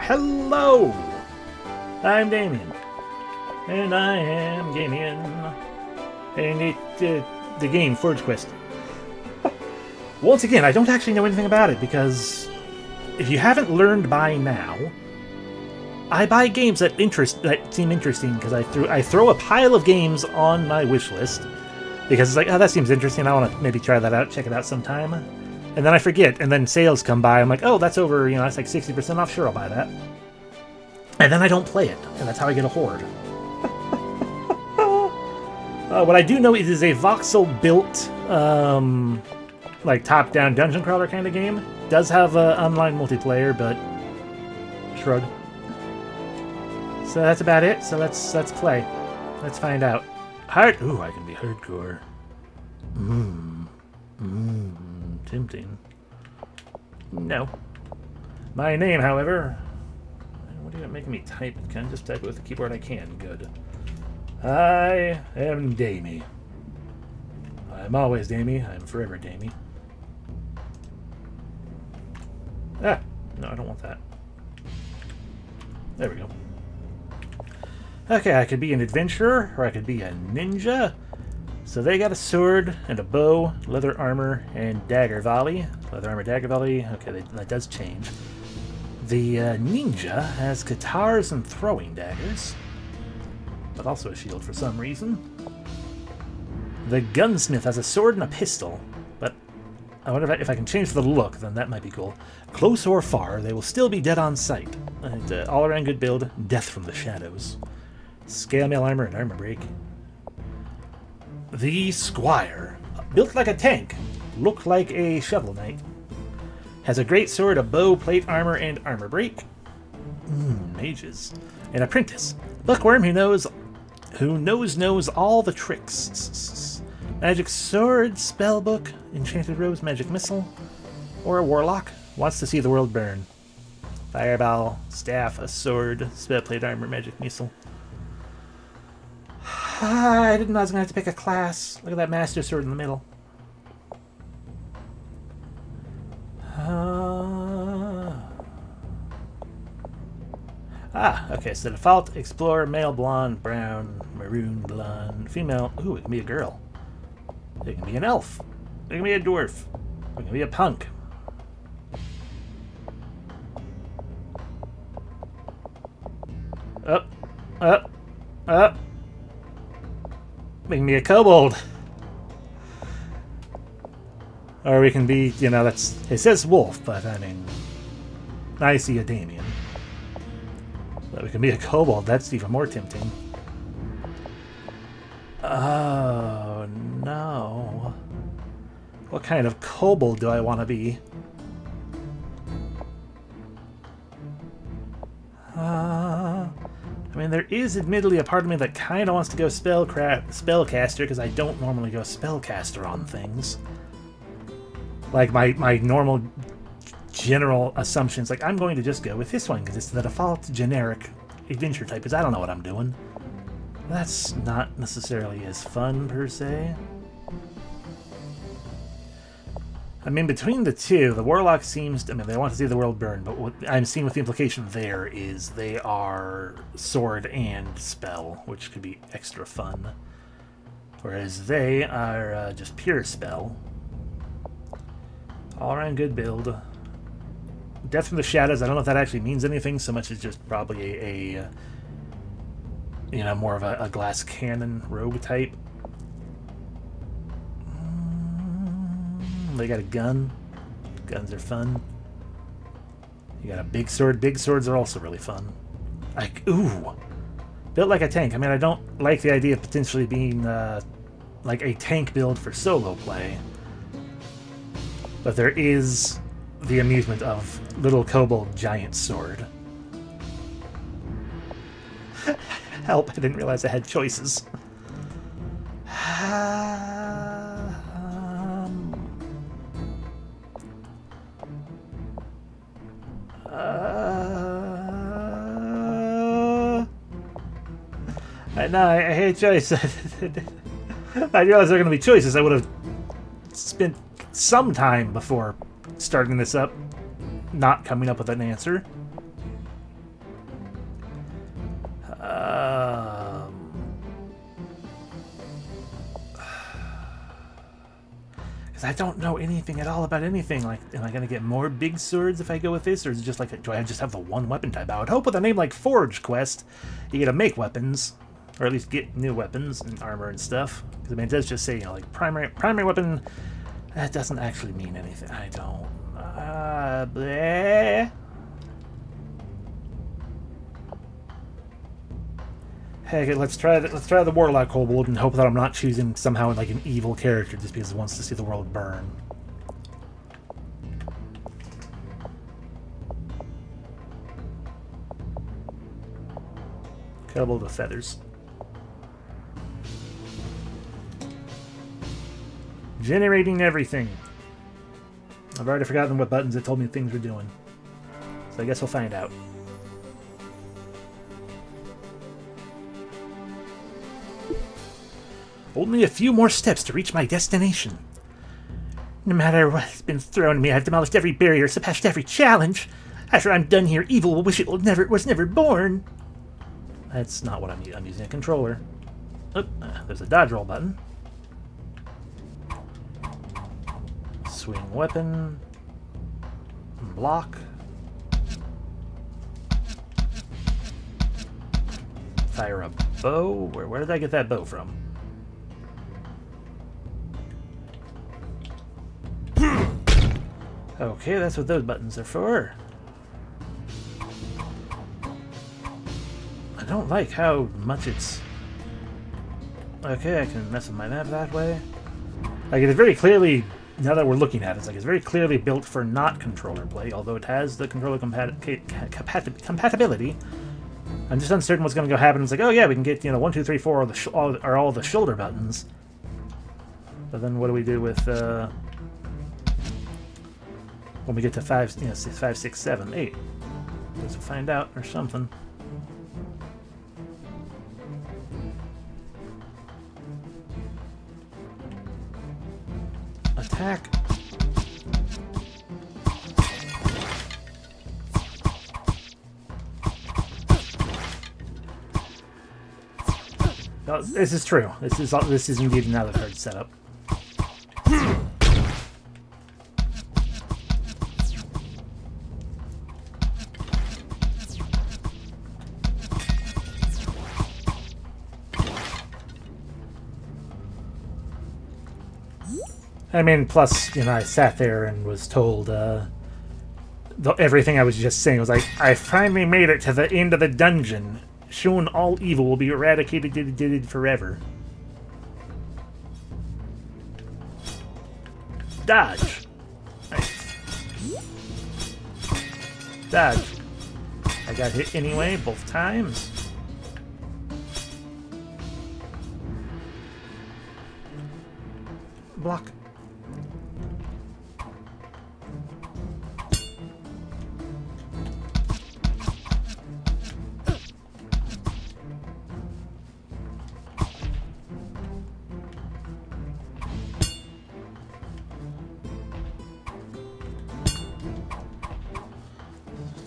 Hello! I'm Damien. And I am Damien. And the game, Forge Quest. Once again, I don't actually know anything about it because if you haven't learned by now, I buy games that seem interesting because I throw a pile of games on my wish list because it's like, oh, that seems interesting. I want to maybe try that out, check it out sometime. And then I forget, and then sales come by. I'm like, oh, that's over, that's like 60% off. Sure, I'll buy that. And then I don't play it, and that's how I get a horde. What I do know is a voxel-built, like top-down dungeon crawler kind of game. Does have online multiplayer, but shrug. So that's about it. So let's play. Let's find out. Ooh, I can be hardcore. Tempting. No. My name, however. What are you making me type? Can I just type it with the keyboard? I can. Good. I am Damie. I'm always Damie. I'm forever Damie. Ah! No, I don't want that. There we go. Okay, I could be an adventurer, or I could be a ninja. So they got a sword and a bow, leather armor, and dagger volley. Leather armor, dagger volley. Okay, that does change. The ninja has guitars and throwing daggers, but also a shield for some reason. The gunsmith has a sword and a pistol, but I wonder if I can change the look, then that might be cool. Close or far, they will still be dead on sight. And all-around good build, death from the shadows. Scale mail armor and armor break. The Squire, built like a tank, looked like a shovel knight. Has a great sword, a bow, plate armor, and armor break. Mages. An apprentice, bookworm who knows all the tricks. Magic sword, spell book, enchanted rose, magic missile, or a warlock wants to see the world burn. Fireball, staff, a sword, spell, plate armor, magic missile. I didn't know I was going to have to pick a class. Look at that master sword in the middle. Okay, so default, explorer, male, blonde, brown, maroon, blonde, female. Ooh, it can be a girl. It can be an elf. It can be a dwarf. It can be a punk. Up. We can be a kobold. Or we can be, it says wolf, but I mean, I see a Damien. But we can be a kobold, that's even more tempting. Oh, no. What kind of kobold do I want to be? I mean, there is admittedly a part of me that kind of wants to go spellcaster, because I don't normally go spellcaster on things. Like, my normal general assumptions, like, I'm going to just go with this one, because it's the default generic adventure type, because I don't know what I'm doing. That's not necessarily as fun, per se. I mean, between the two, the Warlock seems to... I mean, they want to see the world burn, but what I'm seeing with the implication there is they are sword and spell, which could be extra fun. Whereas they are just pure spell. All-around good build. Death from the Shadows, I don't know if that actually means anything so much as just probably a more of a glass cannon rogue type. They got a gun. Guns are fun. You got a big sword. Big swords are also really fun. Ooh! Built like a tank. I mean, I don't like the idea of potentially being like a tank build for solo play. But there is the amusement of little kobold giant sword. Help, I didn't realize I had choices. I hate choice. I realized there were going to be choices. I would have spent some time before starting this up not coming up with an answer. Because I don't know anything at all about anything. Like, am I going to get more big swords if I go with this? Or is it just like, do I just have the one weapon type? I would hope with a name like Forge Quest, you get to make weapons. Or at least get new weapons and armor and stuff. Because, I mean, it does just say, you know, like, primary weapon. That doesn't actually mean anything. I don't... bleh. Heck, let's try the Warlock Kobold and hope that I'm not choosing somehow like an evil character just because it wants to see the world burn. Kobold with feathers. Generating everything. I've already forgotten what buttons it told me things were doing. So I guess we'll find out. Only a few more steps to reach my destination. No matter what's been thrown at me, I've demolished every barrier, surpassed every challenge. After I'm done here, evil will wish it was never born. That's not what I'm using. I'm using a controller. Oh, there's a dodge roll button. Swing weapon. Block. Fire a bow. Where did I get that bow from? Okay, that's what those buttons are for. I don't like how much it's... Okay, I can mess with my map that way. Like, it's very clearly, now that we're looking at it, it's very clearly built for not controller play, although it has the controller compatibility. I'm just uncertain what's going to go happen. It's like, oh yeah, we can get, you know, 1, 2, 3, 4 are all the shoulder buttons. But then what do we do with, when we get to 5, 6, 7, 8. Let's find out or something. Attack. Oh, this is true. This is indeed another card setup. I mean, plus, you know, I sat there and was told everything I was just saying was like, I finally made it to the end of the dungeon. Soon all evil will be eradicated forever. Dodge. Nice. Dodge. I got hit anyway, both times. Block.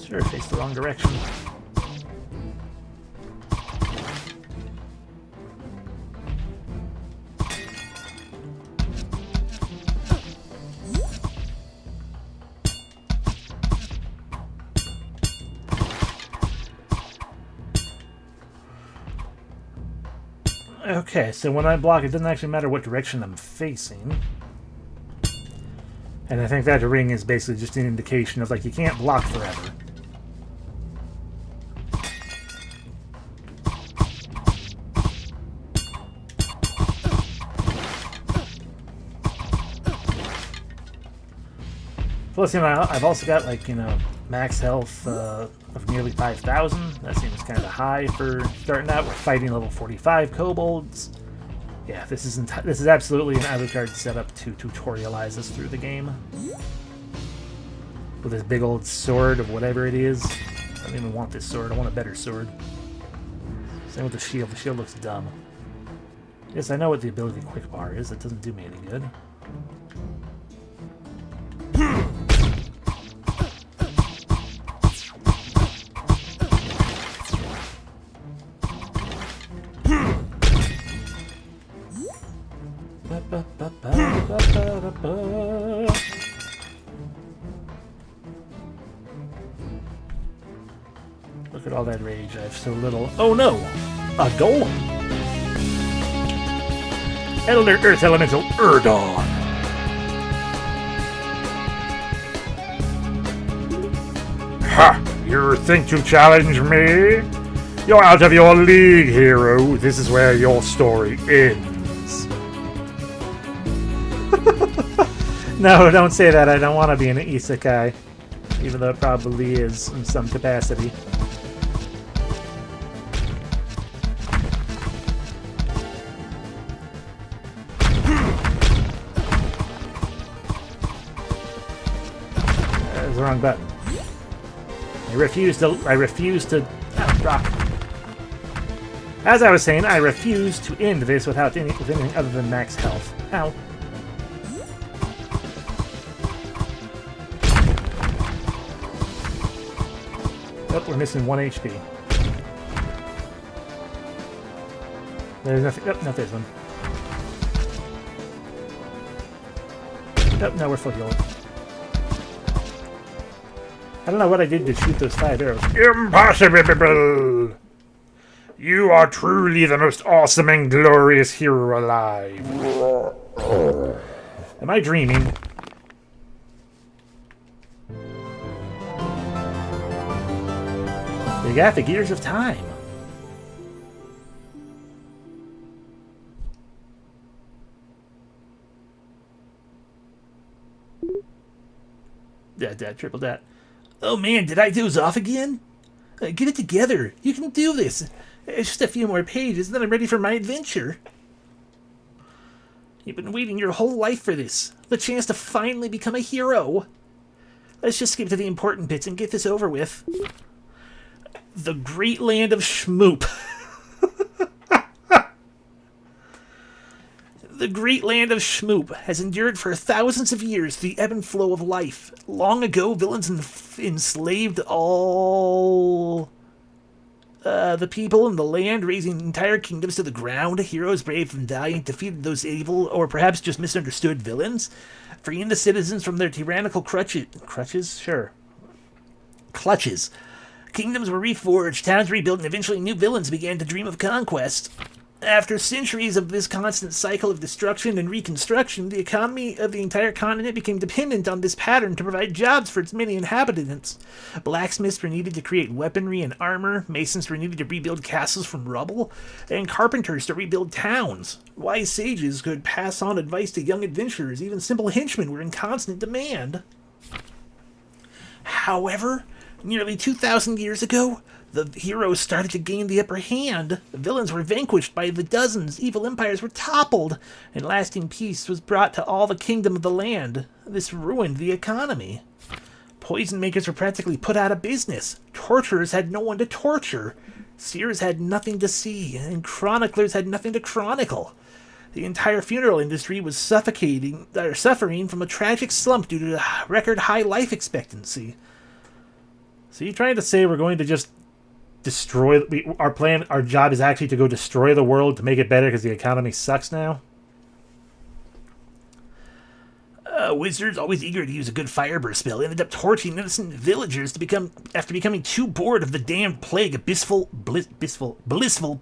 Sure, face the wrong direction. Okay, so when I block, it doesn't actually matter what direction I'm facing. And I think that ring is basically just an indication of, like, you can't block forever. Plus, you know, I've also got, like, you know, max health of nearly 5,000. That seems kind of high for starting out. We're fighting level 45 kobolds. Yeah, this is absolutely an Alucard setup to tutorialize us through the game. With this big old sword of whatever it is. I don't even want this sword. I want a better sword. Same with the shield. The shield looks dumb. Yes, I know what the ability quick bar is. That doesn't do me any good. Look at all that rage. I have so little. Oh no! A golem! Elder Earth Elemental Erdon. Ha! You think to challenge me? You're out of your league, hero. This is where your story ends. No, don't say that. I don't want to be an isekai. Even though it probably is in some capacity. That was the wrong button. I refuse to rock. As I was saying, I refuse to end this with anything other than max health. Ow. Oh, we're missing 1 HP. There's nothing. Oh, not this one. Oh, no, we're full healed. I don't know what I did to shoot those 5 arrows. Impossible! You are truly the most awesome and glorious hero alive. Am I dreaming? They got the gears of time. Dat, triple dat. Oh man, did I doze off again? Get it together. You can do this. It's just a few more pages, then I'm ready for my adventure. You've been waiting your whole life for this. The chance to finally become a hero. Let's just skip to the important bits and get this over with. The great land of Schmoop. The great land of Schmoop has endured for thousands of years the ebb and flow of life. Long ago, villains enslaved all the people in the land, raising entire kingdoms to the ground. Heroes brave and valiant defeated those evil, or perhaps just misunderstood villains, freeing the citizens from their tyrannical clutches. Kingdoms were reforged, towns rebuilt, and eventually new villains began to dream of conquest. After centuries of this constant cycle of destruction and reconstruction, the economy of the entire continent became dependent on this pattern to provide jobs for its many inhabitants. Blacksmiths were needed to create weaponry and armor, masons were needed to rebuild castles from rubble, and carpenters to rebuild towns. Wise sages could pass on advice to young adventurers, even simple henchmen were in constant demand. However, nearly 2,000 years ago, the heroes started to gain the upper hand. The villains were vanquished by the dozens, evil empires were toppled, and lasting peace was brought to all the kingdom of the land. This ruined the economy. Poison makers were practically put out of business. Torturers had no one to torture. Seers had nothing to see, and chroniclers had nothing to chronicle. The entire funeral industry was suffering from a tragic slump due to record high life expectancy. So you're trying to say we're going to just destroy... Our job is actually to go destroy the world to make it better because the economy sucks now? Wizards, always eager to use a good fireburst spell, ended up torching innocent villagers after becoming too bored of the damned plague of blissful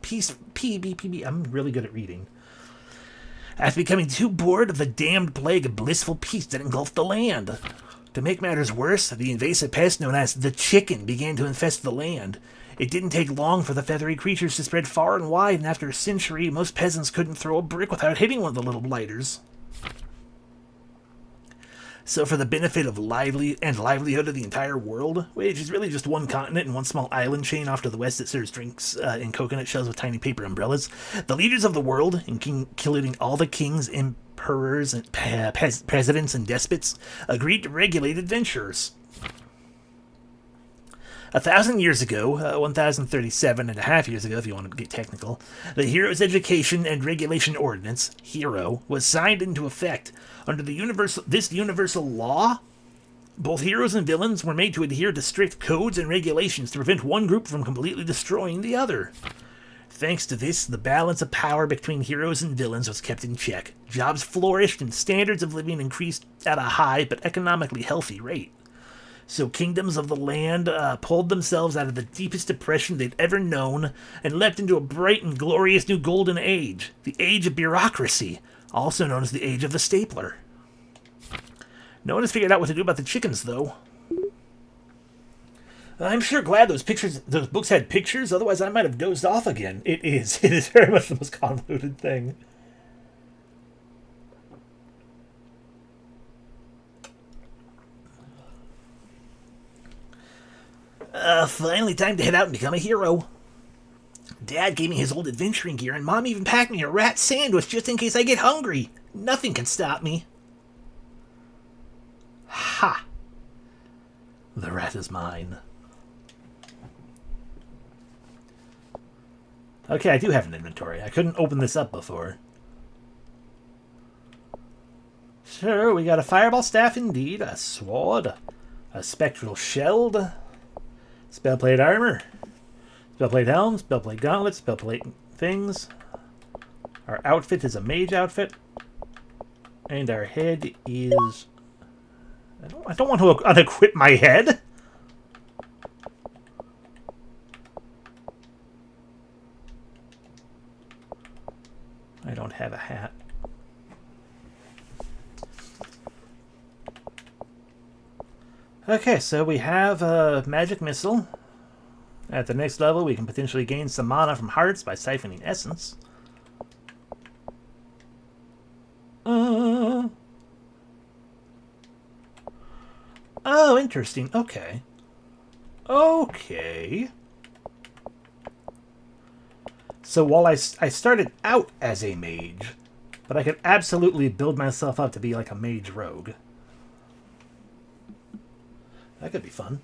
peace... PBPB. I'm really good at reading. After becoming too bored of the damned plague of blissful peace that engulfed the land. To make matters worse, the invasive pest known as the chicken began to infest the land. It didn't take long for the feathery creatures to spread far and wide, and after a century, most peasants couldn't throw a brick without hitting one of the little blighters. So for the benefit of livelihood of the entire world, which is really just one continent and one small island chain off to the west that serves drinks in coconut shells with tiny paper umbrellas, the leaders of the world, including all the kings, emperors, and presidents, and despots, agreed to regulate adventurers. 1,000 years ago, 1,037 and a half years ago if you want to get technical, the Heroes Education and Regulation Ordinance, HERO, was signed into effect. Under this universal law, both heroes and villains were made to adhere to strict codes and regulations to prevent one group from completely destroying the other. Thanks to this, the balance of power between heroes and villains was kept in check. Jobs flourished and standards of living increased at a high but economically healthy rate. So kingdoms of the land pulled themselves out of the deepest depression they'd ever known and leapt into a bright and glorious new golden age, the age of bureaucracy, also known as the age of the stapler. No one has figured out what to do about the chickens, though. I'm sure glad those books had pictures, otherwise I might have dozed off again. It is very much the most convoluted thing. Finally time to head out and become a hero. Dad gave me his old adventuring gear, and Mom even packed me a rat sandwich just in case I get hungry. Nothing can stop me. Ha! The rat is mine. Okay, I do have an inventory. I couldn't open this up before. Sure, we got a fireball staff indeed, a sword, a spectral shield, spellplate armor, spellplate helm, spellplate gauntlets, spellplate things. Our outfit is a mage outfit. And our head is... I don't want to unequip my head. I don't have a hat. Okay, so we have a magic missile. At the next level, we can potentially gain some mana from hearts by siphoning essence. Oh, interesting. Okay. Okay. So while I started out as a mage, but I could absolutely build myself up to be like a mage rogue. That could be fun.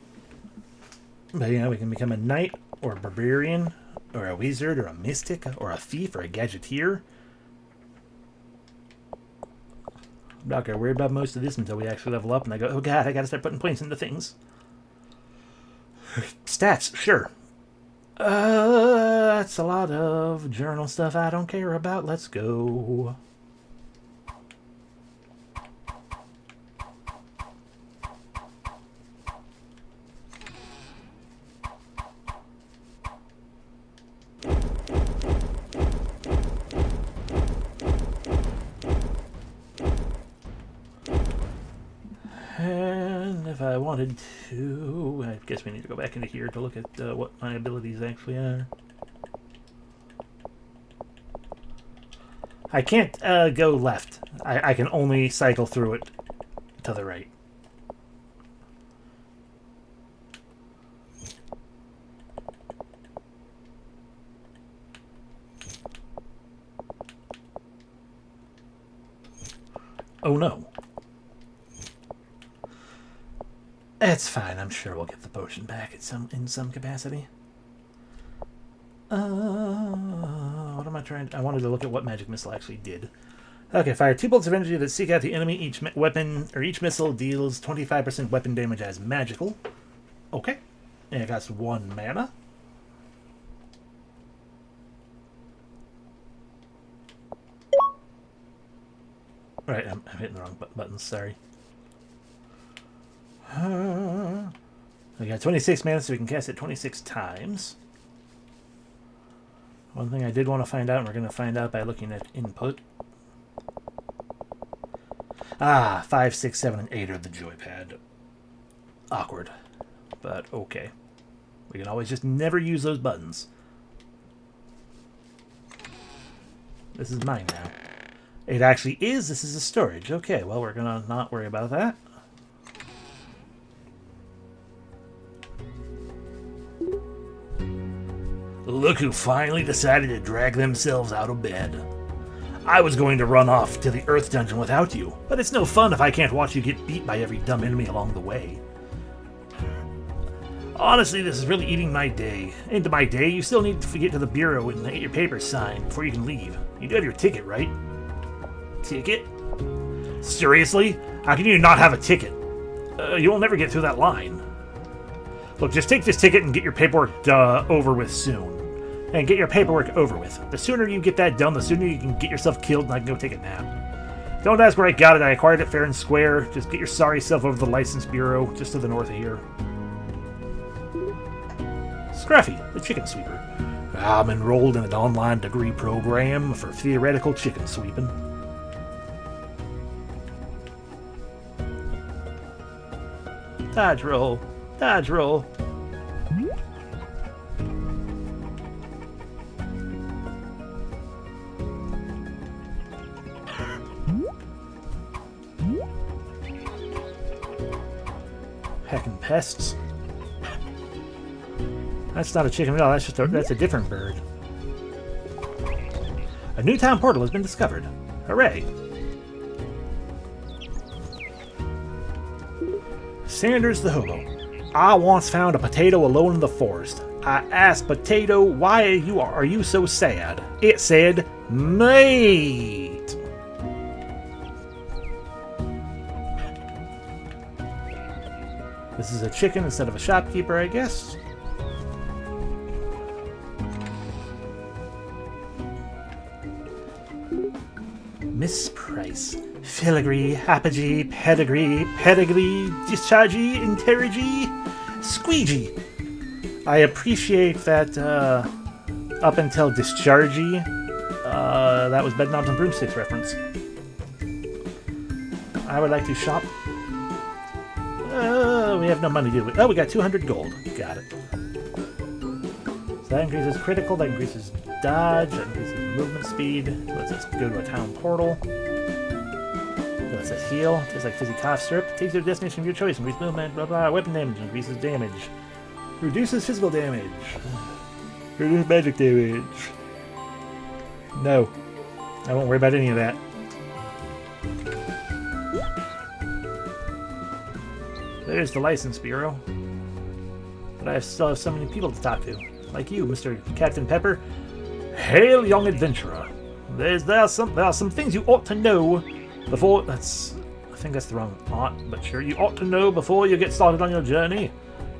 But yeah, we can become a knight, or a barbarian, or a wizard, or a mystic, or a thief, or a gadgeteer. I'm not going to worry about most of this until we actually level up and I go, oh god, I got to start putting points into things. Stats, sure. That's a lot of journal stuff I don't care about. Let's go. And if I wanted to, I guess we need to go back into here to look at what my abilities actually are. I can't go left. I can only cycle through it to the right. Oh no. It's fine. I'm sure we'll get the potion back in some capacity. What am I trying to... I wanted to look at what magic missile actually did. Okay, fire 2 bolts of energy that seek out the enemy. Each weapon or each missile deals 25% weapon damage as magical. Okay. And it costs 1 mana. Right, I'm hitting the wrong buttons, sorry. We got 26 mana, so we can cast it 26 times. One thing I did want to find out, and we're going to find out by looking at input. 5, 6, 7, and 8 are the joypad. Awkward. But okay. We can always just never use those buttons. This is mine now. It actually is. This is a storage. Okay, well, we're going to not worry about that. Look who finally decided to drag themselves out of bed. I was going to run off to the Earth Dungeon without you, but it's no fun if I can't watch you get beat by every dumb enemy along the way. Honestly, this is really eating my day. Into my day, you still need to get to the bureau and get your papers signed before you can leave. You do have your ticket, right? Ticket? Seriously? How can you not have a ticket? You will never get through that line. Look, just take this ticket and get your paperwork over with soon. And get your paperwork over with. The sooner you get that done, the sooner you can get yourself killed and I can go take a nap. Don't ask where I got it. I acquired it fair and square. Just get your sorry self over to the License Bureau, just to the north of here. Scruffy, the chicken sweeper. I'm enrolled in an online degree program for theoretical chicken sweeping. Dodge roll. Dodge roll. Heckin' pests. That's not a chicken at all, that's a different bird. A new town portal has been discovered. Hooray! Sanders the hobo. I once found a potato alone in the forest. I asked Potato, why are you so sad? It said, mate! This is a chicken instead of a shopkeeper, I guess. Miss Price. Filigree, apogee, pedigree, dischargee, interrogee, squeegee. I appreciate that up until dischargee, that was Bedknobs and Broomsticks reference. I would like to shop. We have no money, do we? Oh, we got 200 gold. Got it. So that increases critical, that increases dodge, that increases movement speed. Lets us go to a town portal. It says heal. Tastes like fizzy cough syrup. Takes your destination of your choice. Increases movement. Blah blah. Weapon damage. Increases damage. Reduces physical damage. Reduces magic damage. No. I won't worry about any of that. There's the License Bureau. But I still have so many people to talk to. Like you, Mr. Captain Pepper. Hail, young adventurer. There are some things you ought to know before... I think that's the wrong ought, but sure. You ought to know before you get started on your journey.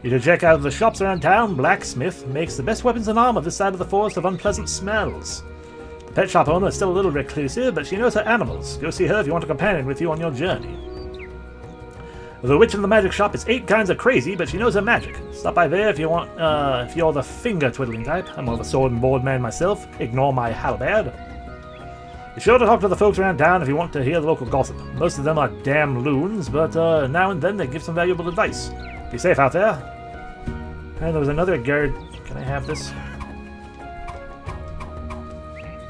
You should check out the shops around town. Blacksmith makes the best weapons and armor this side of the forest of unpleasant smells. The pet shop owner is still a little reclusive, but she knows her animals. Go see her if you want a companion with you on your journey. The witch in the magic shop is 8 kinds of crazy, but she knows her magic. Stop by there if you want, if you're the finger-twiddling type. I'm more of a sword and board man myself. Ignore my halberd. Be sure to talk to the folks around town if you want to hear the local gossip. Most of them are damn loons, but now and then they give some valuable advice. Be safe out there. And there was another guard. Can I have this?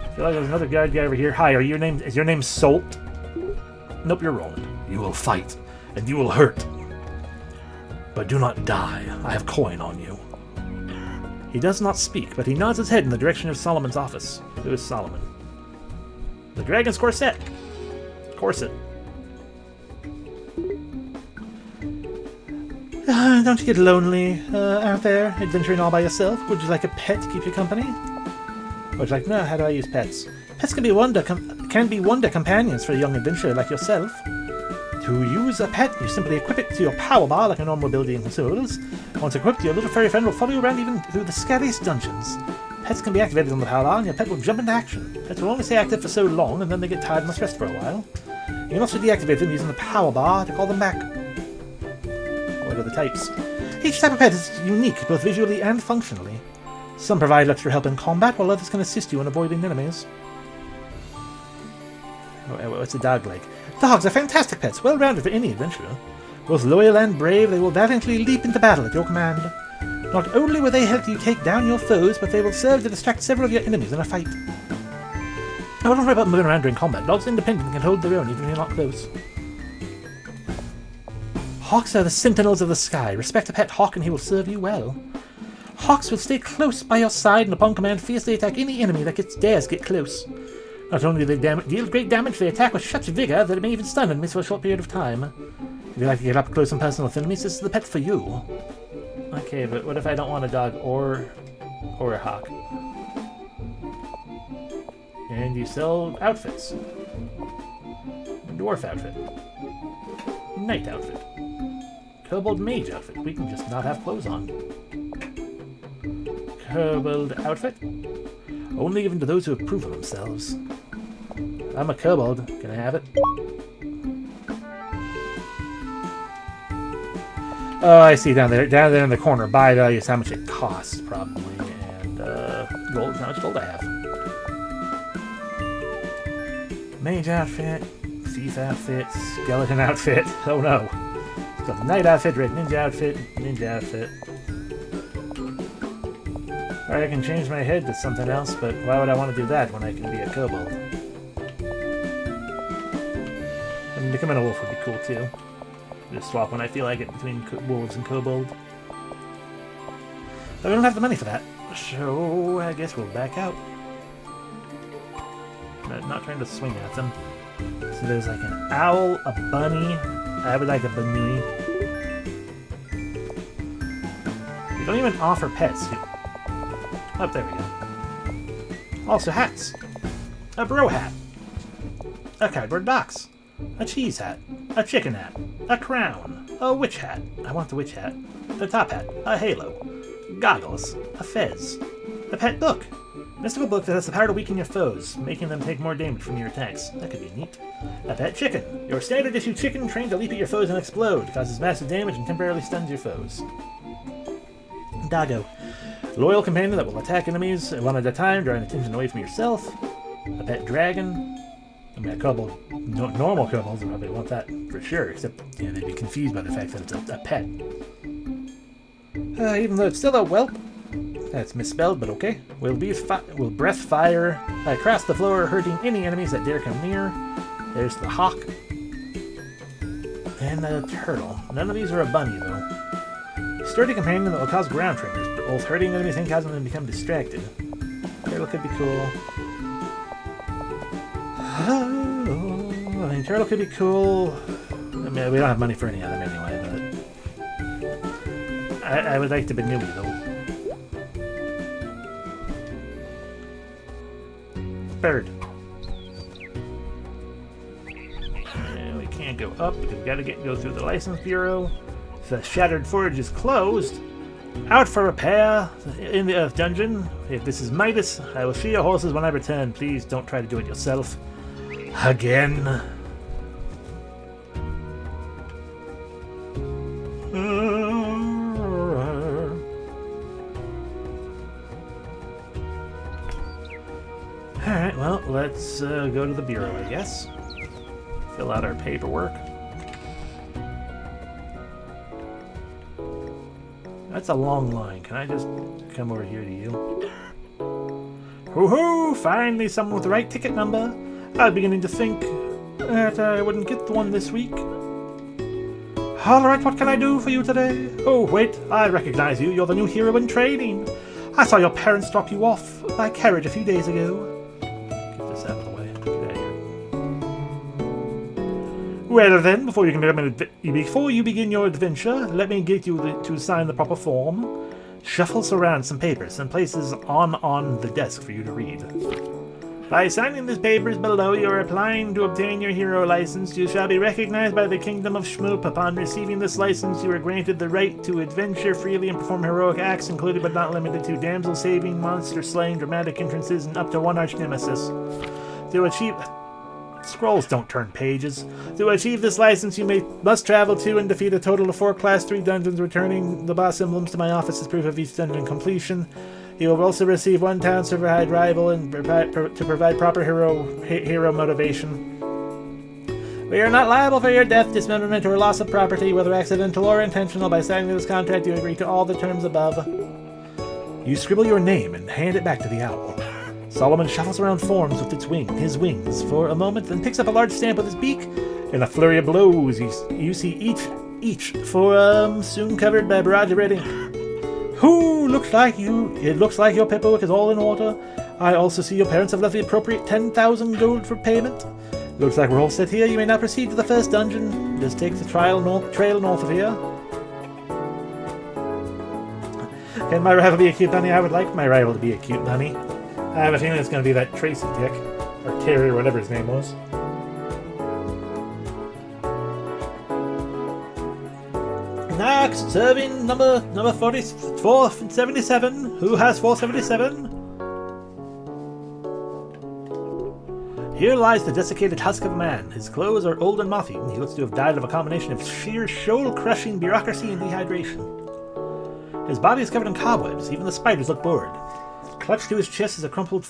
I feel like there's another guard guy over here. Hi, is your name Salt? Nope, you're wrong. You will fight. And you will hurt. But do not die. I have coin on you. He does not speak, but he nods his head in the direction of Solomon's office. Who is Solomon? The Dragon's Corset. Corset. Don't you get lonely out there, adventuring all by yourself? Would you like a pet to keep you company? Or would you like, no, how do I use pets? Pets can be wonder companions for a young adventurer like yourself. To use a pet, you simply equip it to your power bar like a normal ability in consoles. Once equipped, your little furry friend will follow you around even through the scariest dungeons. Pets can be activated on the power bar, and your pet will jump into action. Pets will only stay active for so long, and then they get tired and must rest for a while. You can also deactivate them using the power bar to call them back. What are the types? Each type of pet is unique, both visually and functionally. Some provide extra help in combat, while others can assist you in avoiding enemies. What's a dog like? Dogs are fantastic pets, well-rounded for any adventurer. Both loyal and brave, they will valiantly leap into battle at your command. Not only will they help you take down your foes, but they will serve to distract several of your enemies in a fight. Oh, don't worry about moving around during combat. Dogs are independent and can hold their own even when you're not close. Hawks are the sentinels of the sky. Respect a pet hawk and he will serve you well. Hawks will stay close by your side and upon command fiercely attack any enemy that dares get close. Not only do they deal great damage, they attack with such vigor that it may even stun enemies for a short period of time. If you like to get up close and personal with enemies, this is the pet for you. Okay, but what if I don't want a dog or a hawk? And you sell outfits. Dwarf outfit. Knight outfit. Kobold mage outfit. We can just not have clothes on. Kobold outfit. Only given to those who approve of themselves. I'm a kobold. Can I have it? Oh, I see down there. Down there in the corner. Buy value is how much it costs, probably. And gold is how much gold I have. Mage outfit. Thief outfit. Skeleton outfit. Oh no. Got the knight outfit, red ninja outfit, ninja outfit. Or I can change my head to something else, but why would I want to do that when I can be a kobold? And becoming a wolf would be cool too. Just swap when I feel like it between wolves and kobold. But we don't have the money for that, so I guess we'll back out. Not trying to swing at them. So there's like an owl, a bunny. I would like a banui. We don't even offer pets. Oh, there we go. Also hats. A bro hat. A cardboard box. A cheese hat. A chicken hat. A crown. A witch hat. I want the witch hat. A top hat. A halo. Goggles. A fez. A pet book. Mystical book that has the power to weaken your foes, making them take more damage from your attacks. That could be neat. A pet chicken. Your standard issue chicken trained to leap at your foes and explode. Causes massive damage and temporarily stuns your foes. Doggo. Loyal companion that will attack enemies one at a time, drawing attention away from yourself. A pet dragon. I mean, a kobold, normal kobolds would probably want that for sure, except they'd be confused by the fact that it's a pet. Even though it's still a whelp. That's misspelled, but okay. Will breath fire across the floor, hurting any enemies that dare come near. There's the hawk. And the turtle. None of these are a bunny, though. Sturdy companion that will cause ground tremors, both hurting enemies and causing them to become distracted. Turtle could be cool. I mean, turtle could be cool. I mean, we don't have money for any of them anyway, but I would like the Banui, though. Bird. And we can't go up because we gotta go through the license bureau. The Shattered Forge is closed. Out for repair in the Earth Dungeon. If this is Midas, I will see your horses when I return. Please don't try to do it yourself. Again. Alright, well, let's go to the bureau, I guess. Fill out our paperwork. That's a long line. Can I just come over here to you? Hoo-hoo! Finally someone with the right ticket number. I was beginning to think that I wouldn't get the one this week. Alright, what can I do for you today? Oh, wait, I recognize you. You're the new hero in training. I saw your parents drop you off by carriage a few days ago. Get this out of the way. Get out of here. Well then, before you begin your adventure, let me get you to sign the proper form. Shuffles around some papers and places on the desk for you to read. By signing these papers below, you are applying to obtain your hero license. You shall be recognized by the Kingdom of Shmoop. Upon receiving this license, you are granted the right to adventure freely and perform heroic acts, including but not limited to damsel saving, monster slaying, dramatic entrances, and up to one arch nemesis. To achieve... Scrolls don't turn pages. To achieve this license, you must travel to and defeat a total of 4 Class 3 dungeons, returning the boss emblems to my office as proof of each dungeon completion. You will also receive 1 town server hide rival and to provide proper hero motivation. We are not liable for your death, dismemberment, or loss of property, whether accidental or intentional. By signing this contract, you agree to all the terms above. You scribble your name and hand it back to the owl. Solomon shuffles around forms with his wings for a moment, then picks up a large stamp with his beak. In a flurry of blows, you see each for soon covered by a barrage of red ink. Who looks like you? It looks like your paperwork is all in order. I also see your parents have left the appropriate 10,000 gold for payment. Looks like we're all set here. You may now proceed to the first dungeon. Just take the trail north of here. Can my rival be a cute bunny? I would like my rival to be a cute bunny. I have a feeling it's going to be that Tracy dick. Or Terry, or whatever his name was. Next, serving number 477. Who has 477? Here lies the desiccated husk of a man. His clothes are old and moth-eaten. He looks to have died of a combination of sheer soul-crushing bureaucracy and dehydration. His body is covered in cobwebs. Even the spiders look bored. Clutched to his chest is a crumpled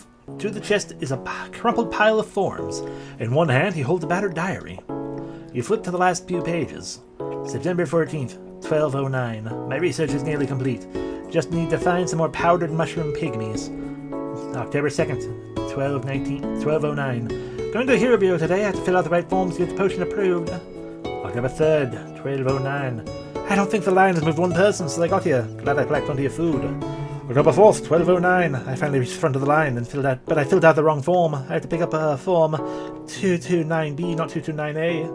pile of forms. In one hand, he holds a battered diary. You flip to the last few pages. September 14th, 1209. My research is nearly complete. Just need to find some more powdered mushroom pygmies. October 2nd, 1209. Going to the Hero Bureau today. I have to fill out the right forms to get the potion approved. October 3rd, 1209. I don't think the line has moved one person since I got here. Glad I packed plenty of food. October 4th, 1209. I finally reached the front of the line and I filled out the wrong form. I had to pick up a form 229B, not 229A.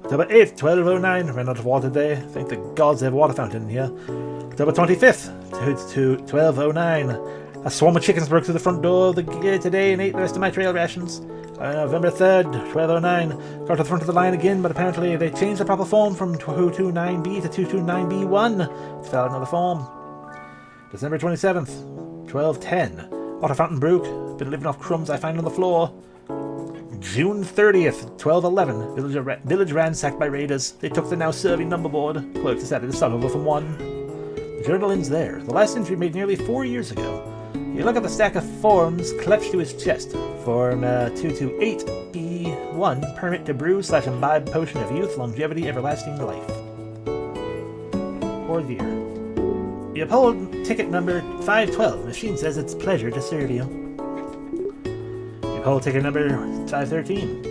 October 8th, 1209. Ran out of water today. Thank the gods they have a water fountain in here. October 25th, 1209. A swarm of chickens broke through the front door of the gate today and ate the rest of my trail rations. November 3rd, 1209. Got to the front of the line again, but apparently they changed the proper form from 229B to 229B1. To fill out another form. December 27th, 1210. Water fountain broke. Been living off crumbs I find on the floor. June 30th, 1211. Village ransacked by raiders. They took the now serving number board. Clerk decided to start over from 1. The journal ends there. The last entry made nearly 4 years ago. You look at the stack of forms clutched to his chest. Form 228B1, permit to brew/imbibe potion of youth, longevity, everlasting life. Poor dear. You uphold ticket number 512. Machine says it's a pleasure to serve you. You uphold ticket number 513.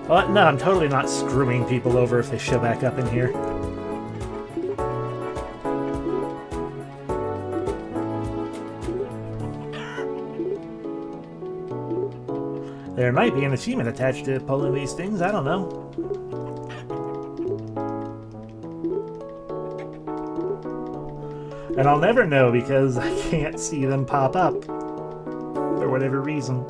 Well, no, I'm totally not screwing people over if they show back up in here. There might be an achievement attached to pulling these things, I don't know. And I'll never know because I can't see them pop up. For whatever reason.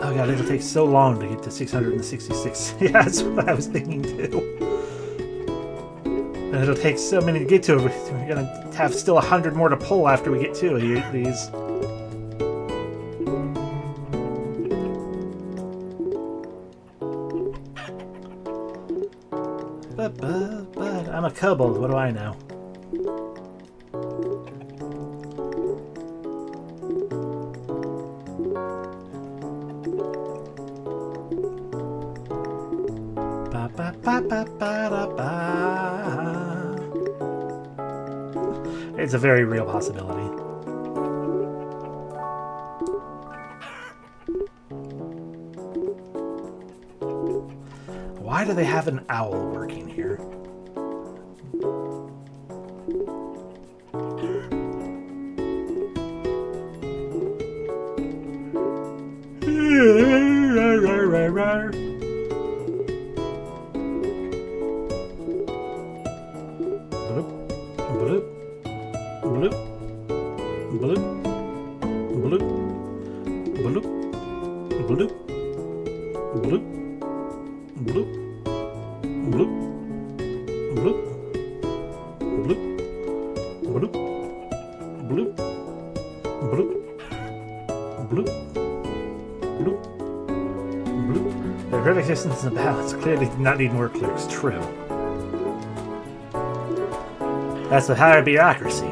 Oh god, it'll take so long to get to 666. Yeah, that's what I was thinking too. And it'll take so many to get to. We're gonna have still 100 more to pull after we get to these. But I'm a kobold. What do I know? It's a very real possibility. Why do they have an owl working here? The perfect distance and balance clearly did not need more clerks. True. That's the higher bureaucracy.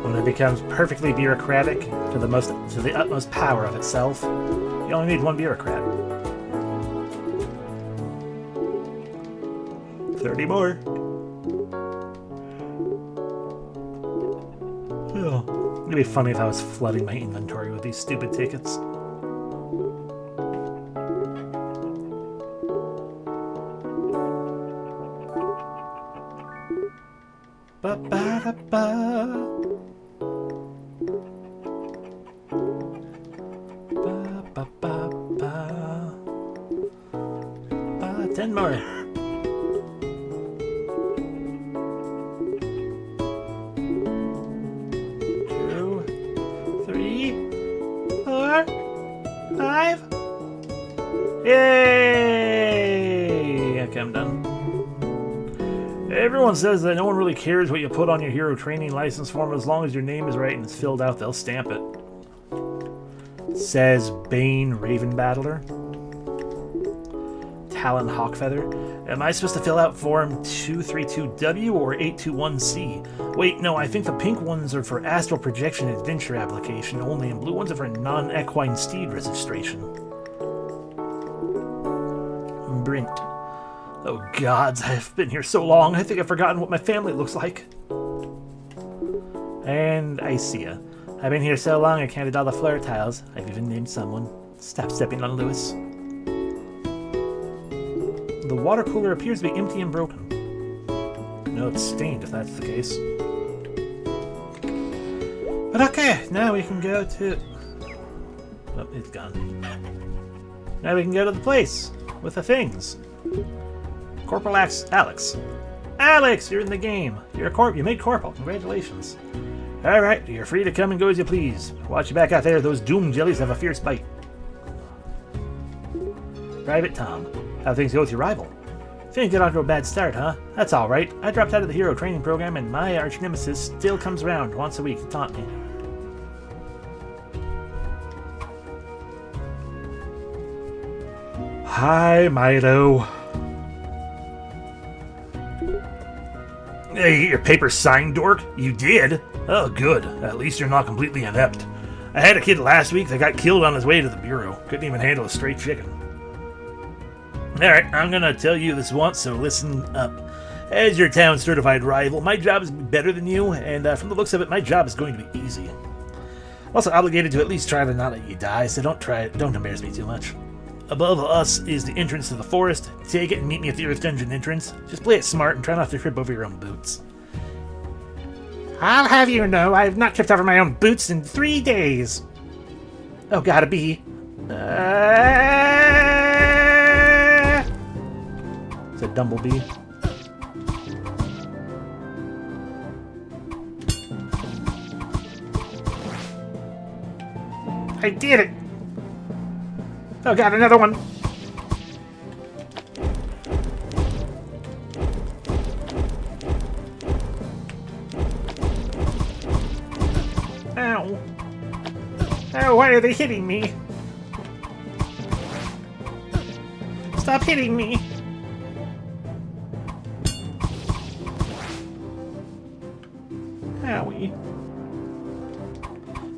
When it becomes perfectly bureaucratic to the utmost power of itself, you only need one bureaucrat. 30 more. Oh, it'd be funny if I was flooding my inventory with these stupid tickets. Ba ba da ba. Ba ba ba ba. 10 more. 2, 3, 4, 5. Yay! Okay, I'm done. Everyone says that no one really cares what you put on your hero training license form as long as your name is right and it's filled out, they'll stamp it. Says Bane Raven Battler. Talon Hawkfeather. Am I supposed to fill out form 232W or 821C? Wait, no, I think the pink ones are for Astral Projection Adventure application only, and blue ones are for non-equine steed registration. Brent. Oh gods, I've been here so long, I think I've forgotten what my family looks like. And I see ya. I've been here so long I counted all the floor tiles. I've even named someone. Stop stepping on Lewis. The water cooler appears to be empty and broken. No, it's stained if that's the case. But okay, now we can go to... Oh, it's gone. Now we can go to the place with the things. Corporal Alex. Alex, you're in the game. You're a you made Corporal. Congratulations. Alright, you're free to come and go as you please. Watch your back out there. Those doom jellies have a fierce bite. Private Tom. How things go with your rival? Didn't get off to a bad start, huh? That's alright. I dropped out of the hero training program and my arch nemesis still comes around once a week to taunt me. Hi, Milo. Hey, you get your paper signed, dork? You did? Oh, good. At least you're not completely inept. I had a kid last week that got killed on his way to the bureau. Couldn't even handle a straight chicken. Alright, I'm gonna tell you this once, so listen up. As your town's certified rival, my job is better than you, and from the looks of it, my job is going to be easy. I'm also obligated to at least try to not let you die, so don't embarrass me too much. Above us is the entrance to the forest. Take it and meet me at the Earth Dungeon entrance. Just play it smart and try not to trip over your own boots. I'll have you know, I've not tripped over my own boots in 3 days. Oh, gotta be. Said Dumblebee. I did it! Oh god, another one! Ow! Oh, why are they hitting me? Stop hitting me! Owie.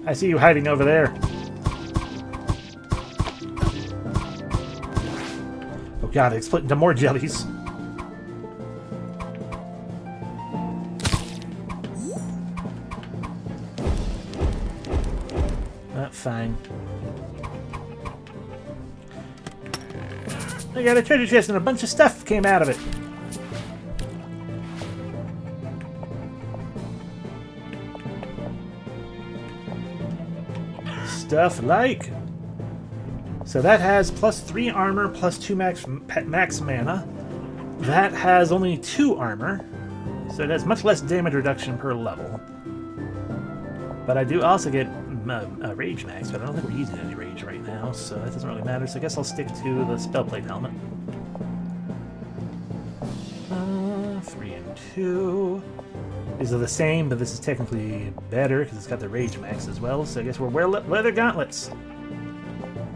I see you hiding over there. Oh god, they split into more jellies. Fine. I got a treasure chest and a bunch of stuff came out of it. Stuff like... So that has +3 armor, +2 max mana. That has only 2 armor. So it has much less damage reduction per level. But I do also get a rage max, but I don't think we're using any rage right now, so that doesn't really matter. So I guess I'll stick to the spellplate helmet. 3 and 2. These are the same, but this is technically better because it's got the rage max as well. So I guess we'll wear leather gauntlets.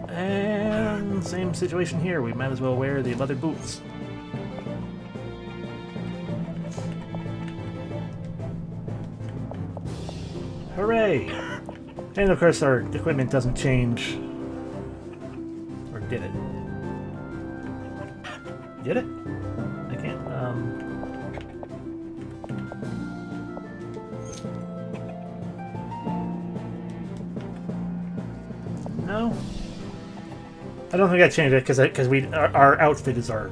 And same situation here. We might as well wear the leather boots. Hooray! And of course our equipment doesn't change. Or did it? Did it? I can't, No? I don't think I changed it because our outfit is our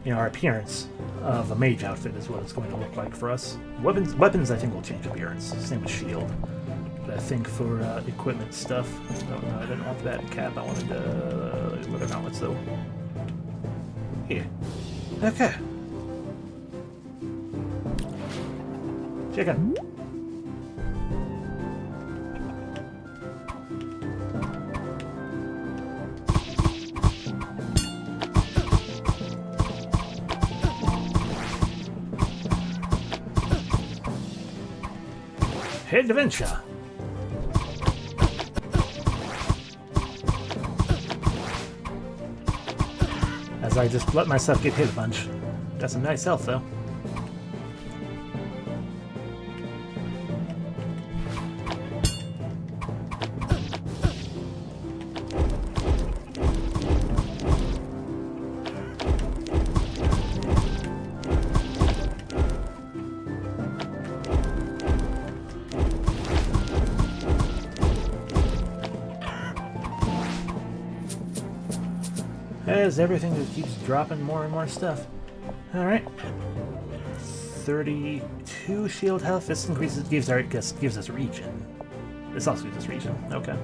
you know, our appearance of a mage outfit is what it's going to look like for us. Weapons I think will change appearance. Same with shield. But I think for equipment stuff, no, I didn't want that cap. I wanted leather gauntlets though. Here. Okay. Chicken. Adventure. As I just let myself get hit a bunch. Got some nice health though. As everything just keeps dropping more and more stuff. Alright. 32 shield health. This increases gives us regen. This also gives us regen. Okay.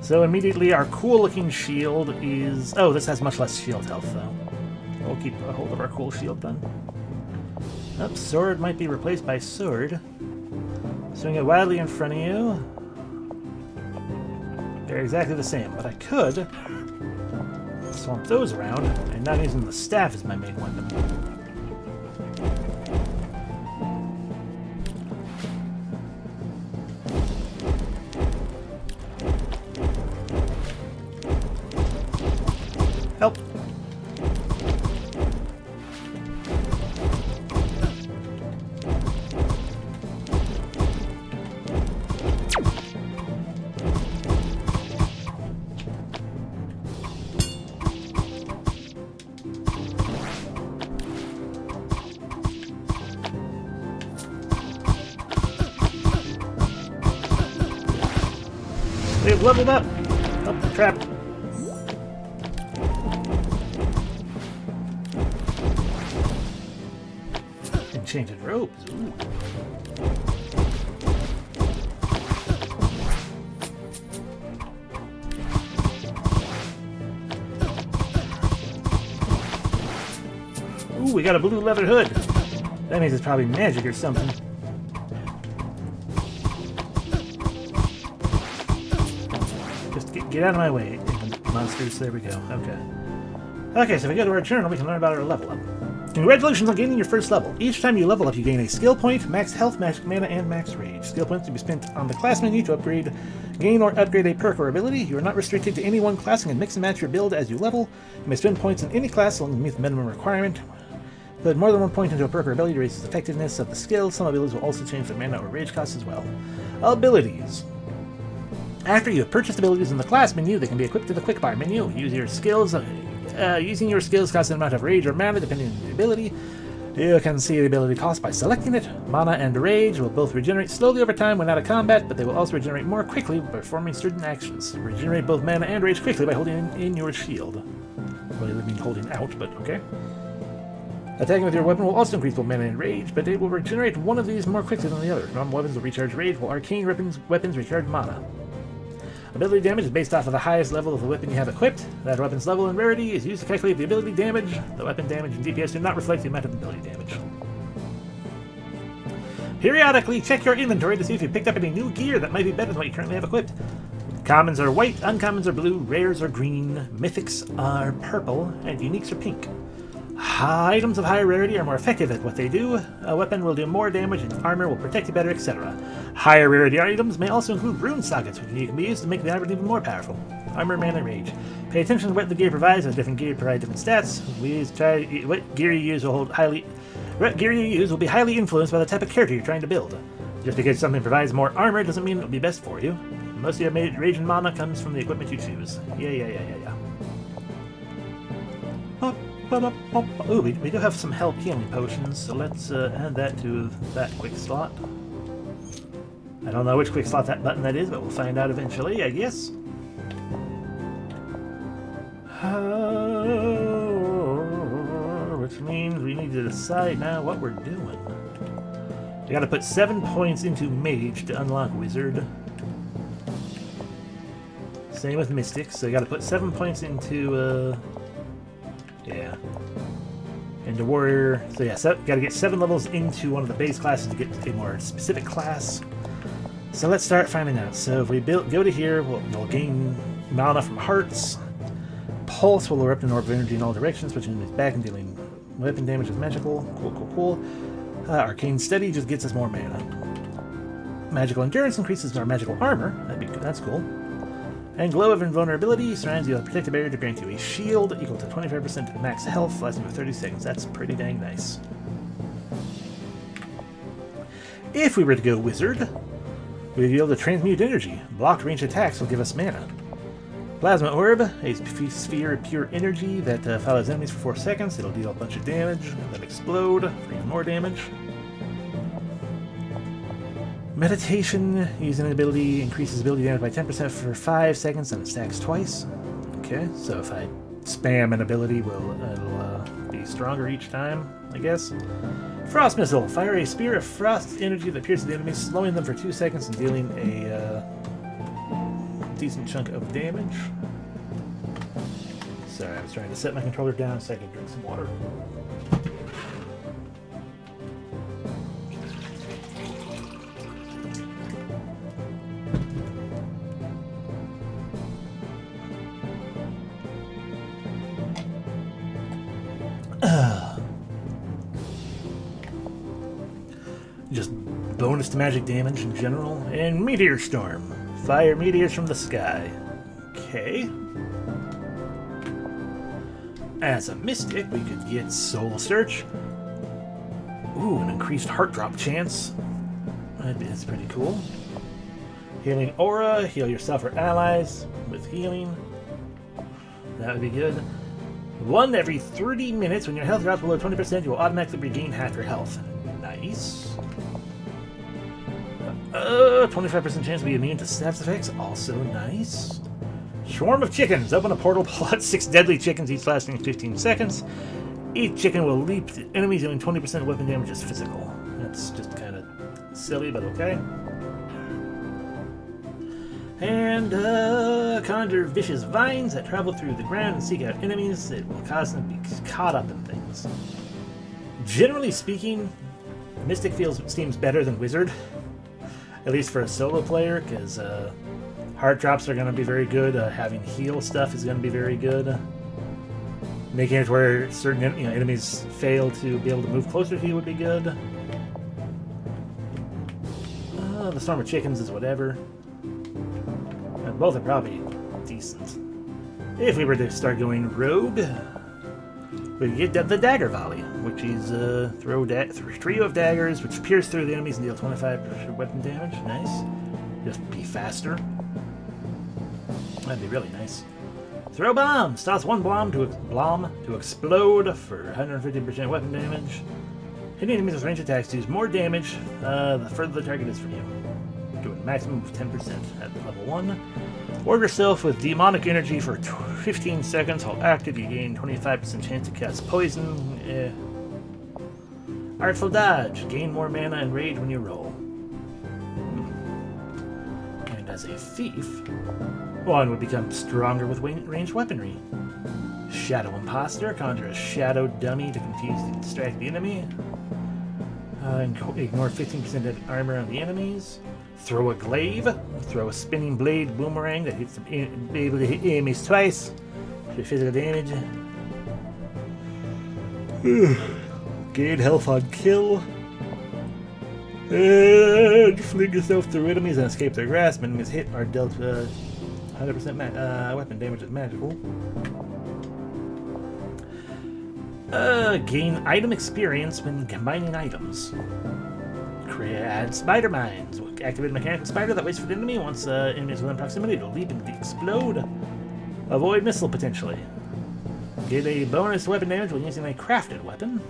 So immediately our cool looking shield is this has much less shield health though. We'll keep a hold of our cool shield then. Sword might be replaced by sword. Swing it wildly in front of you. They're exactly the same, but I could swamp those around, and not using the staff as my main weapon. Help! They've leveled up! Up the trap. Enchanted robes. Ooh. Ooh, we got a blue leather hood. That means it's probably magic or something. Get out of my way, monsters. There we go. Okay. Okay, so if we go to our journal, we can learn about our level up. Congratulations on gaining your first level. Each time you level up, you gain a skill point, max health, max mana, and max rage. Skill points to be spent on the class menu to upgrade, gain or upgrade a perk or ability. You are not restricted to any one class and can mix and match your build as you level. You may spend points in any class along with the minimum requirement. Put more than one point into a perk or ability to raise the effectiveness of the skill. Some abilities will also change the mana or rage costs as well. Abilities. After you have purchased abilities in the class menu, they can be equipped to the quick bar menu. Use your skills. Using your skills costs an amount of rage or mana depending on the ability. You can see the ability cost by selecting it. Mana and rage will both regenerate slowly over time when out of combat, but they will also regenerate more quickly by performing certain actions. Regenerate both mana and rage quickly by holding in your shield. Well, I mean holding out, but okay. Attacking with your weapon will also increase both mana and rage, but it will regenerate one of these more quickly than the other. Normal weapons will recharge rage, while arcane weapons recharge mana. Ability damage is based off of the highest level of the weapon you have equipped. That weapon's level and rarity is used to calculate the ability damage. The weapon damage and DPS do not reflect the amount of ability damage. Periodically, check your inventory to see if you picked up any new gear that might be better than what you currently have equipped. Commons are white, uncommons are blue, rares are green, mythics are purple, and uniques are pink. Items of higher rarity are more effective at what they do. A weapon will do more damage, and armor will protect you better, etc. Higher rarity items may also include rune sockets, which can be used to make the armor even more powerful. Armor, mana, rage. Pay attention to what the gear provides, as different gear provide different stats. What gear you use will be highly influenced by the type of character you're trying to build. Just because something provides more armor doesn't mean it'll be best for you. Most of your rage and mana comes from the equipment you choose. Yeah. Ooh, we do have some health healing potions, so let's add that to that quick slot. I don't know which quick slot that button that is, but we'll find out eventually, I guess. Which means we need to decide now what we're doing. We gotta put 7 points into Mage to unlock Wizard. Same with Mystic, so you gotta put 7 points into, yeah. Into Warrior. So yeah, gotta get 7 levels into one of the base classes to get a more specific class. So let's start finding out. So if we go to here, we'll gain mana from Hearts. Pulse will erupt an orb of energy in all directions, pushing enemies back and dealing weapon damage with magical. Cool. Arcane Steady just gets us more mana. Magical Endurance increases our magical armor. That's cool. And Glow of Invulnerability surrounds you with a protective barrier to grant you a shield equal to 25% of max health, lasting for 30 seconds. That's pretty dang nice. If we were to go Wizard, we'd be able to transmute energy. Blocked range attacks will give us mana. Plasma Orb, a sphere of pure energy that follows enemies for 4 seconds. It'll deal a bunch of damage and then explode for even more damage. Meditation, using an ability, increases ability damage by 10% for 5 seconds and it stacks twice. Okay, so if I spam an ability, it'll be stronger each time, I guess. Frost Missile, fire a spear of frost energy that pierces the enemy, slowing them for 2 seconds and dealing a decent chunk of damage. Sorry, I was trying to set my controller down so I could drink some water. Just bonus to magic damage in general. And Meteor Storm. Fire meteors from the sky. Okay. As a Mystic, we could get Soul Search. Ooh, an increased heart drop chance. That's pretty cool. Healing Aura. Heal yourself or allies with healing. That would be good. 1 every 30 minutes. When your health drops below 20%, you will automatically regain half your health. Nice. 25% chance to be immune to status effects. Also nice. Swarm of chickens. Open a portal, pull out 6 deadly chickens, each lasting 15 seconds. Each chicken will leap to enemies, dealing 20% weapon damage as physical. That's just kind of silly, but okay. And conjure vicious vines that travel through the ground and seek out enemies. It will cause them to be caught up in things. Generally speaking, Mystic seems better than Wizard. At least for a solo player, because heart drops are going to be very good. Having heal stuff is going to be very good. Making it where certain enemies fail to be able to move closer to you would be good. The Storm of Chickens is whatever. And both are probably decent. If we were to start going Rogue, we get the Dagger Volley, which is throw trio of daggers, which pierce through the enemies and deal 25% weapon damage. Nice. Just be faster. That'd be really nice. Throw Bomb! Starts 1 bomb to explode for 150% weapon damage. Hitting enemies with range attacks deals more damage the further the target is from you. Doing a maximum of 10% at level 1. Orb yourself with demonic energy for 15 seconds. While active, you gain 25% chance to cast poison. Artful Dodge. Gain more mana and rage when you roll. And as a thief, one would become stronger with ranged weaponry. Shadow Imposter. Conjure a shadow dummy to confuse and distract the enemy. Ignore 15% of armor on the enemies. Throw a glaive. Throw a spinning blade boomerang that hits be able to hit enemies twice for physical damage. Gain health on kill. And fling yourself through enemies and escape their grasp. Enemies hit are dealt 100% weapon damage is magical. Gain item experience when combining items. Add spider mines. Activate a mechanical spider that waits for the enemy. Once enemy is within proximity, it'll leap and explode. Avoid missile potentially. Get a bonus weapon damage when using a crafted weapon.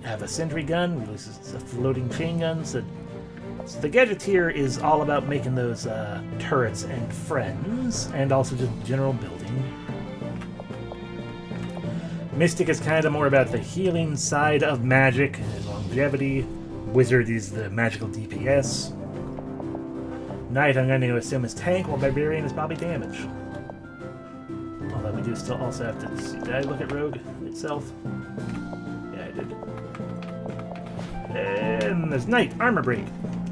Have a sentry gun. Releases a floating chain gun. So the Gadgeteer is all about making those turrets and friends, and also just general building. Mystic is kind of more about the healing side of magic and longevity. Wizard is the magical DPS. Knight, I'm going to assume, is tank, while Barbarian is probably damage. Although we do still also have to see. Did I look at Rogue itself? Yeah, I did. And there's Knight, Armor Break.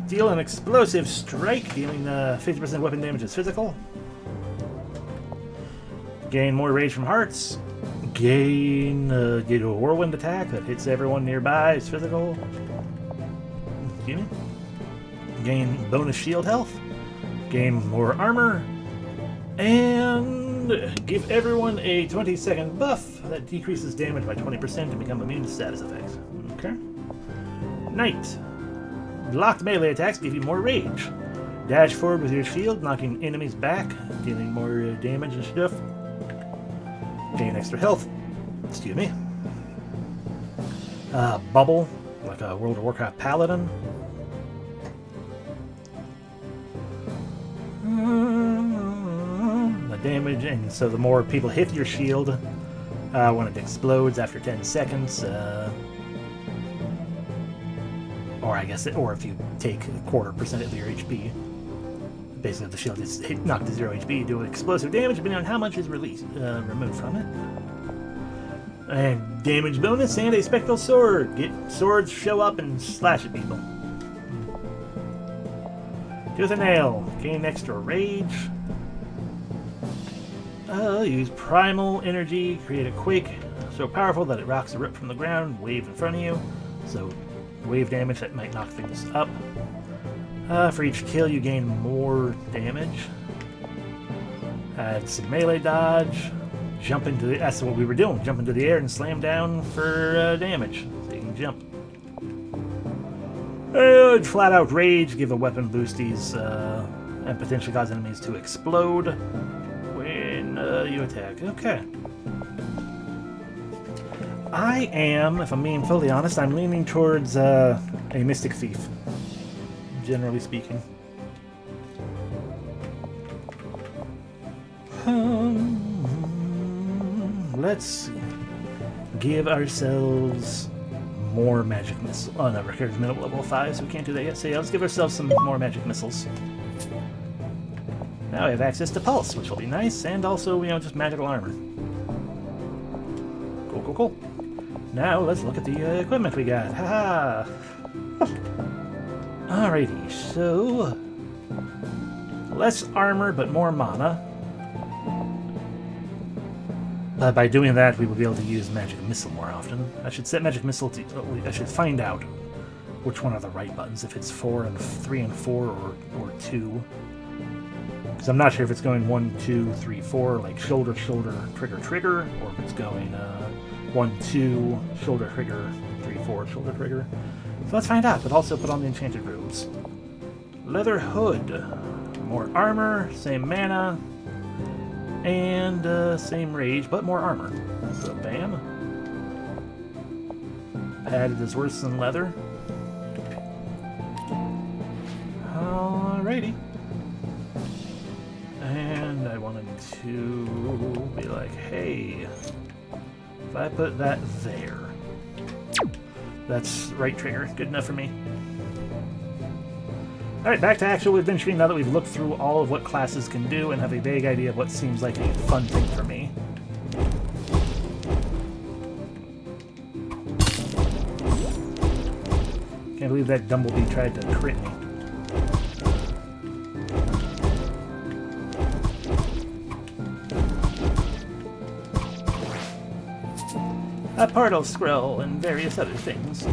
Deal an explosive strike, dealing 50% weapon damage is physical. Gain more rage from hearts. Get a whirlwind attack that hits everyone nearby, is physical. Excuse me. Gain bonus shield health. Gain more armor. And give everyone a 20-second buff that decreases damage by 20% and become immune to status effects. Okay. Knight. Locked melee attacks give you more rage. Dash forward with your shield, knocking enemies back, dealing more damage and stuff. Gain extra health. Excuse me. Bubble, like a World of Warcraft paladin. The damage, and so the more people hit your shield when it explodes after 10 seconds, or I guess, or if you take 0.25% of your HP. Basically, if the shield is knocked to 0 HP, do explosive damage depending on how much is released, removed from it. And damage bonus and a spectral sword. Get swords show up and slash at people. Tooth and nail. Gain extra rage. Use primal energy. Create a quake so powerful that it rocks a rip from the ground. Wave in front of you. So wave damage that might knock things up. For each kill, you gain more damage. Add some melee dodge. Jump into the... That's what we were doing. Jump into the air and slam down for damage. So you can jump. Flat out rage. Give a weapon boosties and potentially cause enemies to explode when you attack. Okay. I am, if I'm being fully honest, I'm leaning towards a Mystic Thief. Generally speaking. Let's give ourselves more magic missiles. Oh no, requires minimum level 5, so we can't do that yet. So yeah, let's give ourselves some more magic missiles. Now we have access to Pulse, which will be nice, and also, you know, just magical armor. Cool, cool, cool. Now let's look at the equipment we got. Haha! Alrighty, so less armor but more mana. By doing that, we will be able to use Magic Missile more often. I should set Magic Missile to... I should find out which one are the right buttons, if it's 4 and 3 and 4 or 2. Because I'm not sure if it's going 1, 2, 3, 4, like shoulder, shoulder, trigger, trigger, or if it's going 1, 2, shoulder, trigger, 3, 4, shoulder, trigger. So let's find out, but also put on the enchanted robes. Leather hood. More armor, same mana, and same rage, but more armor. So bam. Padded is worse than leather. Alrighty. And I wanted to be like, hey, if I put that there, that's right trigger. Good enough for me. Alright, back to actual adventuring now that we've looked through all of what classes can do and have a vague idea of what seems like a fun thing for me. Can't believe that Dumblebee tried to crit me. A portal scroll and various other things.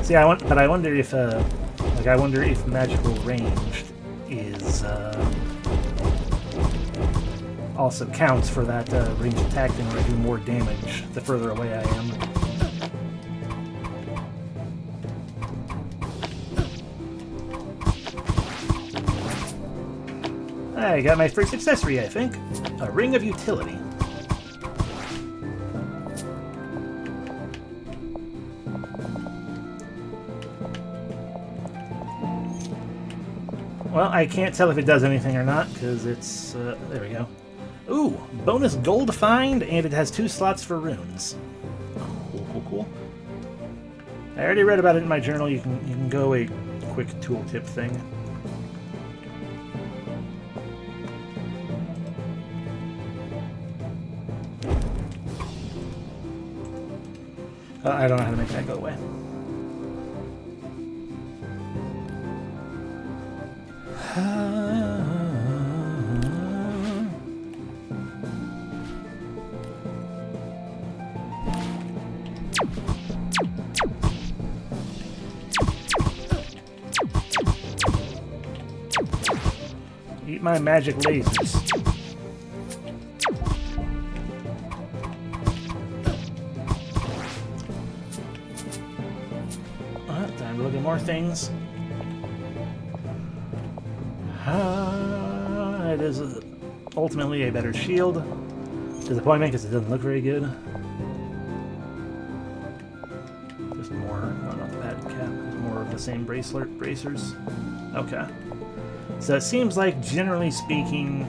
See, I wonder if, I wonder if magical range is, also counts for that, ranged attack thing where I do more damage the further away I am. I got my first accessory, I think. A Ring of Utility. Well, I can't tell if it does anything or not, because it's... there we go. Ooh, bonus gold find, and it has 2 slots for runes. Cool, cool, cool. I already read about it in my journal. You can go a quick tooltip thing. I don't know how to make that go away. Eat my magic lasers. Time to look at more things. It is ultimately a better shield. Disappointment because it doesn't look very good. Just more, no, not that cap. More of the same bracers. Okay. So it seems like, generally speaking,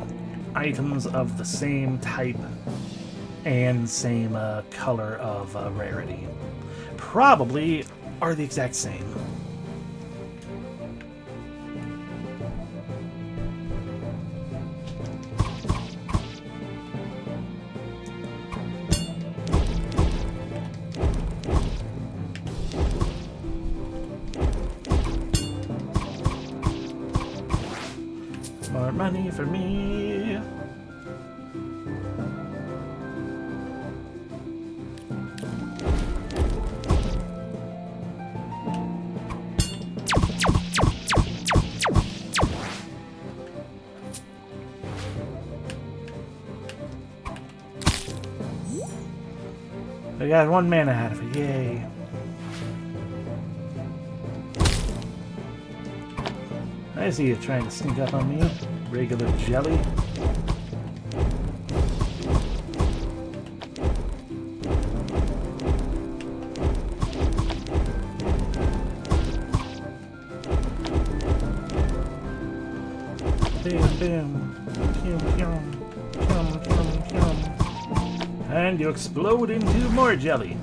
items of the same type and same color of rarity probably are the exact same. More money for me. I got 1 mana out of it, yay. I see you trying to sneak up on me. Regular jelly. Bam, bam. Pew, pew. Pew, pew, pew. And you explode into more jelly.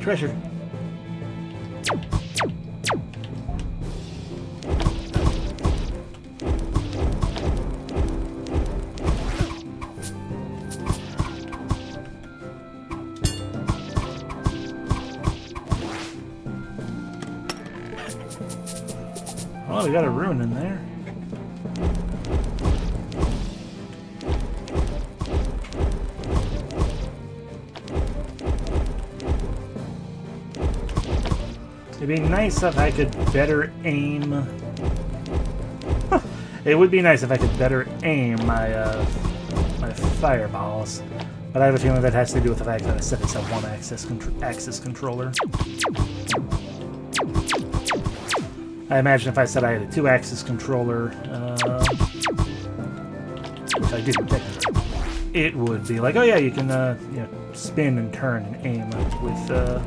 Treasure. Oh, we got a rune in there. It'd be nice if I could better aim. It would be nice if I could better aim my my fireballs, but I have a feeling that has to do with the fact that I set it's a one-axis controller. I imagine if I said I had a 2-axis controller, which I do technically, it would be like, oh yeah, you can you know, spin and turn and aim with the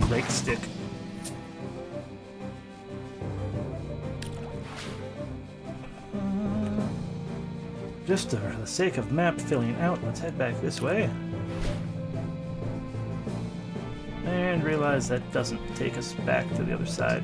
right stick. Just for the sake of map filling out, let's head back this way. And realize that doesn't take us back to the other side.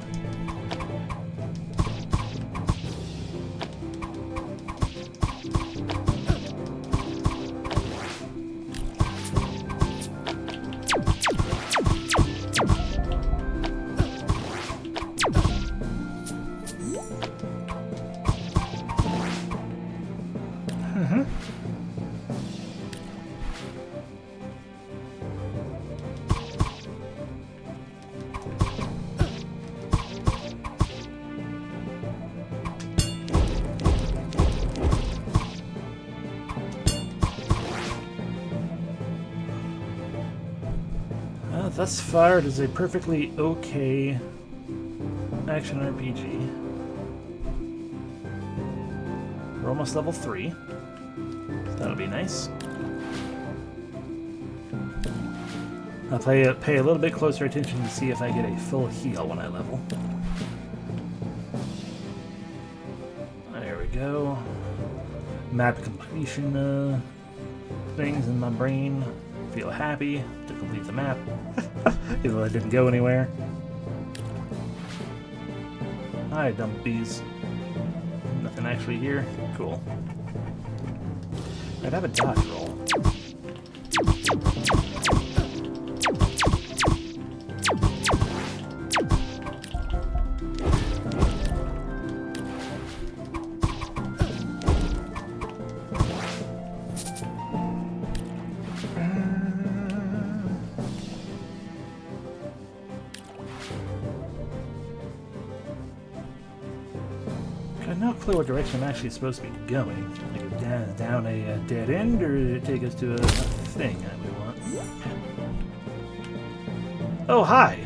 Thus far, it is a perfectly okay action RPG. almost level 3. So that'll be nice. I'll pay a little bit closer attention to see if I get a full heal when I level. There we go. Map completion things in my brain. Feel happy to complete the map. Even though I didn't go anywhere. Hi, Dumblebees. Nothing actually here. Cool. I'd have a dodge roll. I have no clue what direction I'm actually supposed to be going. Like down a dead end, or did it take us to a thing that we want? Oh, hi!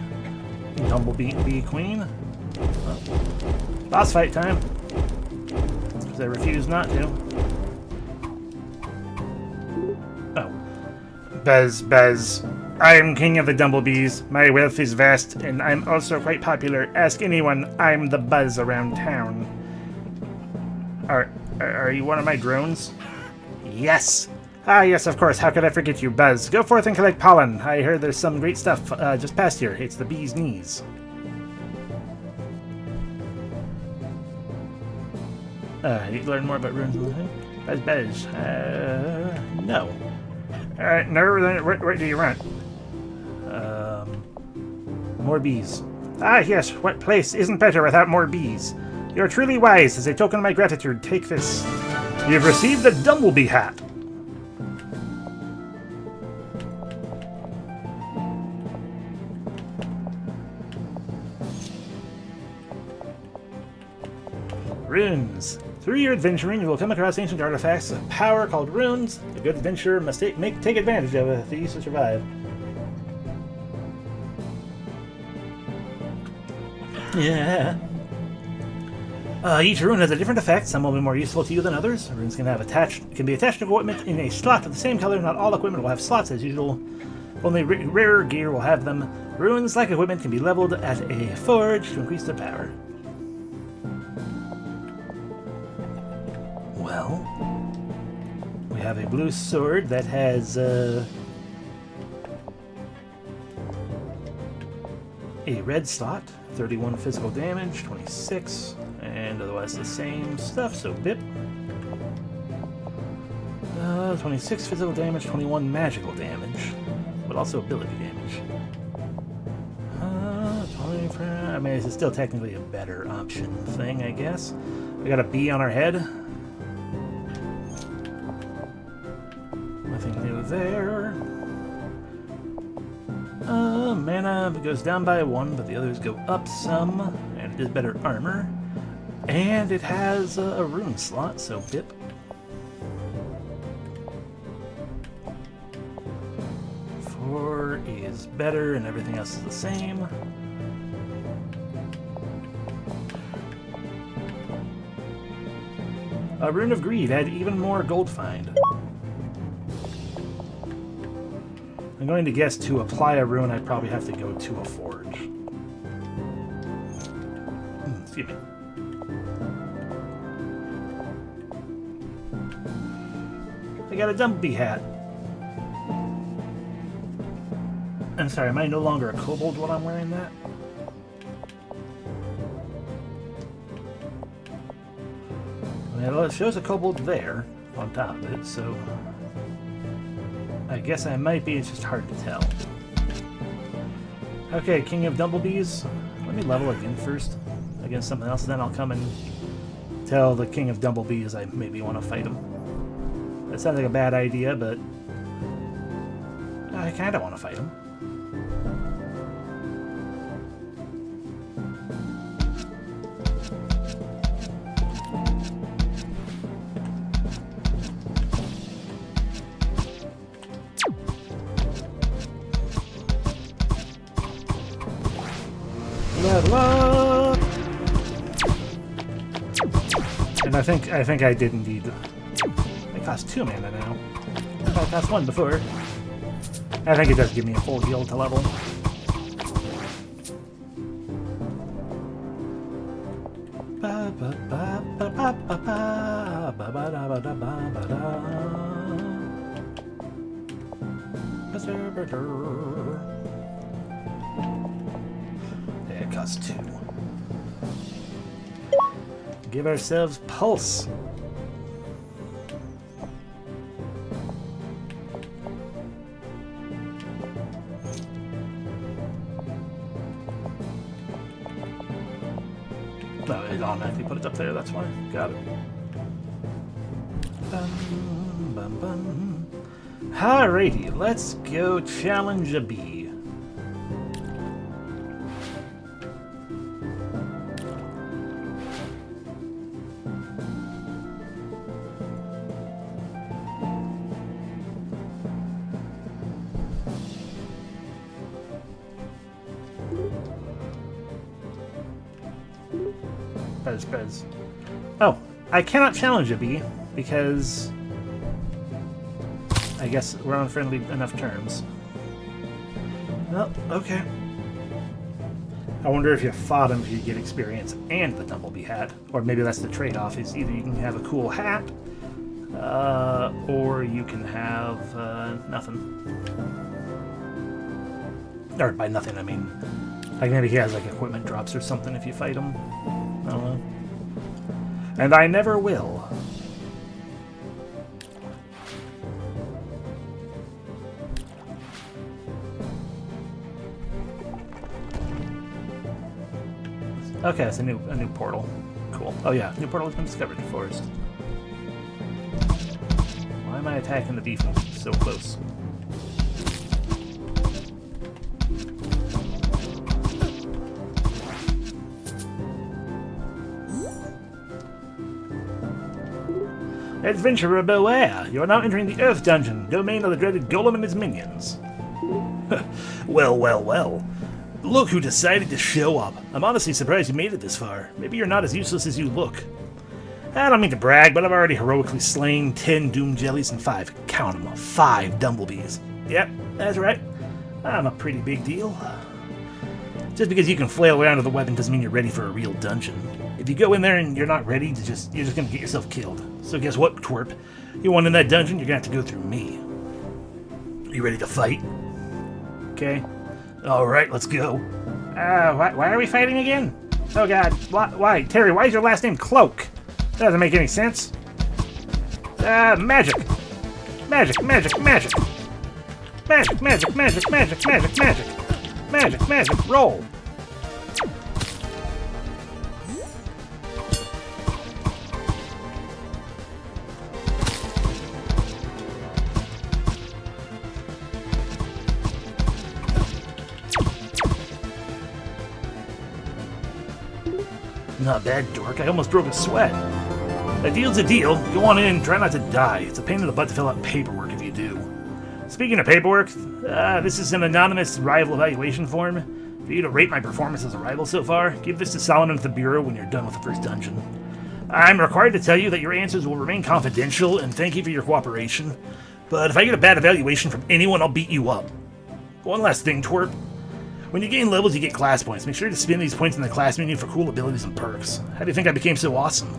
Bumblebee Queen. Well, boss fight time. Because I refuse not to. Oh. Buzz. I am king of the Dumblebees. My wealth is vast, and I'm also quite popular. Ask anyone, I'm the buzz around town. Are you one of my drones? Yes! Ah, yes, of course. How could I forget you, Buzz? Go forth and collect pollen. I heard there's some great stuff just past here. It's the bee's knees. You learn more about runes? Buzz. No. No, where do you run? More bees. Ah, yes. What place isn't better without more bees? You're truly wise. As a token of my gratitude, take this. You've received the Dumblebee hat. Runes. Through your adventuring, you will come across ancient artifacts of power called runes. A good adventurer must take advantage of these to survive. Yeah. Each rune has a different effect. Some will be more useful to you than others. Runes can be attached to equipment in a slot of the same color. Not all equipment will have slots as usual. Only rarer gear will have them. Runes, like equipment, can be leveled at a forge to increase their power. Well, we have a blue sword that has a red slot, 31 physical damage, 26, and otherwise the same stuff, so bip. 26 physical damage, 21 magical damage, but also ability damage. 20 I mean, it's still technically a better option thing, I guess. We got a bee on our head. Nothing new there. Mana goes down by 1, but the others go up some, and it is better armor. And it has a rune slot, so bip. Four is better, and everything else is the same. A Rune of Greed, add even more gold find. I'm going to guess to apply a rune, I'd probably have to go to a forge. Excuse me. I got a Dumbledore hat. I'm sorry, am I no longer a kobold while I'm wearing that? Well, it shows a kobold there on top of it, so I guess I might be, it's just hard to tell. Okay, King of Dumblebees. Let me level again first against something else, then I'll come and tell the King of Dumblebees I maybe want to fight him. That sounds like a bad idea, but I kind of want to fight him. Level up! And I think I did indeed. It costs 2 mana now. I thought it cost 1 before. I think it does give me a full heal to level. Yeah, it costs 2. Give ourselves Pulse. No, it automatically put it up there, that's why. Got it. Bum, bum, bum. Alrighty, let's go challenge a bee. Bez. Oh, I cannot challenge a bee because I guess we're on friendly enough terms. Well, okay. I wonder if you fought him if you get experience and the Dumblebee hat. Or maybe that's the trade-off, is either you can have a cool hat, or you can have nothing. Or by nothing, I mean, like maybe he has like equipment drops or something if you fight him. I don't know. And I never will. Okay, it's a new portal. Cool. Oh yeah, new portal has been discovered in the forest. Why am I attacking the bee from so close? Adventurer beware! You are now entering the Earth Dungeon, domain of the dreaded Golem and his minions. Well. Look who decided to show up. I'm honestly surprised you made it this far. Maybe you're not as useless as you look. I don't mean to brag, but I've already heroically slain 10 Doom Jellies and 5, count them, 5 Dumblebees. Yep, that's right. I'm a pretty big deal. Just because you can flail around with a weapon doesn't mean you're ready for a real dungeon. If you go in there and you're not ready, you're just gonna get yourself killed. So guess what, twerp? You want in that dungeon, you're gonna have to go through me. Are you ready to fight? Okay. Alright, let's go. Why are we fighting again? Oh god, why? Terry, why is your last name Cloak? That doesn't make any sense. Magic! Magic! Roll! Not bad, dork. I almost broke a sweat. A deal's a deal. Go on in and try not to die. It's a pain in the butt to fill out paperwork if you do. Speaking of paperwork, this is an anonymous rival evaluation form. For you to rate my performance as a rival so far, give this to Solomon at the Bureau when you're done with the first dungeon. I'm required to tell you that your answers will remain confidential, and thank you for your cooperation. But if I get a bad evaluation from anyone, I'll beat you up. One last thing, twerp. When you gain levels, you get class points. Make sure to spend these points in the class menu for cool abilities and perks. How do you think I became so awesome?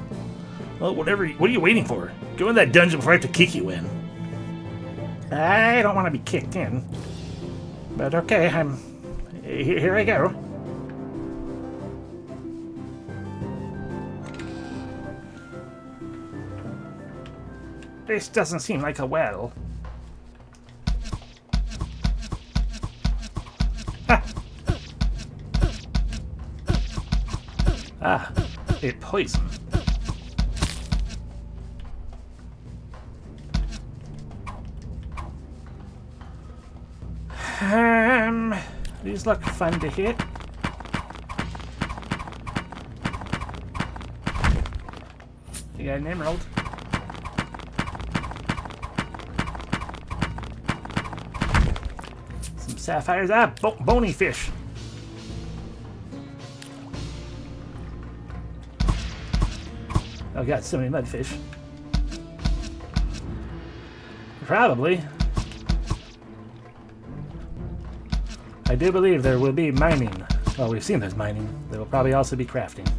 Well, what are you waiting for? Go in that dungeon before I have to kick you in. I don't want to be kicked in. But okay, here I go. This doesn't seem like a well. Ah, it poisoned. These look fun to hit. You got an emerald. Some sapphires. Ah, bony fish. Oh god, so many mudfish. Probably. I do believe there will be mining. Well, we've seen there's mining. There will probably also be crafting.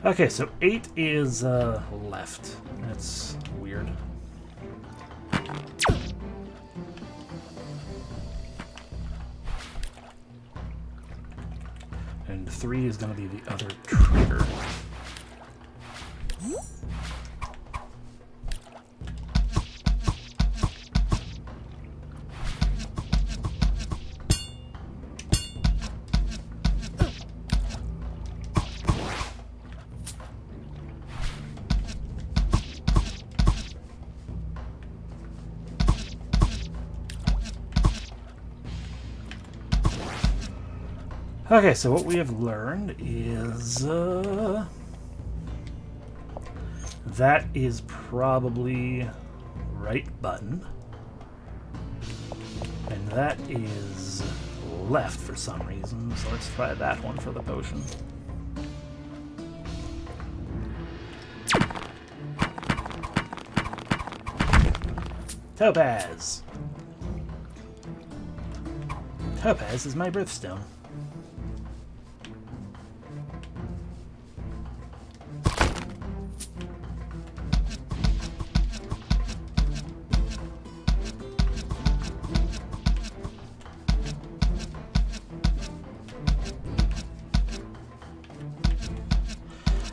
Okay, so 8 is left. That's weird. And 3 is going to be the other trigger. Okay, so what we have learned is that is probably right button, and that is left for some reason, so let's try that one for the potion. Topaz! Topaz is my birthstone.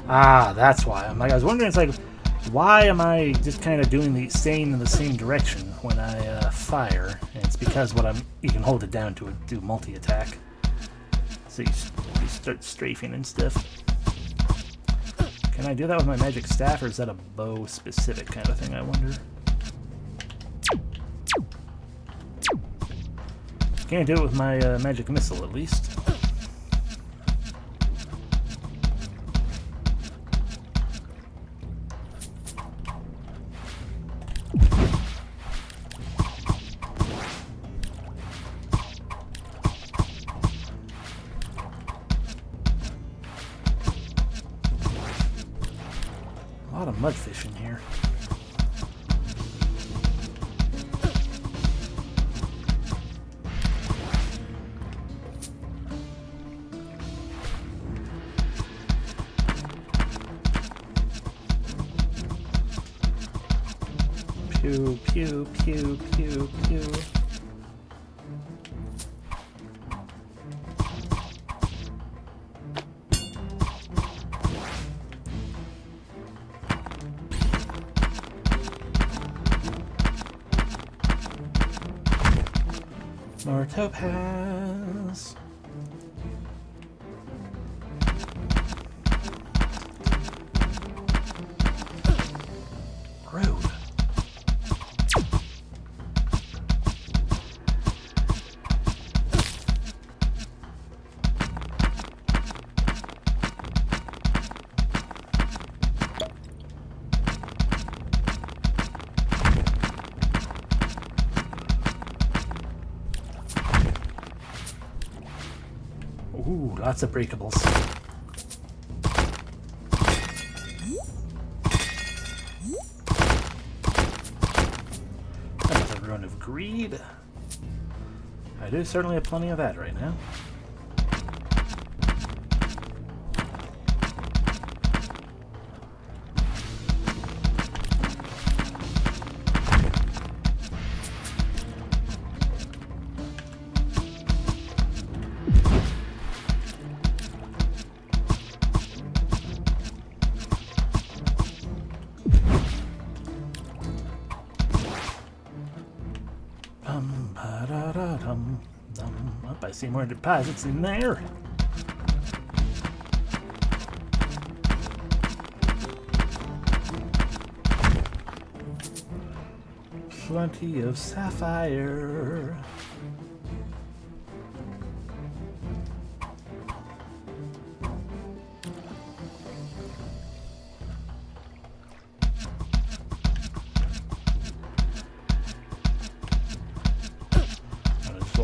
Ah, that's why. I was wondering, it's like, why am I just kind of doing the staying in the same direction when I fire? And it's because you can hold it down to do multi-attack. So you start strafing and stuff. Can I do that with my magic staff, or is that a bow specific kind of thing, I wonder? Can't do it with my magic missile, at least. A lot of mudfish in here. Pew, pew, pew, pew, pew. More topaz. Rude. Ooh, lots of breakables. Another rune of greed. I do certainly have plenty of that right now. I see more deposits in there. Plenty of sapphire.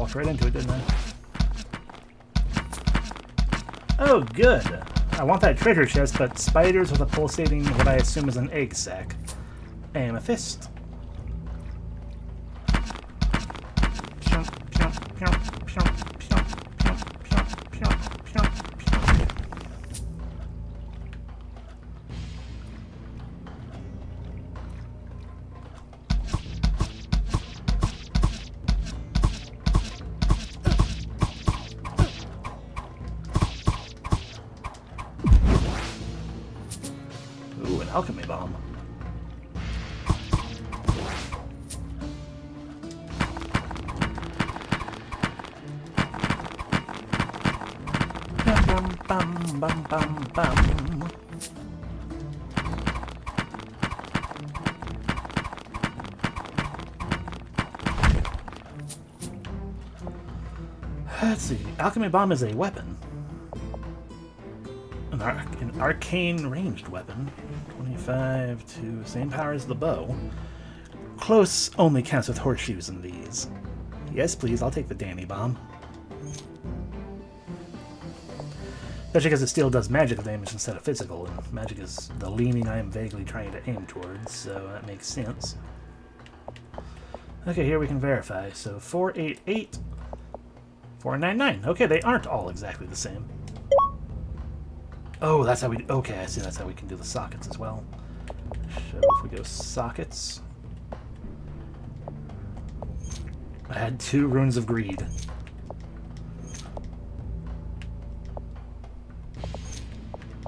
walked right into it, didn't I? Oh, good. I want that treasure chest, but spiders with a pulsating, what I assume is an egg sac. Amethyst. Ooh, an alchemy bomb. Bum, bum, bum, bum, bum. Let's see. Alchemy bomb is a weapon. An arcane ranged weapon. 25 to same power as the bow. Close only counts with horseshoes in these. Yes, please. I'll take the Danny bomb. Especially because it still does magical damage instead of physical, and magic is the leaning I am vaguely trying to aim towards, so that makes sense. Okay, here we can verify. So 488, 499. Okay, they aren't all exactly the same. Oh, that's how we... Okay, I see. That's how we can do the sockets as well. So if we go sockets... I had 2 runes of greed.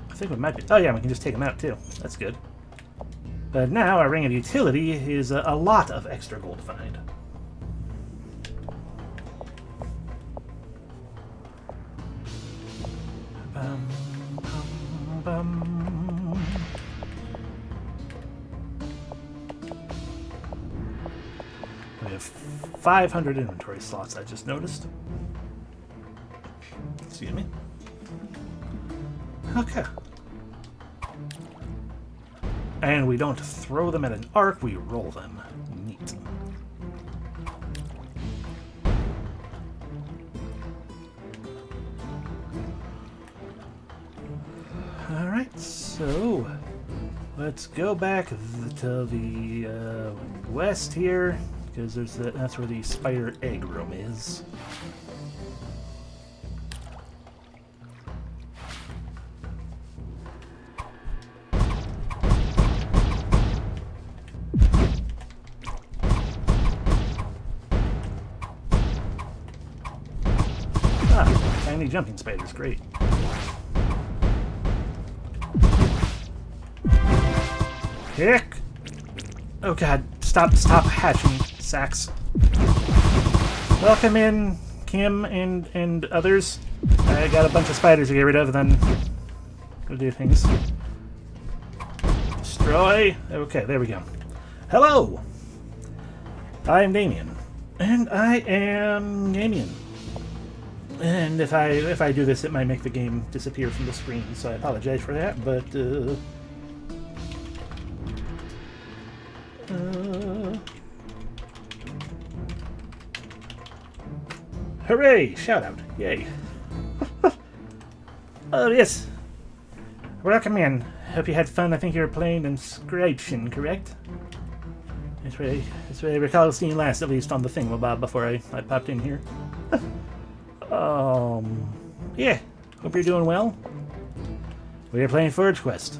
I think we might be... Oh yeah, we can just take them out too. That's good. But now our ring of utility is a lot of extra gold to find. Bum, bum, bum. We have 500 inventory slots, I just noticed. Excuse me. Okay. And we don't throw them at an arc, we roll them. Neat. Alright, so let's go back to the west here, because that's where the spider egg room is. Tiny jumping spiders, great. Heck! Oh god, stop hatching, sacks. Welcome in, Kim and others. I got a bunch of spiders to get rid of, then go do things. Destroy. Okay, there we go. Hello! I am Damien. And I am Damien. And if I do this, it might make the game disappear from the screen, so I apologize for that, but hooray! Shout out. Yay. Oh, yes. Welcome in. Hope you had fun. I think you were playing Inscription, correct? That's what I recall seeing last, at least on the thingamabob before I popped in here. Yeah. Hope you're doing well. We are playing Forge Quest.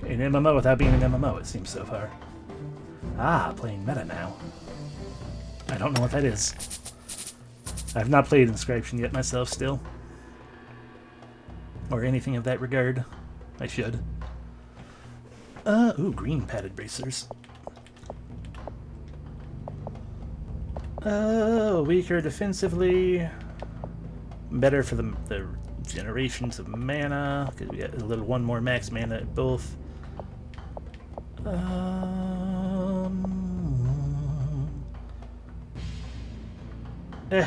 An MMO without being an MMO, it seems so far. Ah, playing meta now. I don't know what that is. I've not played Inscription yet myself still. Or anything of that regard. I should. Ooh, green padded bracers. Weaker defensively. Better for the generations of mana, because we got a little one more max mana at both.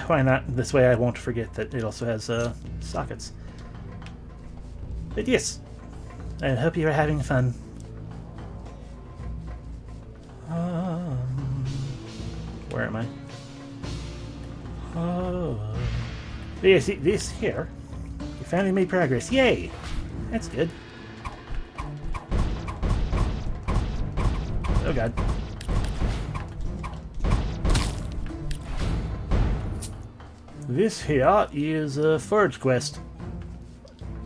Why not? This way I won't forget that it also has sockets. But yes, I hope you're having fun. Where am I? Oh. Yeah, see, this here. You finally made progress. Yay! That's good. Oh god. This here is a forge quest.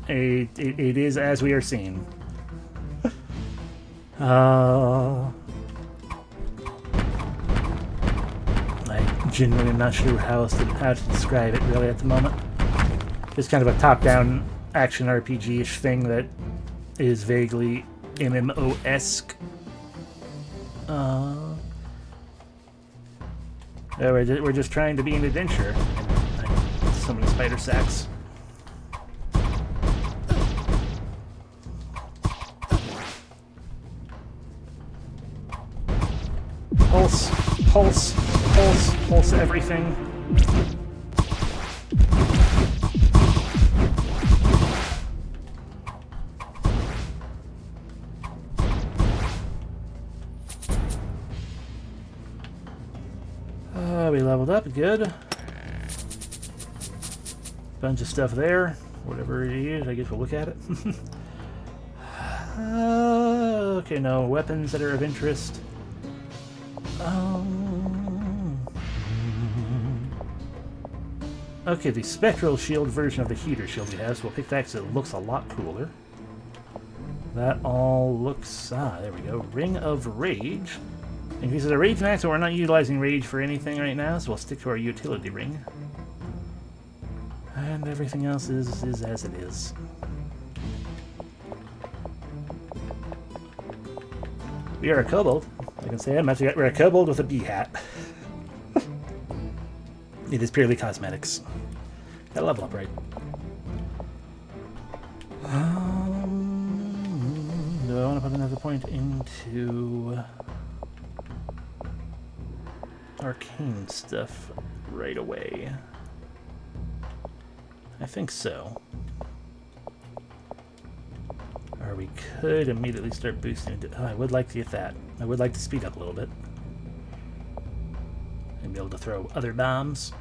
It is as we are seeing. I genuinely am not sure how to describe it really at the moment. It's kind of a top-down action RPG-ish thing that is vaguely MMO-esque. We're just trying to be an adventurer. So many spider sacks. Pulse, pulse, pulse, pulse everything. We leveled up, good. Bunch of stuff there. Whatever it is, I guess we'll look at it. Okay, no weapons that are of interest. Okay, the spectral shield version of the heater shield we have, so we'll pick that because it looks a lot cooler. That all looks... there we go. Ring of Rage. Increases our rage max, so we're not utilizing rage for anything right now, so we'll stick to our utility ring. And everything else is as it is. We are a kobold. I can say we're a kobold with a bee hat. It is purely cosmetics. Gotta level up, right? Do I want to put another point into arcane stuff right away? I think so. Or we could immediately start boosting. I would like to get that. I would like to speed up a little bit. And be able to throw other bombs.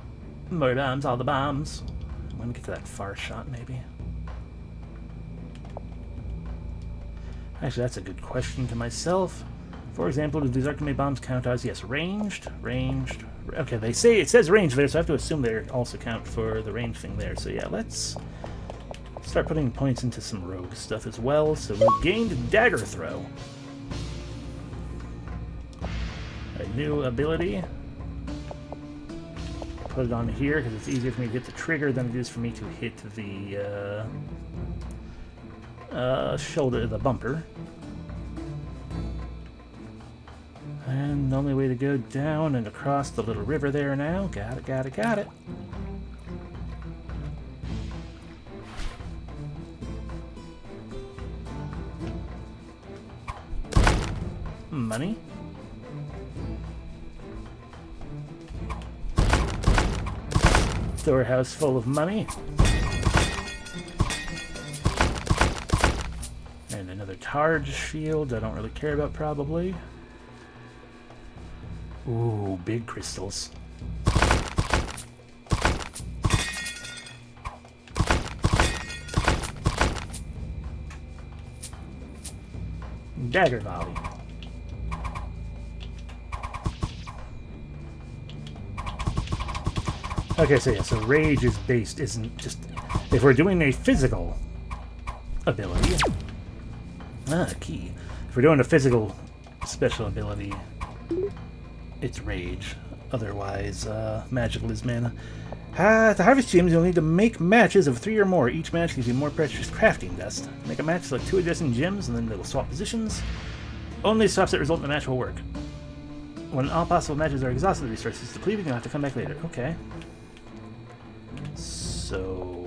More bombs, all the bombs. I'm gonna get to that far shot, maybe. Actually, that's a good question to myself. For example, do these Archimate bombs count as, yes, ranged, ranged. Okay, they say, it says ranged there, so I have to assume they also count for the range thing there. So yeah, let's start putting points into some rogue stuff as well. So we gained Dagger Throw. A new ability. Put it on here because it's easier for me to hit the trigger than it is for me to hit the shoulder, the bumper. And the only way to go down and across the little river there now. Got it, got it, got it. Money. Storehouse full of money. And another charge shield I don't really care about, probably. Ooh, big crystals. Dagger volley. Okay, so yeah, so rage is based, isn't just... If we're doing a physical ability... key. If we're doing a physical special ability, it's rage. Otherwise, magical is mana. To harvest gems, you'll need to make matches of 3 or more. Each match gives you more precious crafting dust. Make a match, select 2 adjacent gems, and then they will swap positions. Only swaps that result in the match will work. When all possible matches are exhausted, the resource is depleted, you'll have to come back later. Okay. So...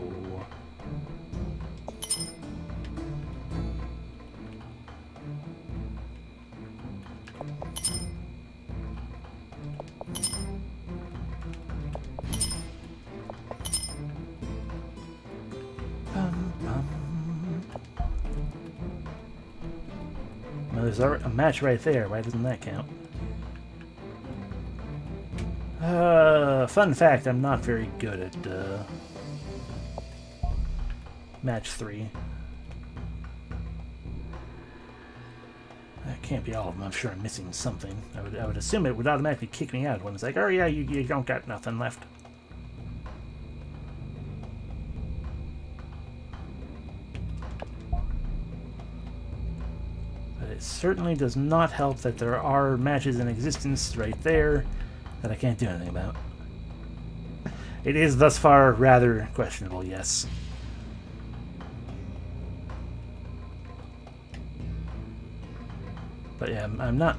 Well, there's a match right there. Why doesn't that count? Fun fact, I'm not very good at match 3. That can't be all of them. I'm sure I'm missing something. I would assume it would automatically kick me out when it's like, oh yeah, you don't got nothing left. But it certainly does not help that there are matches in existence right there that I can't do anything about. It is thus far rather questionable, yes. But yeah, I'm not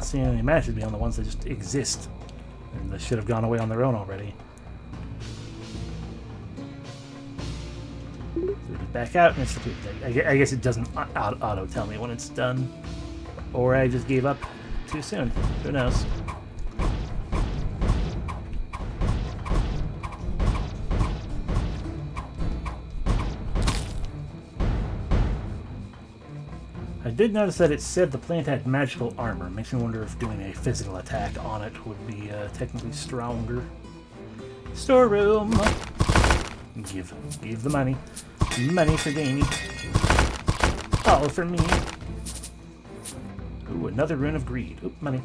seeing any matches beyond the ones that just exist, and they should have gone away on their own already. So we just back out, and it's I guess it doesn't auto tell me when it's done, or I just gave up too soon. Who knows? I did notice that it said the plant had magical armor. Makes me wonder if doing a physical attack on it would be technically stronger. Storeroom! Give the money. Money for Danny. All for me. Ooh, another rune of greed. Oop, money.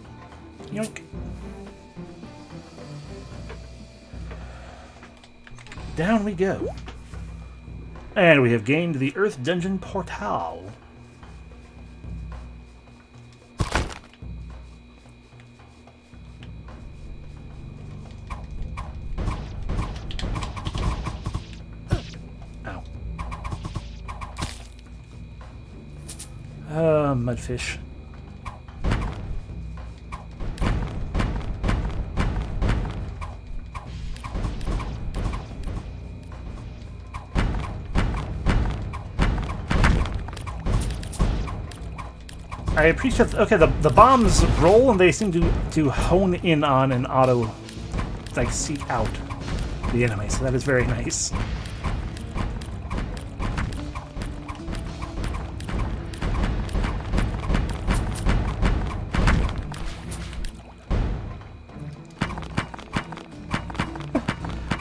Yoink. Down we go. And we have gained the Earth Dungeon Portal. Mudfish. I appreciate... Okay, the bombs roll and they seem to hone in on and auto, like, seek out the enemy, so that is very nice.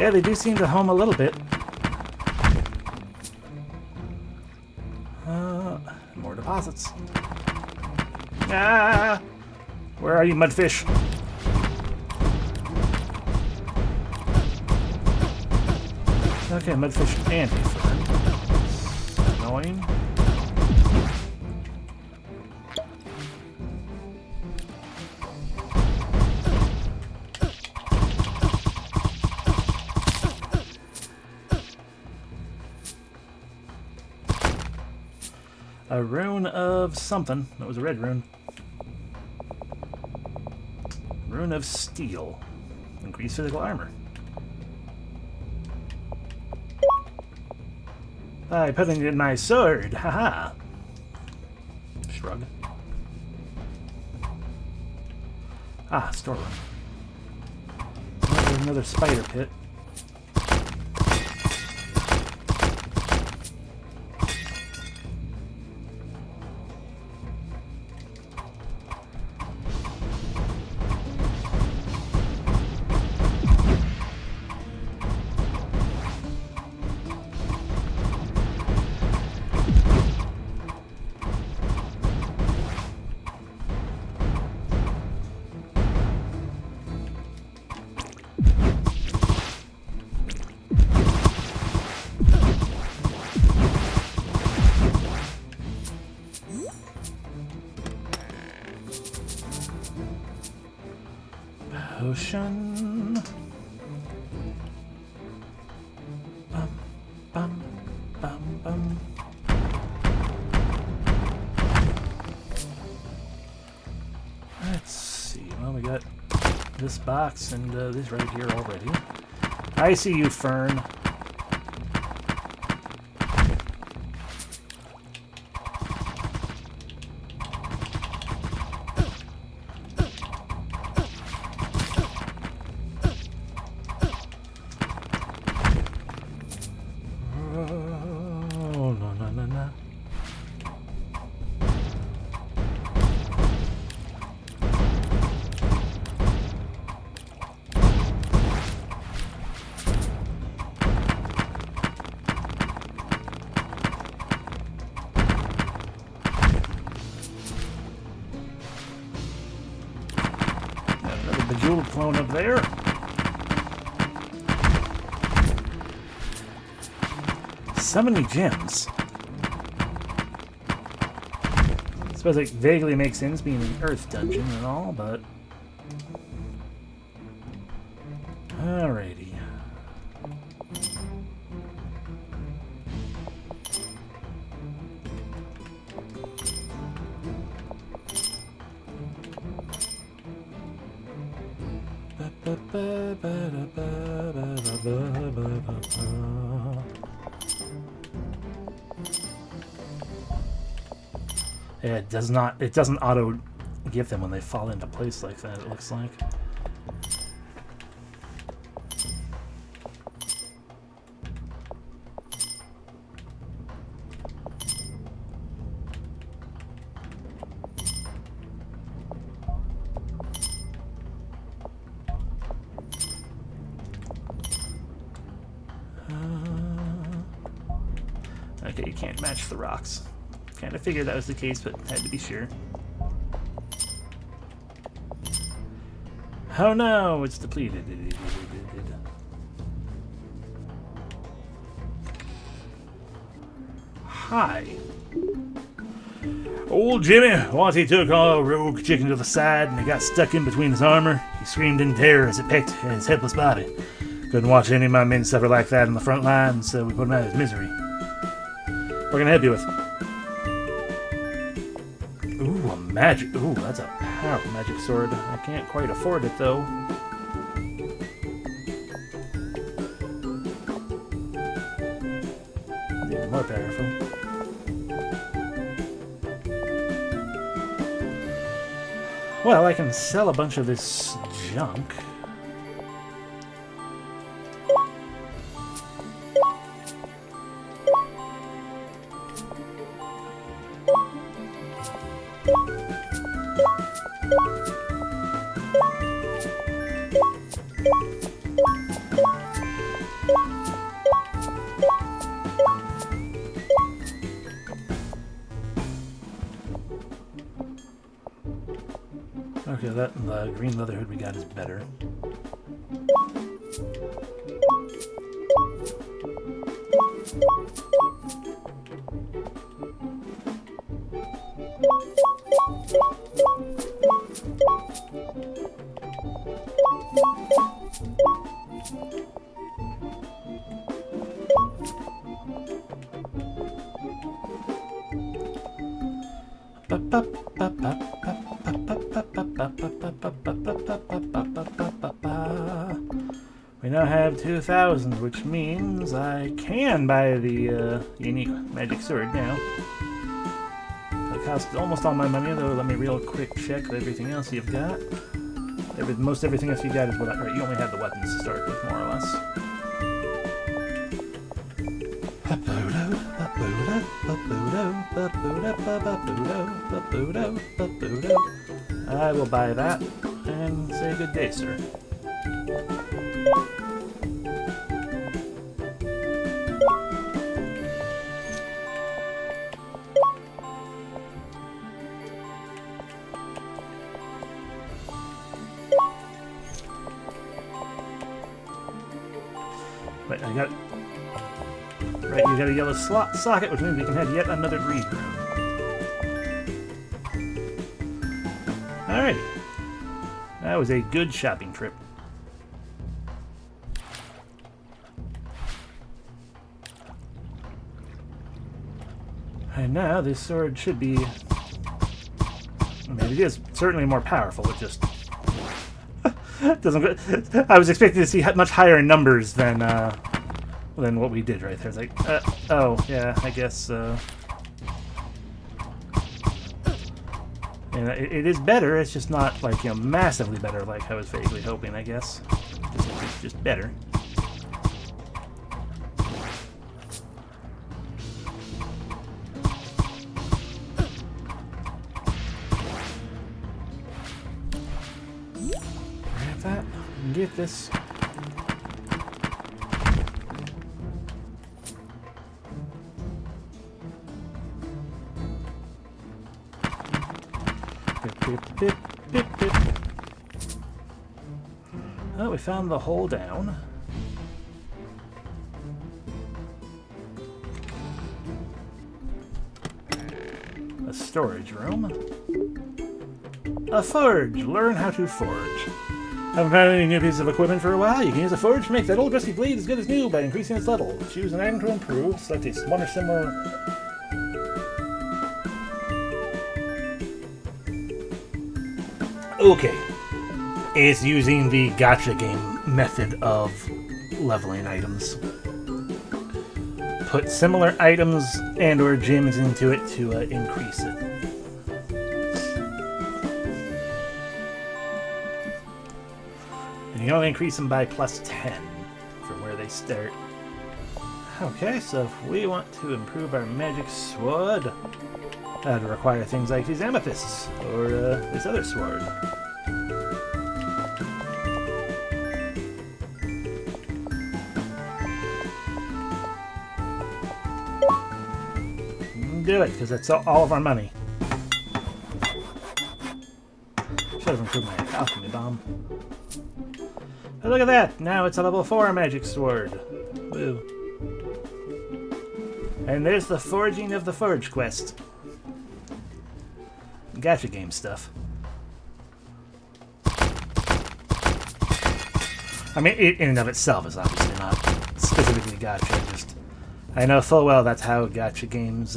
Yeah, they do seem to home a little bit. More deposits. Ah! Where are you, mudfish? Okay, mudfish anti-friend. Annoying. A rune of something. That was a red rune. Rune of steel. Increased physical armor. By putting it in my sword. Haha. Shrug. Ah, storeroom. Another spider pit. Potion. Bum, bum, bum, bum. Let's see. Well, we got this box and this right here already. I see you, Fern. jewel clone up there. So many gems. I suppose it vaguely makes sense being an Earth dungeon and all, but... Alrighty. Yeah, it doesn't auto give them when they fall into place like that, it looks like. Okay, you can't match the rocks. Kind of figured that was the case, but had to be sure. Oh no, it's depleted. Hi. Old Jimmy, once he took our rogue chicken to the side and it got stuck in between his armor. He screamed in terror as it pecked at his helpless body. Couldn't watch any of my men suffer like that in the front lines, so we put him out of his misery. We're gonna help you with. Ooh, a magic. Ooh, that's a powerful magic sword. I can't quite afford it though. Even more powerful. Well, I can sell a bunch of this junk. Okay, the green leather hood we got is better. We now have 2,000, which means I can buy the unique magic sword now. It costs almost all my money, though. Let me real quick check everything else you've got. Most everything else you got is what right, you only have the weapons to start with, more or less. I will buy that and say good day, sir. Wait, I got... Right, you got a yellow socket, which means we can have yet another green room. Alrighty. That was a good shopping trip. And now this sword should be... I mean, it is certainly more powerful, it just... doesn't... I was expecting to see much higher numbers than what we did right there. It's like, oh, yeah, I guess... And it is better, it's just not, like, you know, massively better like I was vaguely hoping, I guess. It's just better. Grab that and get this. Bip, bip, bip, bip. Oh, we found the hole down. A storage room. A forge. Learn how to forge. Haven't found any new pieces of equipment for a while? You can use a forge to make that old rusty blade as good as new by increasing its level. Choose an item to improve. Select a one or similar... Okay. It's using the gacha game method of leveling items. Put similar items and or gems into it to increase it. And you can only increase them by plus 10 from where they start. Okay, so if we want to improve our magic sword, that'd require things like these amethysts, or this other sword. Do it, because that's all of our money. Should have improved my alchemy bomb. But look at that! Now it's a level 4 magic sword. Woo. And there's the forging of the forge quest. Gacha game stuff. I mean, it in and of itself is obviously not specifically gacha, just... I know full well that's how gacha games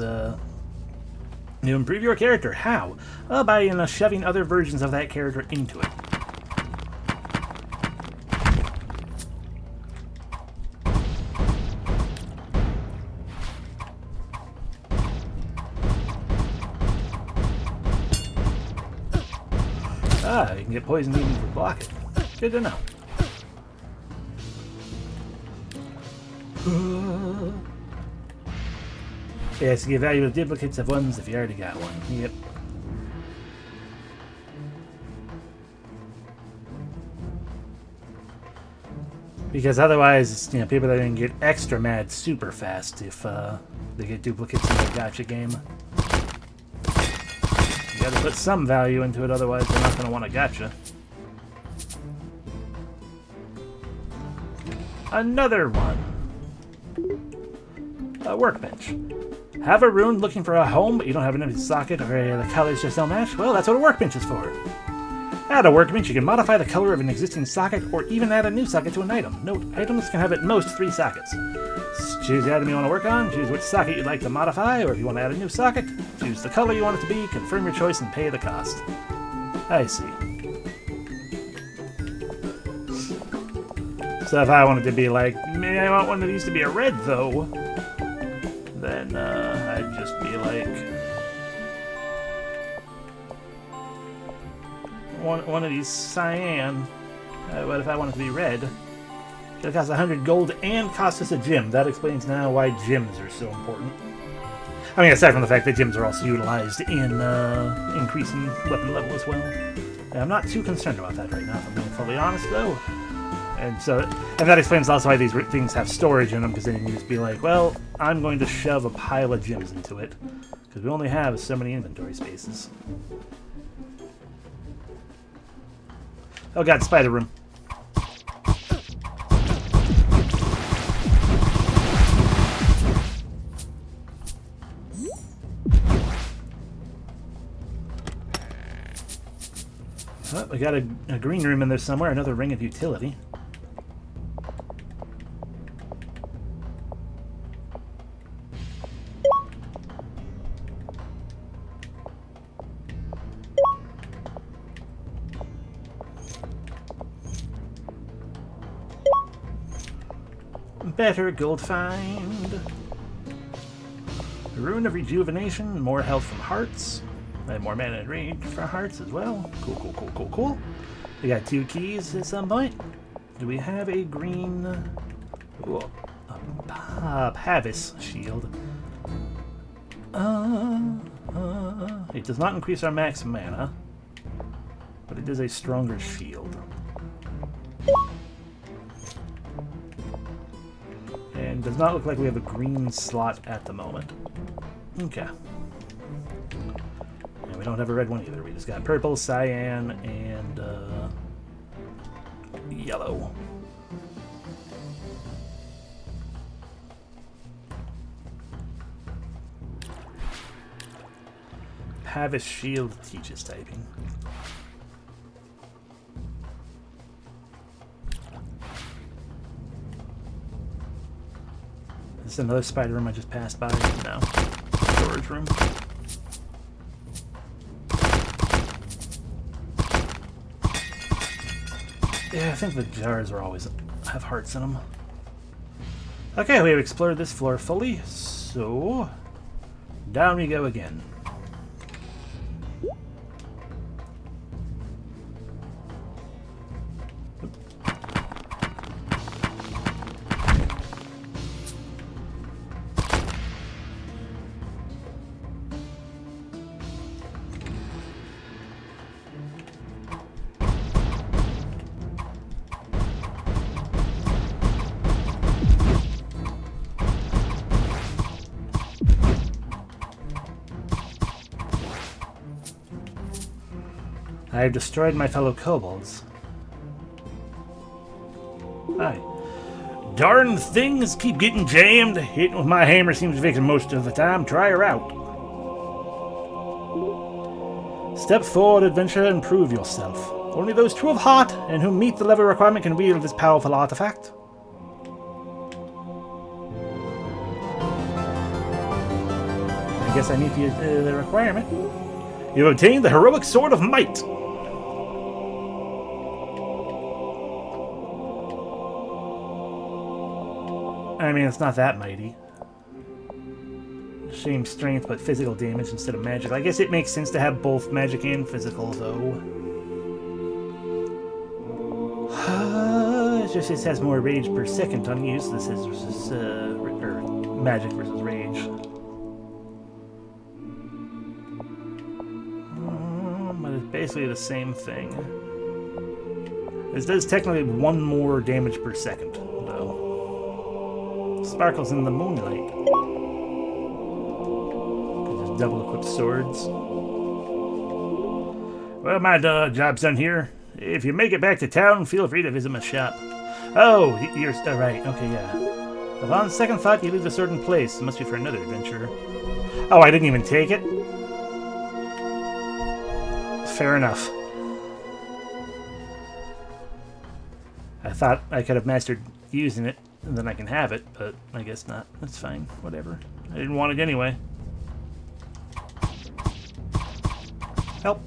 you improve your character. How? By shoving other versions of that character into it. Ah, you can get poisoned even if you block it. Good to know. Yes, give valuable duplicates of ones if you already got one. Yep. Because otherwise, people are going to get extra mad super fast if they get duplicates in the gacha game. You gotta put some value into it, otherwise they're not going to want to gacha. Another one. A workbench. Have a rune looking for a home, but you don't have an empty socket or the colors just don't match? Well, that's what a workbench is for. At a workbench, you can modify the color of an existing socket or even add a new socket to an item. Note, items can have at most 3 sockets. Choose the item you want to work on, choose which socket you'd like to modify, or if you want to add a new socket, choose the color you want it to be, confirm your choice, and pay the cost. I see. So if I wanted to be like, maybe I want one of these to be a red, though, then I'd just be like one of these cyan. But if I want it to be red, it costs 100 gold and costs us a gem. That explains now why gems are so important. I mean, aside from the fact that gems are also utilized in increasing weapon level as well. And I'm not too concerned about that right now, if I'm being fully honest, though. And that explains also why these things have storage in them, because then you can just be like, well, I'm going to shove a pile of gems into it, because we only have so many inventory spaces. Oh god, spider room. Oh, we got a green room in there somewhere, another ring of utility. Better gold find. Rune of Rejuvenation, more health from hearts. And more mana and rage for hearts as well. Cool, cool, cool, cool, cool. We got 2 keys at some point. Do we have a green... Ooh, a Pavis shield. It does not increase our max mana, but it is a stronger shield. And does not look like we have a green slot at the moment. Okay. And we don't have a red one either. We just got purple, cyan, and yellow. Have a shield teaches typing. Is this another spider room I just passed by? No. Storage room. Yeah, I think the jars are always have hearts in them. Okay, we've explored this floor fully, so down we go again. I have destroyed my fellow kobolds. Hi. Darn things keep getting jammed. Hitting with my hammer seems to fix it most of the time. Try her out. Step forward, adventurer, and prove yourself. Only those true of heart and who meet the level requirement can wield this powerful artifact. I guess I meet the requirement. You've obtained the heroic sword of might. I mean, it's not that mighty. Shame strength, but physical damage instead of magic. I guess it makes sense to have both magic and physical, though. It just has more rage per second on use. This is versus, or magic versus rage. But it's basically the same thing. This does technically one more damage per second, though. Sparkles in the moonlight. Just double equip swords. Well, my job's done here. If you make it back to town, feel free to visit my shop. Oh, you're right. Okay, yeah. Upon second thought, you leave a certain place. It must be for another adventurer. Oh, I didn't even take it? Fair enough. I thought I could have mastered using it, and then I can have it, but I guess not. That's fine. Whatever. I didn't want it anyway. Help.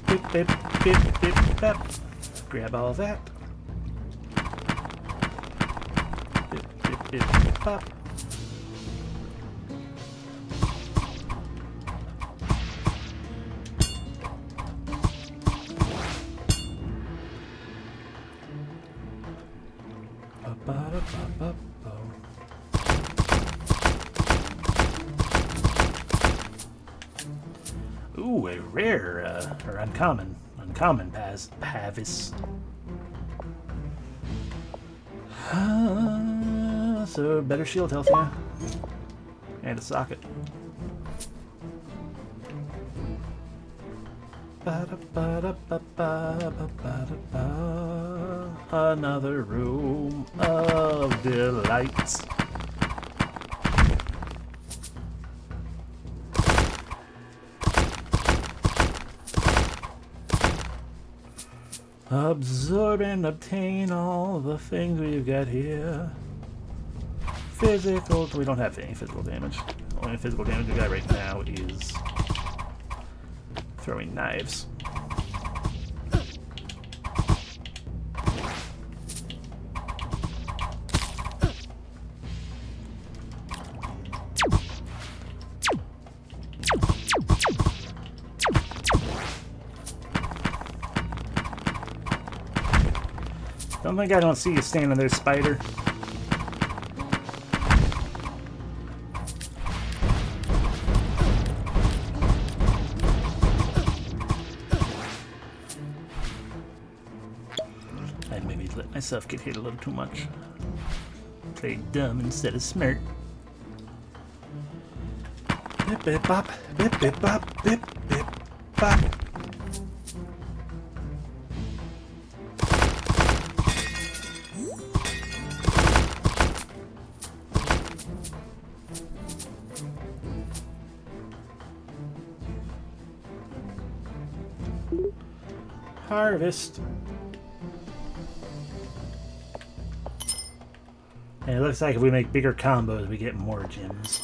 Bip, bip, bip, bip, bip. Grab all that. Bip, bip, bip, pop. Ooh, a rare, or uncommon Pavis. So better shield health, yeah. And a socket. Another room of delights. Absorb and obtain all the things we've got here. Physical. We don't have any physical damage. The only physical damage we got right now is throwing knives. Don't think I don't see you standing there, spider. Jeez, let myself get hit a little too much. Play dumb instead of smart. Bip bip bop, bip bip bop, bip bip bop. Harvest. And it looks like if we make bigger combos, we get more gems.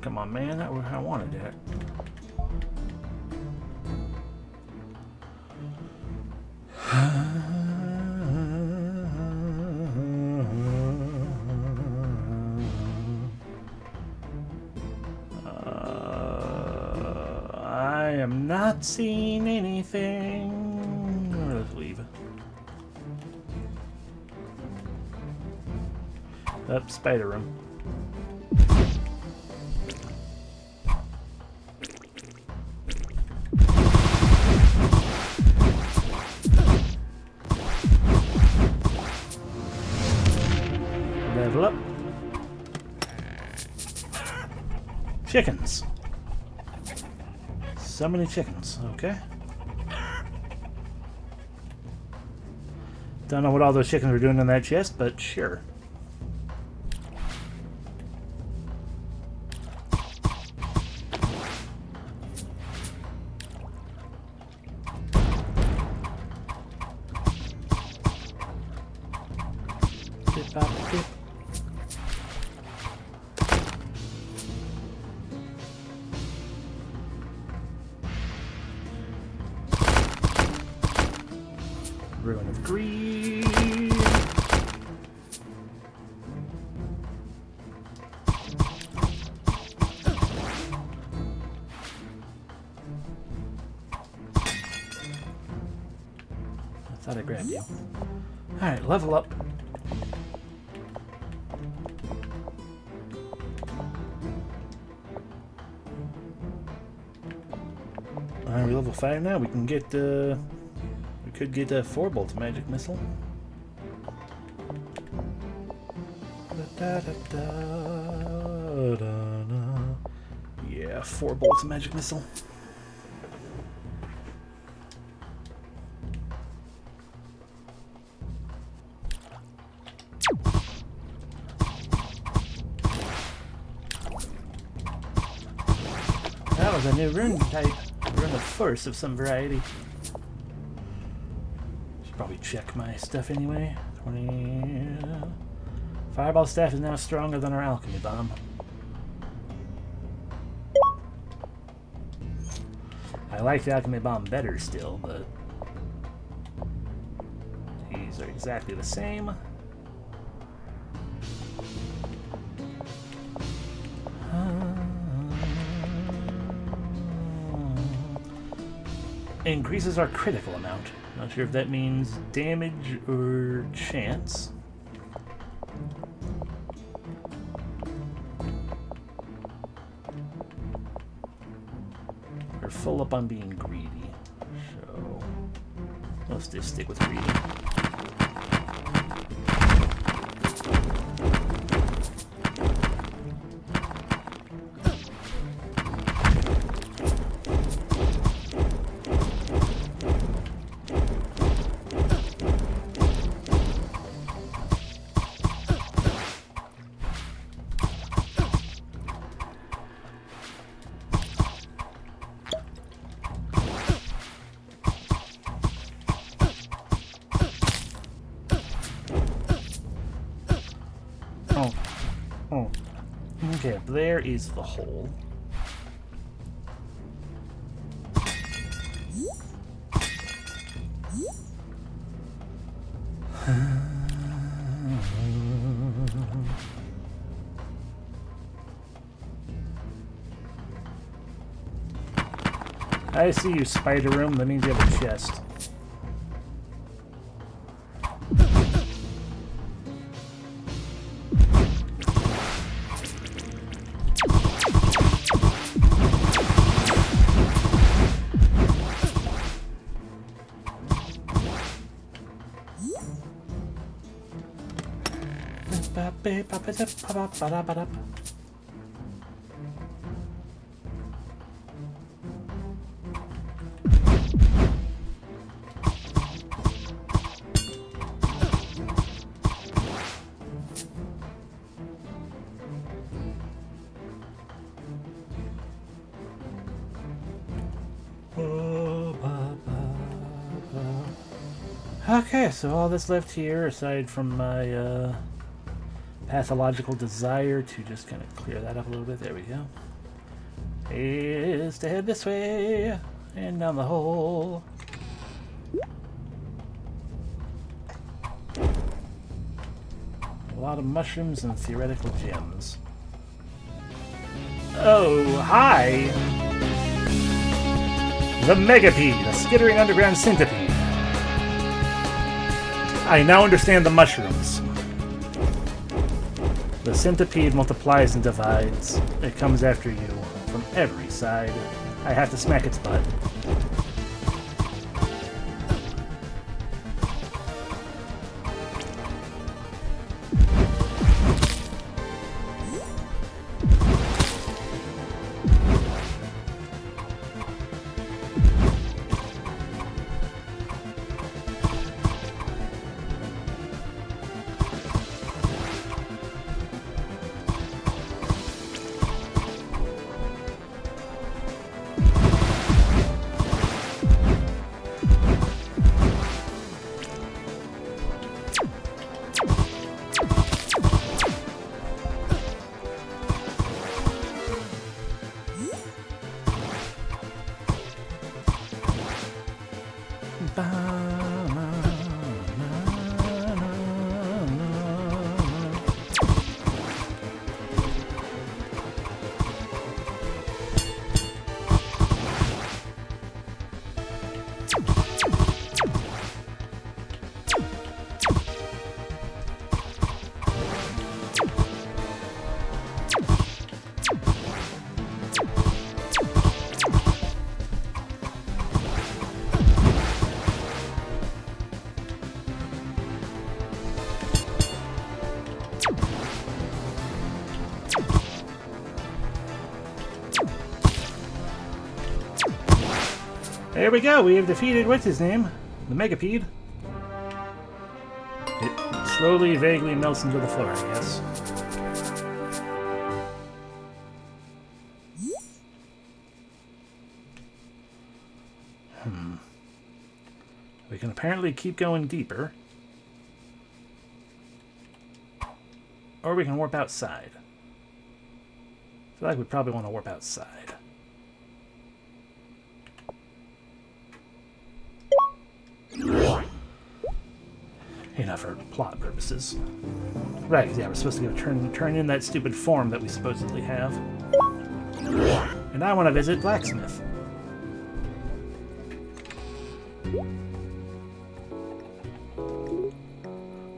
Come on, man. That was how I wanted it. I am not seeing anything. Let's leave. Up, spider room. Level up. Chickens. So many chickens. Okay. Don't know what all those chickens are doing in that chest, but sure. Dip, bop, dip. Ruin of Greed. I thought I grabbed you. Alright, level up. Alright, we're level 5 now. We can get we could get a 4-bolt magic missile. Yeah, 4 bolts magic missile. That was a new rune type. Rune of force of some variety. Should probably check my stuff anyway. 20. Fireball staff is now stronger than our alchemy bomb. I like the alchemy bomb better still, but these are exactly the same. Increases our critical amount. Not sure if that means damage or chance. We're full up on being greedy, so let's just stick with greedy. Oh. Okay, there is the hole. I see you, spider room. That means you have a chest. Okay, so all that's left here, aside from my pathological desire to just kind of clear that up a little bit, there we go, is to head this way and down the hole. A lot of mushrooms and theoretical gems. Oh, hi! The Megapede, a skittering underground centipede. I now understand the mushrooms. The centipede multiplies and divides. It comes after you from every side. I have to smack its butt. There we go, we have defeated, what's his name? The Megapede. It slowly, vaguely melts into the floor, I guess. We can apparently keep going deeper. Or we can warp outside. I feel like we probably want to warp outside. You know, for plot purposes. Right, yeah, we're supposed to go turn in that stupid form that we supposedly have. And I want to visit Blacksmith.